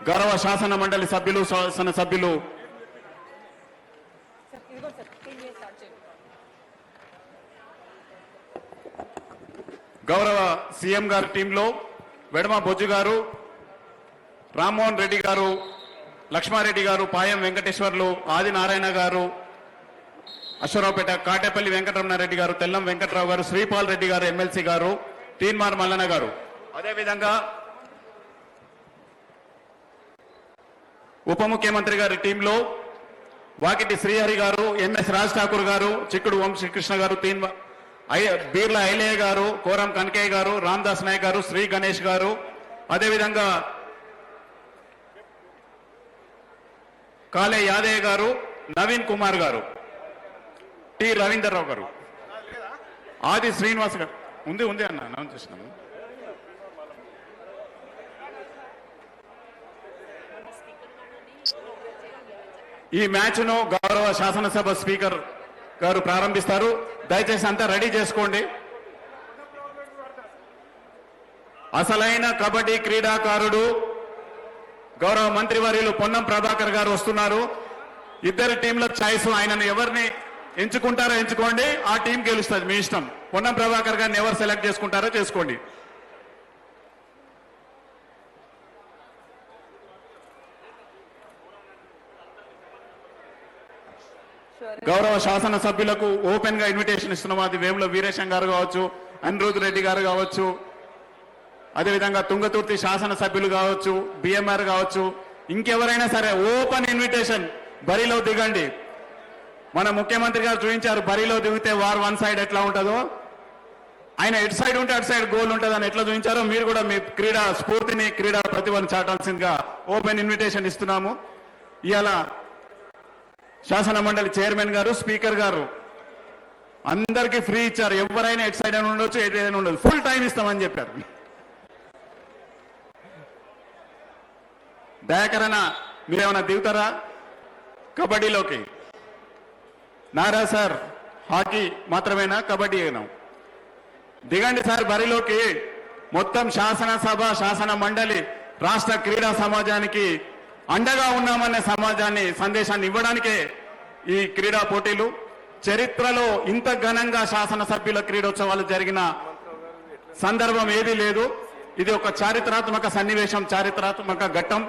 గౌరవ శాసన మండలి సభ్యులు, శాసన సభ్యులు గౌరవ సీఎం గారి టీంలో వెడమ బొజ్జు గారు, రామ్మోహన్ రెడ్డి గారు, లక్ష్మారెడ్డి గారు, పాయం వెంకటేశ్వర్లు, ఆది నారాయణ గారు, అశ్వరావుపేట కాటేపల్లి వెంకటరమణారెడ్డి గారు, తెల్లం వెంకట్రావు గారు, శ్రీపాల్ రెడ్డి గారు, ఎమ్మెల్సీ గారు, తీన్మార్ మల్లన్న గారు, అదేవిధంగా ఉప ముఖ్యమంత్రి గారి టీంలో వాకిటి శ్రీహరి గారు, ఎంఎస్ రాజ్ ఠాకూర్ గారు, చిక్కుడు వంశీకృష్ణ గారు, బీర్ల ఐలయ్య గారు, కోరం కనకయ్య గారు, రామ్దాస్ నాయక్ గారు, శ్రీ గణేష్ గారు, అదేవిధంగా కాలే యాదయ్య గారు, నవీన్ కుమార్ గారు, టి రవీందర్రావు గారు, ఆది శ్రీనివాస్ గారు. ఉంది అన్న అనౌన్స్ చేసినాము. ఈ మ్యాచ్ ను గౌరవ శాసనసభ స్పీకర్ గారు ప్రారంభిస్తారు. దయచేసి అంతా రెడీ చేసుకోండి. అసలైన కబడ్డీ క్రీడాకారుడు గౌరవ మంత్రివర్యులు పొన్నం ప్రభాకర్ గారు వస్తున్నారు. ఇద్దరు టీంల ఛాయిస్, ఆయనను ఎవరిని ఎంచుకుంటారో ఎంచుకోండి, ఆ టీం గెలుస్తుంది, మీ ఇష్టం. పొన్నం ప్రభాకర్ గారిని ఎవరు సెలెక్ట్ చేసుకుంటారో చేసుకోండి. గౌరవ శాసన సభ్యులకు ఓపెన్ గా ఇన్విటేషన్ ఇస్తున్నాం. అది వేముల వీరేశం గారు కావచ్చు, అనిరుద్ రెడ్డి గారు కావచ్చు, అదేవిధంగా తుంగతుర్తి శాసన సభ్యులు కావచ్చు, బిఎంఆర్ కావచ్చు, ఇంకెవరైనా సరే ఓపెన్ ఇన్విటేషన్. బరిలో దిగండి. మన ముఖ్యమంత్రి గారు చూపించారు, బరిలో దిగితే వార్ వన్ సైడ్ ఎట్లా ఉంటుందో, ఆయన ఎటు సైడ్ ఉంటే అటు సైడ్ గోల్ ఉంటుంది అని ఎట్లా చూపించారో, మీరు కూడా మీ క్రీడా స్ఫూర్తిని, క్రీడా ప్రతిభను చాటాల్సిందిగా ఓపెన్ ఇన్విటేషన్ ఇస్తున్నాము. ఇవాళ శాసన మండలి చైర్మన్ గారు, స్పీకర్ గారు అందరికీ ఫ్రీ ఇచ్చారు. ఎవరైనా ఎటు సైడ్ అయినా ఉండొచ్చు, ఎటు అయినా ఉండదు, ఫుల్ టైం ఇస్తామని చెప్పారు. దయాకరణ మీరేమైనా దిగుతారా కబడ్డీలోకి? నారా సార్ హాకీ మాత్రమేనా, కబడ్డీ అయినా? దిగండి సార్ బరిలోకి. మొత్తం శాసనసభ, శాసన మండలి, రాష్ట్ర క్రీడా సమాజానికి అండగా ఉన్నామనే సమాజాన్ని సందేశాన్ని ఇవ్వడానికే ఈ క్రీడా పోటీలు. చరిత్రలో ఇంత ఘనంగా శాసనసభ్యుల క్రీడోత్సవాలు జరిగిన సందర్భం ఏదీ లేదు. ఇది ఒక చారిత్రాత్మక సన్నివేశం, చారిత్రాత్మక ఘట్టం.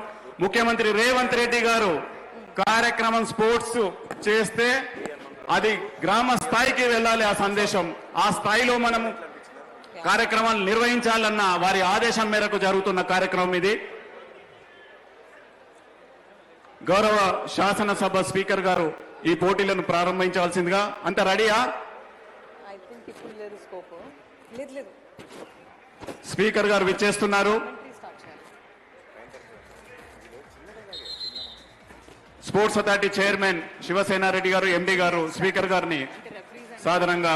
ముఖ్యమంత్రి రేవంత్ రెడ్డి గారు కార్యక్రమం స్పోర్ట్స్ చేస్తే అది గ్రామ స్థాయికి వెళ్ళాలి ఆ సందేశం. ఆ స్థాయిలో మనము కార్యక్రమాలు నిర్వహించాలన్న వారి ఆదేశం మేరకు జరుగుతున్న కార్యక్రమం ఇది. గౌరవ శాసనసభ స్పీకర్ గారు ఈ పోటీలను ప్రారంభించాల్సిందిగా. అంత రెడీయా? స్పీకర్ గారు విచ్చేస్తున్నారు. స్పోర్ట్స్ అథారిటీ చైర్మన్ శివసేనారెడ్డి గారు, ఎండి గారు స్పీకర్ గారిని సాధారణంగా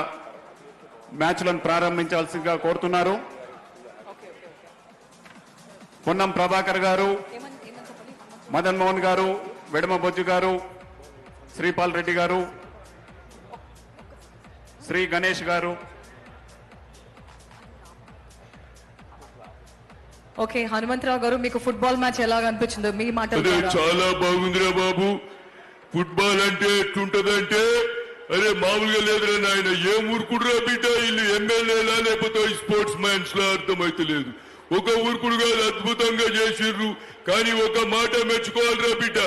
మ్యాచ్లను ప్రారంభించాల్సిందిగా కోరుతున్నారు. పొన్నం ప్రభాకర్ గారు, మదన్ మోహన్ గారు, వెడమ బొజ్జు గారు, శ్రీపాల్ రెడ్డి గారు, శ్రీ గణేష్ గారు. ఓకే, హనుమంతరావు గారు, మీకు ఫుట్బాల్ మ్యాచ్ ఎలా అనిపించిందో మీ మాటలు ద్వారా. చాలా బాగుందిరా బాబు. ఫుట్బాల్ అంటే ఎట్లుంటదంటే, అరే మామూలుగా లేదురా నాయన, ఏ ఊరుకుడురా బిడ్డ, వీళ్ళు ఎమ్మెల్యేలా లేకపోతే స్పోర్ట్స్ మ్యాన్స్ లా అర్థమైతలేదు. ఒక ఊరుకుడు కాదు, అద్భుతంగా చేసిర్రు. కానీ ఒక మాట మెచ్చుకోవాలిరా బిడ్డ.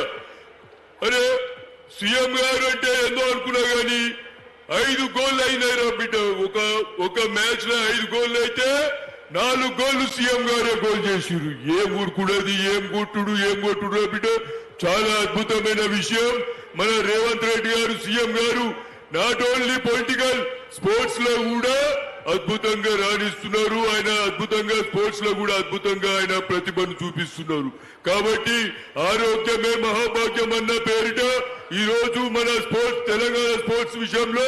అరే సీఎం గారు అంటే ఎంతో అనుకున్నా గాని 5 గోళ్ళు అయినాయిరా బిడ్డ. ఒక మ్యాచ్ లో 5 గోళ్ళు అయితే 4 గోళ్ళు సీఎం గారే గోల్ చేసిర్రు. ఏం ఊరుకుడది, ఏం కొట్టుడు బిడ్డ. చాలా అద్భుతమైన విషయం. మన రేవంత్ రెడ్డి గారు సీఎం గారు నాట్ ఓన్లీ పొలిటికల్, స్పోర్ట్స్ లో కూడా అద్భుతంగా రాణిస్తున్నారు. ఆయన అద్భుతంగా స్పోర్ట్స్ లో కూడా అద్భుతంగా ఆయన ప్రతిభను చూపిస్తున్నారు. కాబట్టి ఆరోగ్యమే మహాభాగ్యం అన్న పేరిట ఈ రోజు మన స్పోర్ట్స్, తెలంగాణ స్పోర్ట్స్ విషయంలో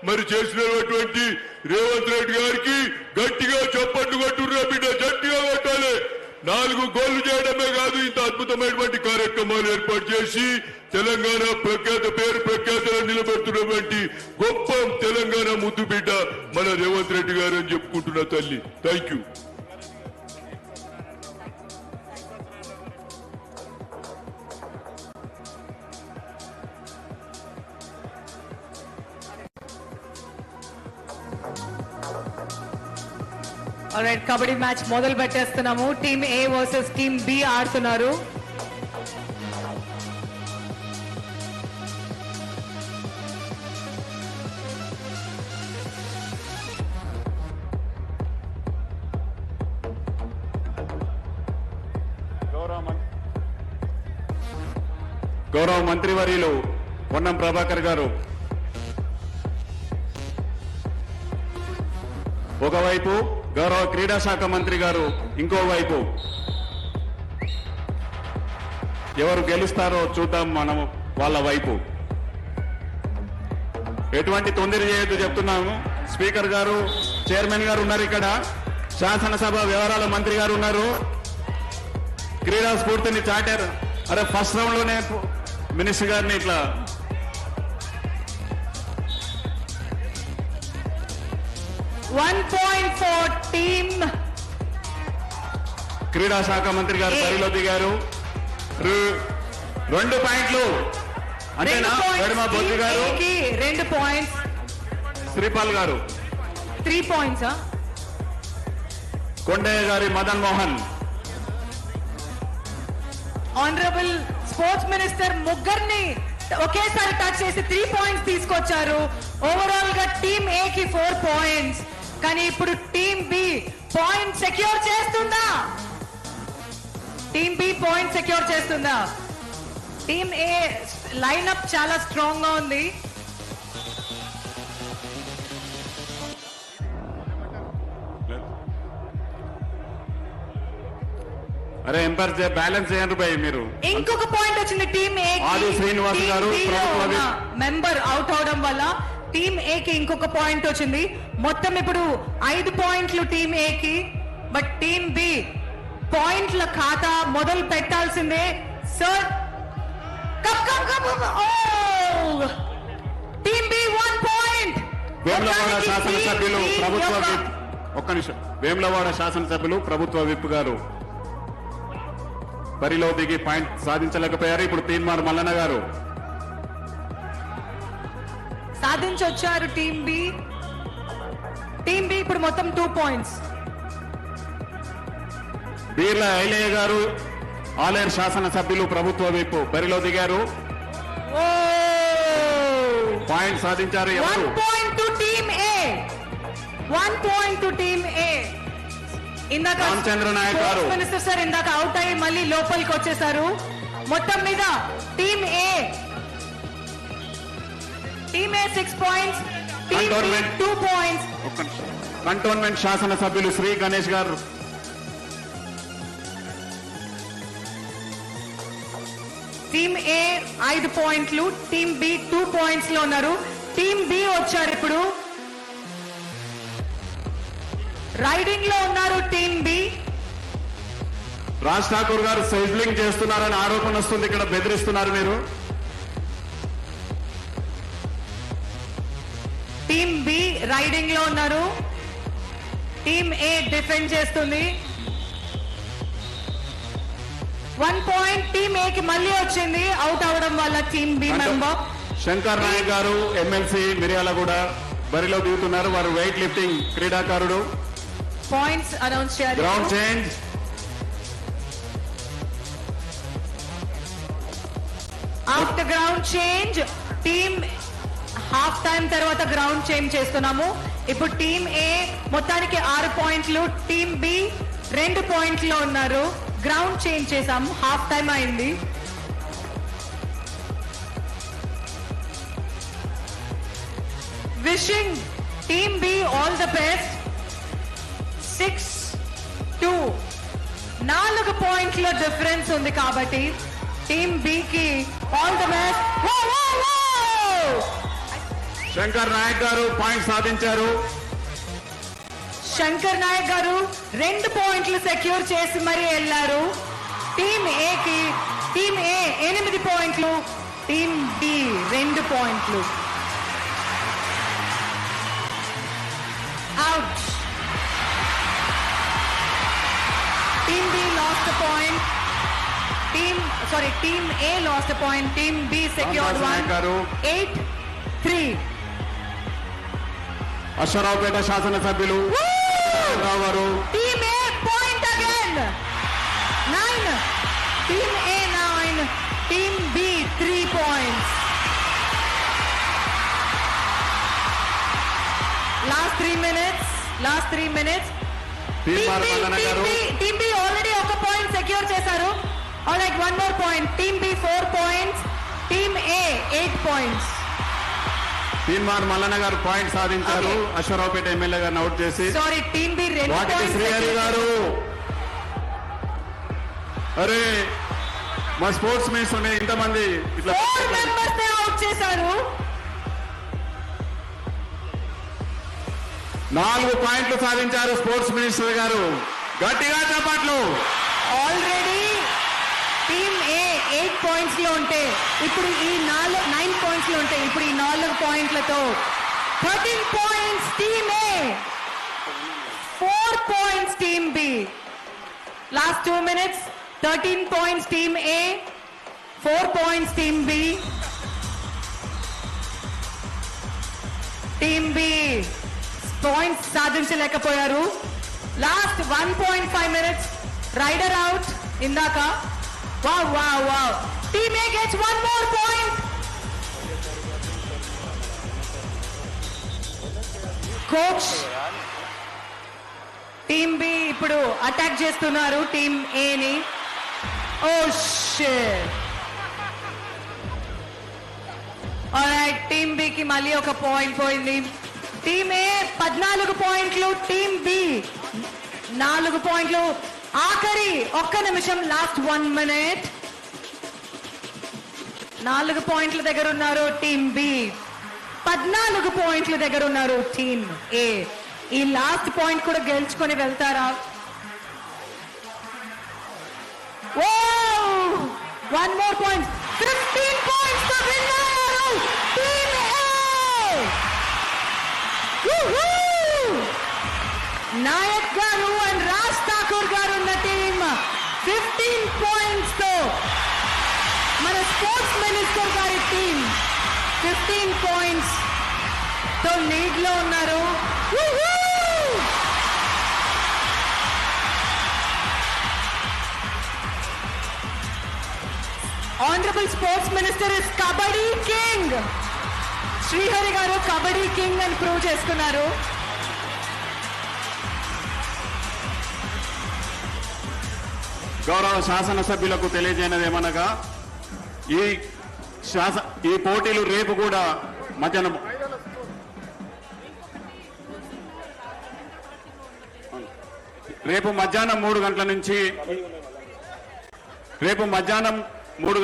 మరి చేసినటువంటి రేవంత్ రెడ్డి గారికి గట్టిగా చప్పట్లు కొట్టుర్రా బిడ్డ, గట్టిగా కొట్టాలి. 4 గోళ్లు చేయడమే కాదు, ఇంత అద్భుతమైనటువంటి కార్యక్రమాలు ఏర్పాటు చేసి తెలంగాణ పేరు ప్రఖ్యాతలు నిలబెడుతున్నటువంటి గొప్ప తెలంగాణ ముద్దు బిడ్డ మన రేవంత్ రెడ్డి గారు అని చెప్పుకుంటున్న తల్లి. Thank you. Alright, kabaddi match మొదలు పెట్టేస్తున్నాము. Team A versus team B ఆడుతున్నారు. గౌరవ మంత్రివర్యులు పొన్నం ప్రభాకర్ గారు ఒకవైపు, గౌరవ క్రీడా శాఖ మంత్రి గారు ఇంకోవైపు. ఎవరు గెలుస్తారో చూద్దాం మనం వాళ్ళ వైపు. ఎటువంటి తొందర చేయొద్దు చెప్తున్నాము. స్పీకర్ గారు, చైర్మన్ గారు ఉన్నారు ఇక్కడ, శాసనసభ వ్యవహారాల మంత్రి గారు ఉన్నారు. క్రీడా స్ఫూర్తిని చాటారు. అరే ఫస్ట్ రౌండ్ లోనే మినిస్టర్ గారిని ఇట్లా టీమ్ క్రీడా శాఖ మంత్రి గారు బరిలో దిగారు. 2 పాయింట్లు అంతేనా? వెడమ బొద్దు గారు 2 పాయింట్స్, శ్రీపాల్ గారు 3 పాయింట్స్. కొండయ్య గారి Madan Mohan. Honourable sports minister ముగ్గురిని ఒకేసారి టచ్ చేసి 3 పాయింట్స్ తీసుకొచ్చారు. ఓవరాల్ గా టీమ్ ఏ కి 4 పాయింట్స్. కానీ ఇప్పుడు టీమ్ బి పాయింట్ సెక్యూర్ చేస్తుందా? టీమ్ బి పాయింట్ సెక్యూర్ చేస్తుందా? టీమ్ ఏ లైన్అప్ చాలా స్ట్రాంగ్ గా ఉంది. అరే ఎంపైర్ బ్యాలెన్స్ చేయండి భయ్ మీరు. ఇంకొక పాయింట్ వచ్చింది టీమ్ ఏ. ఆది శ్రీనివాస్ గారు మెంబర్ అవుట్ అవడం వల్ల టీమ్ ఏ కి ఇంకొక పాయింట్ వచ్చింది. మొత్తం ఇప్పుడు 5 పాయింట్లు టీమ్ ఏ కి. బట్ టీమ్ బి పాయింట్ల ఖాతా మొదలు పెట్టాల్సిందే. Sir team B 1 point. Vemulawada శాసనసభ్యులు ప్రభుత్వ విప్, ఒక్క నిమిషం, వేములవాడ శాసనసభ్యులు ప్రభుత్వ విప్ గారు బరిలో దిగి పాయింట్ సాధించలేకపోయారు. ఇప్పుడు తీన్మార్ మల్లన్న గారు సాధించొచ్చారు. టీమ్ బి ఇప్పుడు మొత్తం 2 పాయింట్స్. బీర్ల ఐలయ్య గారు ఆలేరు శాసనసభ్యులు ప్రభుత్వ విప్ బరిలో దిగారు. పాయింట్ సాధించారు. 1 point to team A. 1 point to team A. ఇందాక రామచంద్ర నాయక్ గారు, మినిస్టర్ సార్ ఇందాక అవుట్ అయ్యి మళ్ళీ లోపలికి వచ్చేసారు. మొత్తం మీద team A 6 points, team B 2 points. Cantonment Shri శ్రీ గణేష్ గారు టీమ్ ఏ 5 పాయింట్లు, టీమ్ బి 2 పాయింట్స్ లో ఉన్నారు. టీమ్ బి వచ్చారు ఇప్పుడు. రైడింగ్ లో ఉన్నారు టీమ్ బి. రాజ్ ఠాకూర్ గారు సైజ్లింగ్ చేస్తున్నారని ఆరోపణ వస్తుంది, ఇక్కడ బెదిరిస్తున్నారు మీరు. టీమ్ బి రైడింగ్ లో ఉన్నారు. టీమ్ ఏ డిఫెండ్ చేస్తుంది. 1 పాయింట్ టీమ్ ఏ కి మళ్ళీ వచ్చింది అవుట్ అవడం వల్ల team B member. Shankar Nayak garu MLC Miryalaguda బరిలో దిగుతున్నారు. వారు వెయిట్ లిఫ్టింగ్ క్రీడాకారుడు. పాయింట్స్ అనౌన్స్ చేయాలి. Ground change. After ground change team half time తర్వాత గ్రౌండ్ చేంజ్ చేస్తున్నాము. ఇప్పుడు టీమ్ ఏ మొత్తానికి 6 పాయింట్లు, టీమ్ బి 2 పాయింట్లు ఉన్నారు. గ్రౌండ్ చేంజ్ చేసాము, హాఫ్ టైం అయింది. Wishing team B all the best. 6-2 4 పాయింట్ల డిఫరెన్స్ ఉంది కాబట్టి టీమ్ బి కి all the best. Shankar Nayak garu point సాధించారు. శంకర్ నాయక్ గారు 2 పాయింట్లు సెక్యూర్ చేసి మరీ వెళ్లారు. టీమ్ ఏ 8 పాయింట్లు, టీమ్ బి 2 పాయింట్లు. Out. Team B lost point. Team A lost point. Team B secured 1. 8-3. Ashwaraopet శాసనసభ్యులు గారు team A point again. 9. Team A 9, team B 3 points. Last 3 minutes. Team B already 1 point secure చేశారు. Alright, 1 more point. Team B 4 points, team A 8 points. Teenmaar Mallanna గారు point సాధించారు. Ashwaraopet MLA గారిని out చేసి. Sorry, team B 2 వాటికి points. Srihari గారు, అరే మా sports minister మీద ఇంతమంది ఇట్లా 4 మెంబర్స్ ని అవుట్ చేశారు. 4 పాయింట్లు సాధించారు స్పోర్ట్స్ మినిస్టర్ గారు. గట్టిగా చప్పట్లు. ఆల్రెడీ టీమ్ ఏ 8 పాయింట్స్ లో ఉంటే ఇప్పుడు ఈ 9 పాయింట్స్ లో ఉంటే ఇప్పుడు ఈ 4 పాయింట్లతో 13 points team A, 4 points team B. Last 2 minutes. 13 points team A, 4 points team B. Team B points సాధించలేకపోయారు. Last 1.5 minutes. రైడర్ అవుట్ ఇందాక. Wow. Team A gets 1 more point. Coach. Team B ఇప్పుడు attack చేస్తున్నారు team A ని. Oh shit. Alright, team B కి మళ్ళీ 1 point పోయింది. Team ఏ 14 పాయింట్లు, team B 4 పాయింట్లు. ఆఖరి 1 నిమిషం, లాస్ట్ 1 minute. 4 పాయింట్ల దగ్గర ఉన్నారు టీమ్ బి, 14 పాయింట్ల దగ్గర ఉన్నారు టీమ్ ఏ. ఈ లాస్ట్ పాయింట్ కూడా గెలుచుకొని వెళ్తారా? 1 more point. 15 points తో win అయ్యారు టీమ్ ఏ. నాయక్ గారు అండ్ రాజ్ ఠాకూర్ గారు ఉన్న టీమ్ 15 పాయింట్స్ తో, మన స్పోర్ట్స్ మినిస్టర్ గారి టీమ్ 15 పాయింట్స్ తో లీడ్ లో ఉన్నారు. Honourable sports minister is kabaddi king. Srihari గారు కబడ్డీ కింగ్ అని ప్రూవ్ చేసుకున్నారు. గౌరవ శాసనసభ్యులకు తెలియజేయనది ఏమనగా, ఈ పోటీలు రేపు కూడా మధ్యాహ్నం రేపు మధ్యాహ్నం 3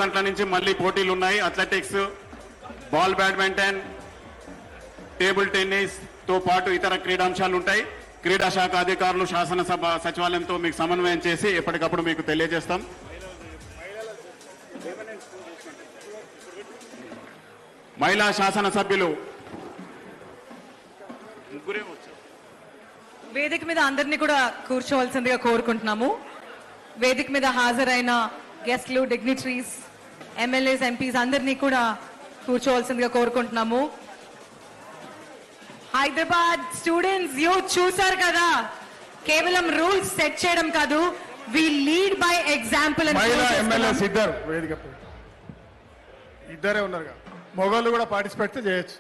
గంటల నుంచి మళ్ళీ పోటీలు ఉన్నాయి. Athletics, ball badminton, table tennis తో పాటు ఇతర క్రీడాంశాలు ఉంటాయి. క్రీడా శాఖ అధికారులు శాసనసభ సచివాలయంతో మీకు సమన్వయం చేసి ఎప్పటికప్పుడు మీకు తెలియజేస్తాం. మహిళా శాసనసభ్యులు ముగ్గురే వచ్చారు. వేదిక మీద అందరినీ కూడా కూర్చోవలసిందిగా కోరుకుంటున్నాము. వేదిక మీద హాజరైన గెస్ట్లు, డిగ్నిటరీస్, ఎమ్మెల్యేస్, ఎంపీస్ అందరినీ కూడా కూర్చోవలసిందిగా కోరుకుంటున్నాము. హైదరాబాద్ స్టూడెంట్స్ యూత్ చూసారు కదా, కేవలం రూల్స్ సెట్ చేయడం కాదు, we lead by example. MLAs ఇద్దరే ఉన్నారు, మొగోళ్ళు కూడా పార్టిసిపేట్ చేయొచ్చు.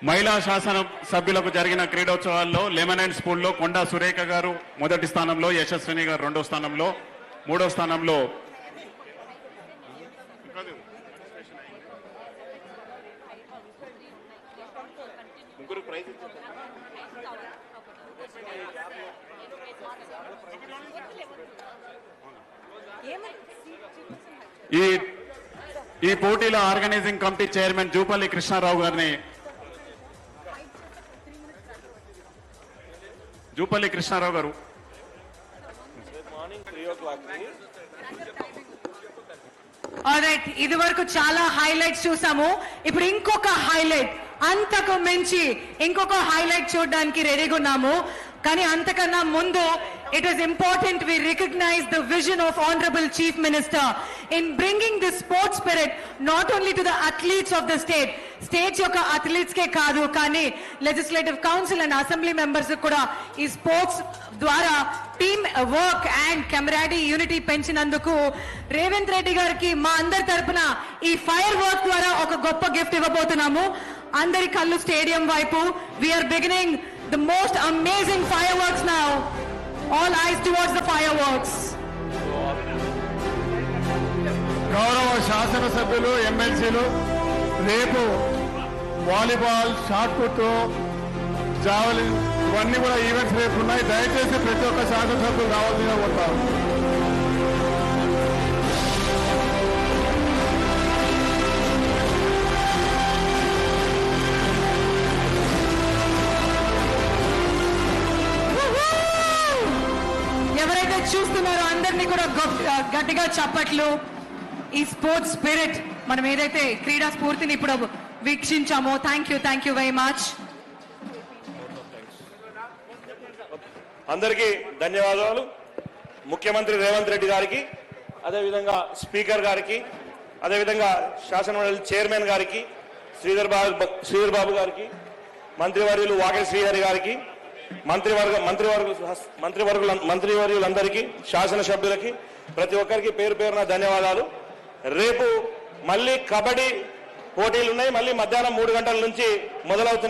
మహిళా శాసన సభ్యులకు జరిగిన క్రీడోత్సవాల్లో లెమన్ అండ్ స్పూన్ లో కొండా సురేఖ గారు మొదటి స్థానంలో, యశస్విని గారు రెండో స్థానంలో, మూడో స్థానంలో ఈ పోటీల organising committee chairman Jupally Krishna Rao గారిని గారు ఆల్రైట్, ఇది వరకు చాలా హైలైట్స్ చూసాము. ఇప్పుడు ఇంకొక హైలైట్, అంతకు మించి ఇంకొక హైలైట్ చూడడానికి రెడీగా ఉన్నాము. కానీ అంతకన్నా ముందు it is important we recognize the vision of Honorable Chief Minister in bringing the sports spirit not only to the athletes of the state యొక్క athletes కే కాదు, కానీ legislative council and assembly members కూడా ఈ స్పోర్ట్స్ ద్వారా team work and camaraderie unity పెంచినందుకు రేవంత్ రెడ్డి గారికి మా అందరి తరపున ఈ ఫైర్ వర్క్ ద్వారా ఒక గొప్ప గిఫ్ట్ ఇవ్వబోతున్నాము. అందరి కళ్ళు స్టేడియం వైపు. we are beginning the most amazing fireworks now. All eyes towards the fireworks. గౌరవ శాసనసభ్యులు, ఎమ్మెల్సీలు, రేపు వాలీబాల్, షాట్ పుట్, జావలిన్ ఇవన్నీ కూడా ఈవెంట్స్ రేపు ఉన్నాయి. దయచేసి ప్రతి ఒక్క శాసనసభ్యులు రావాల్సిందిగా కోరుతారు. ఎవరైతే చూస్తున్నారో అందరినీ కూడా గట్టిగా చప్పట్లు. ఈ స్పోర్ట్స్ స్పిరిట్, మనం ఏదైతే క్రీడా స్ఫూర్తిని ఇప్పుడు వీక్షించామో, థ్యాంక్ యూ వెరీ మచ్. అందరికీ ధన్యవాదాలు. ముఖ్యమంత్రి రేవంత్ రెడ్డి గారికి, అదేవిధంగా స్పీకర్ గారికి, అదేవిధంగా శాసనమండలి చైర్మన్ గారికి, శ్రీధర్ బాబు గారికి, మంత్రివర్యులు వాకటి శ్రీహరి గారికి, మంత్రివర్యులందరికీ, శాసనసభ్యులకి, ప్రతి ఒక్కరికి పేరు పేరున ధన్యవాదాలు. రేపు మళ్ళీ కబడ్డీ పోటీలు ఉన్నాయి. మళ్ళీ మధ్యాహ్నం 3 గంటల నుంచి మొదలవుతున్నాయి.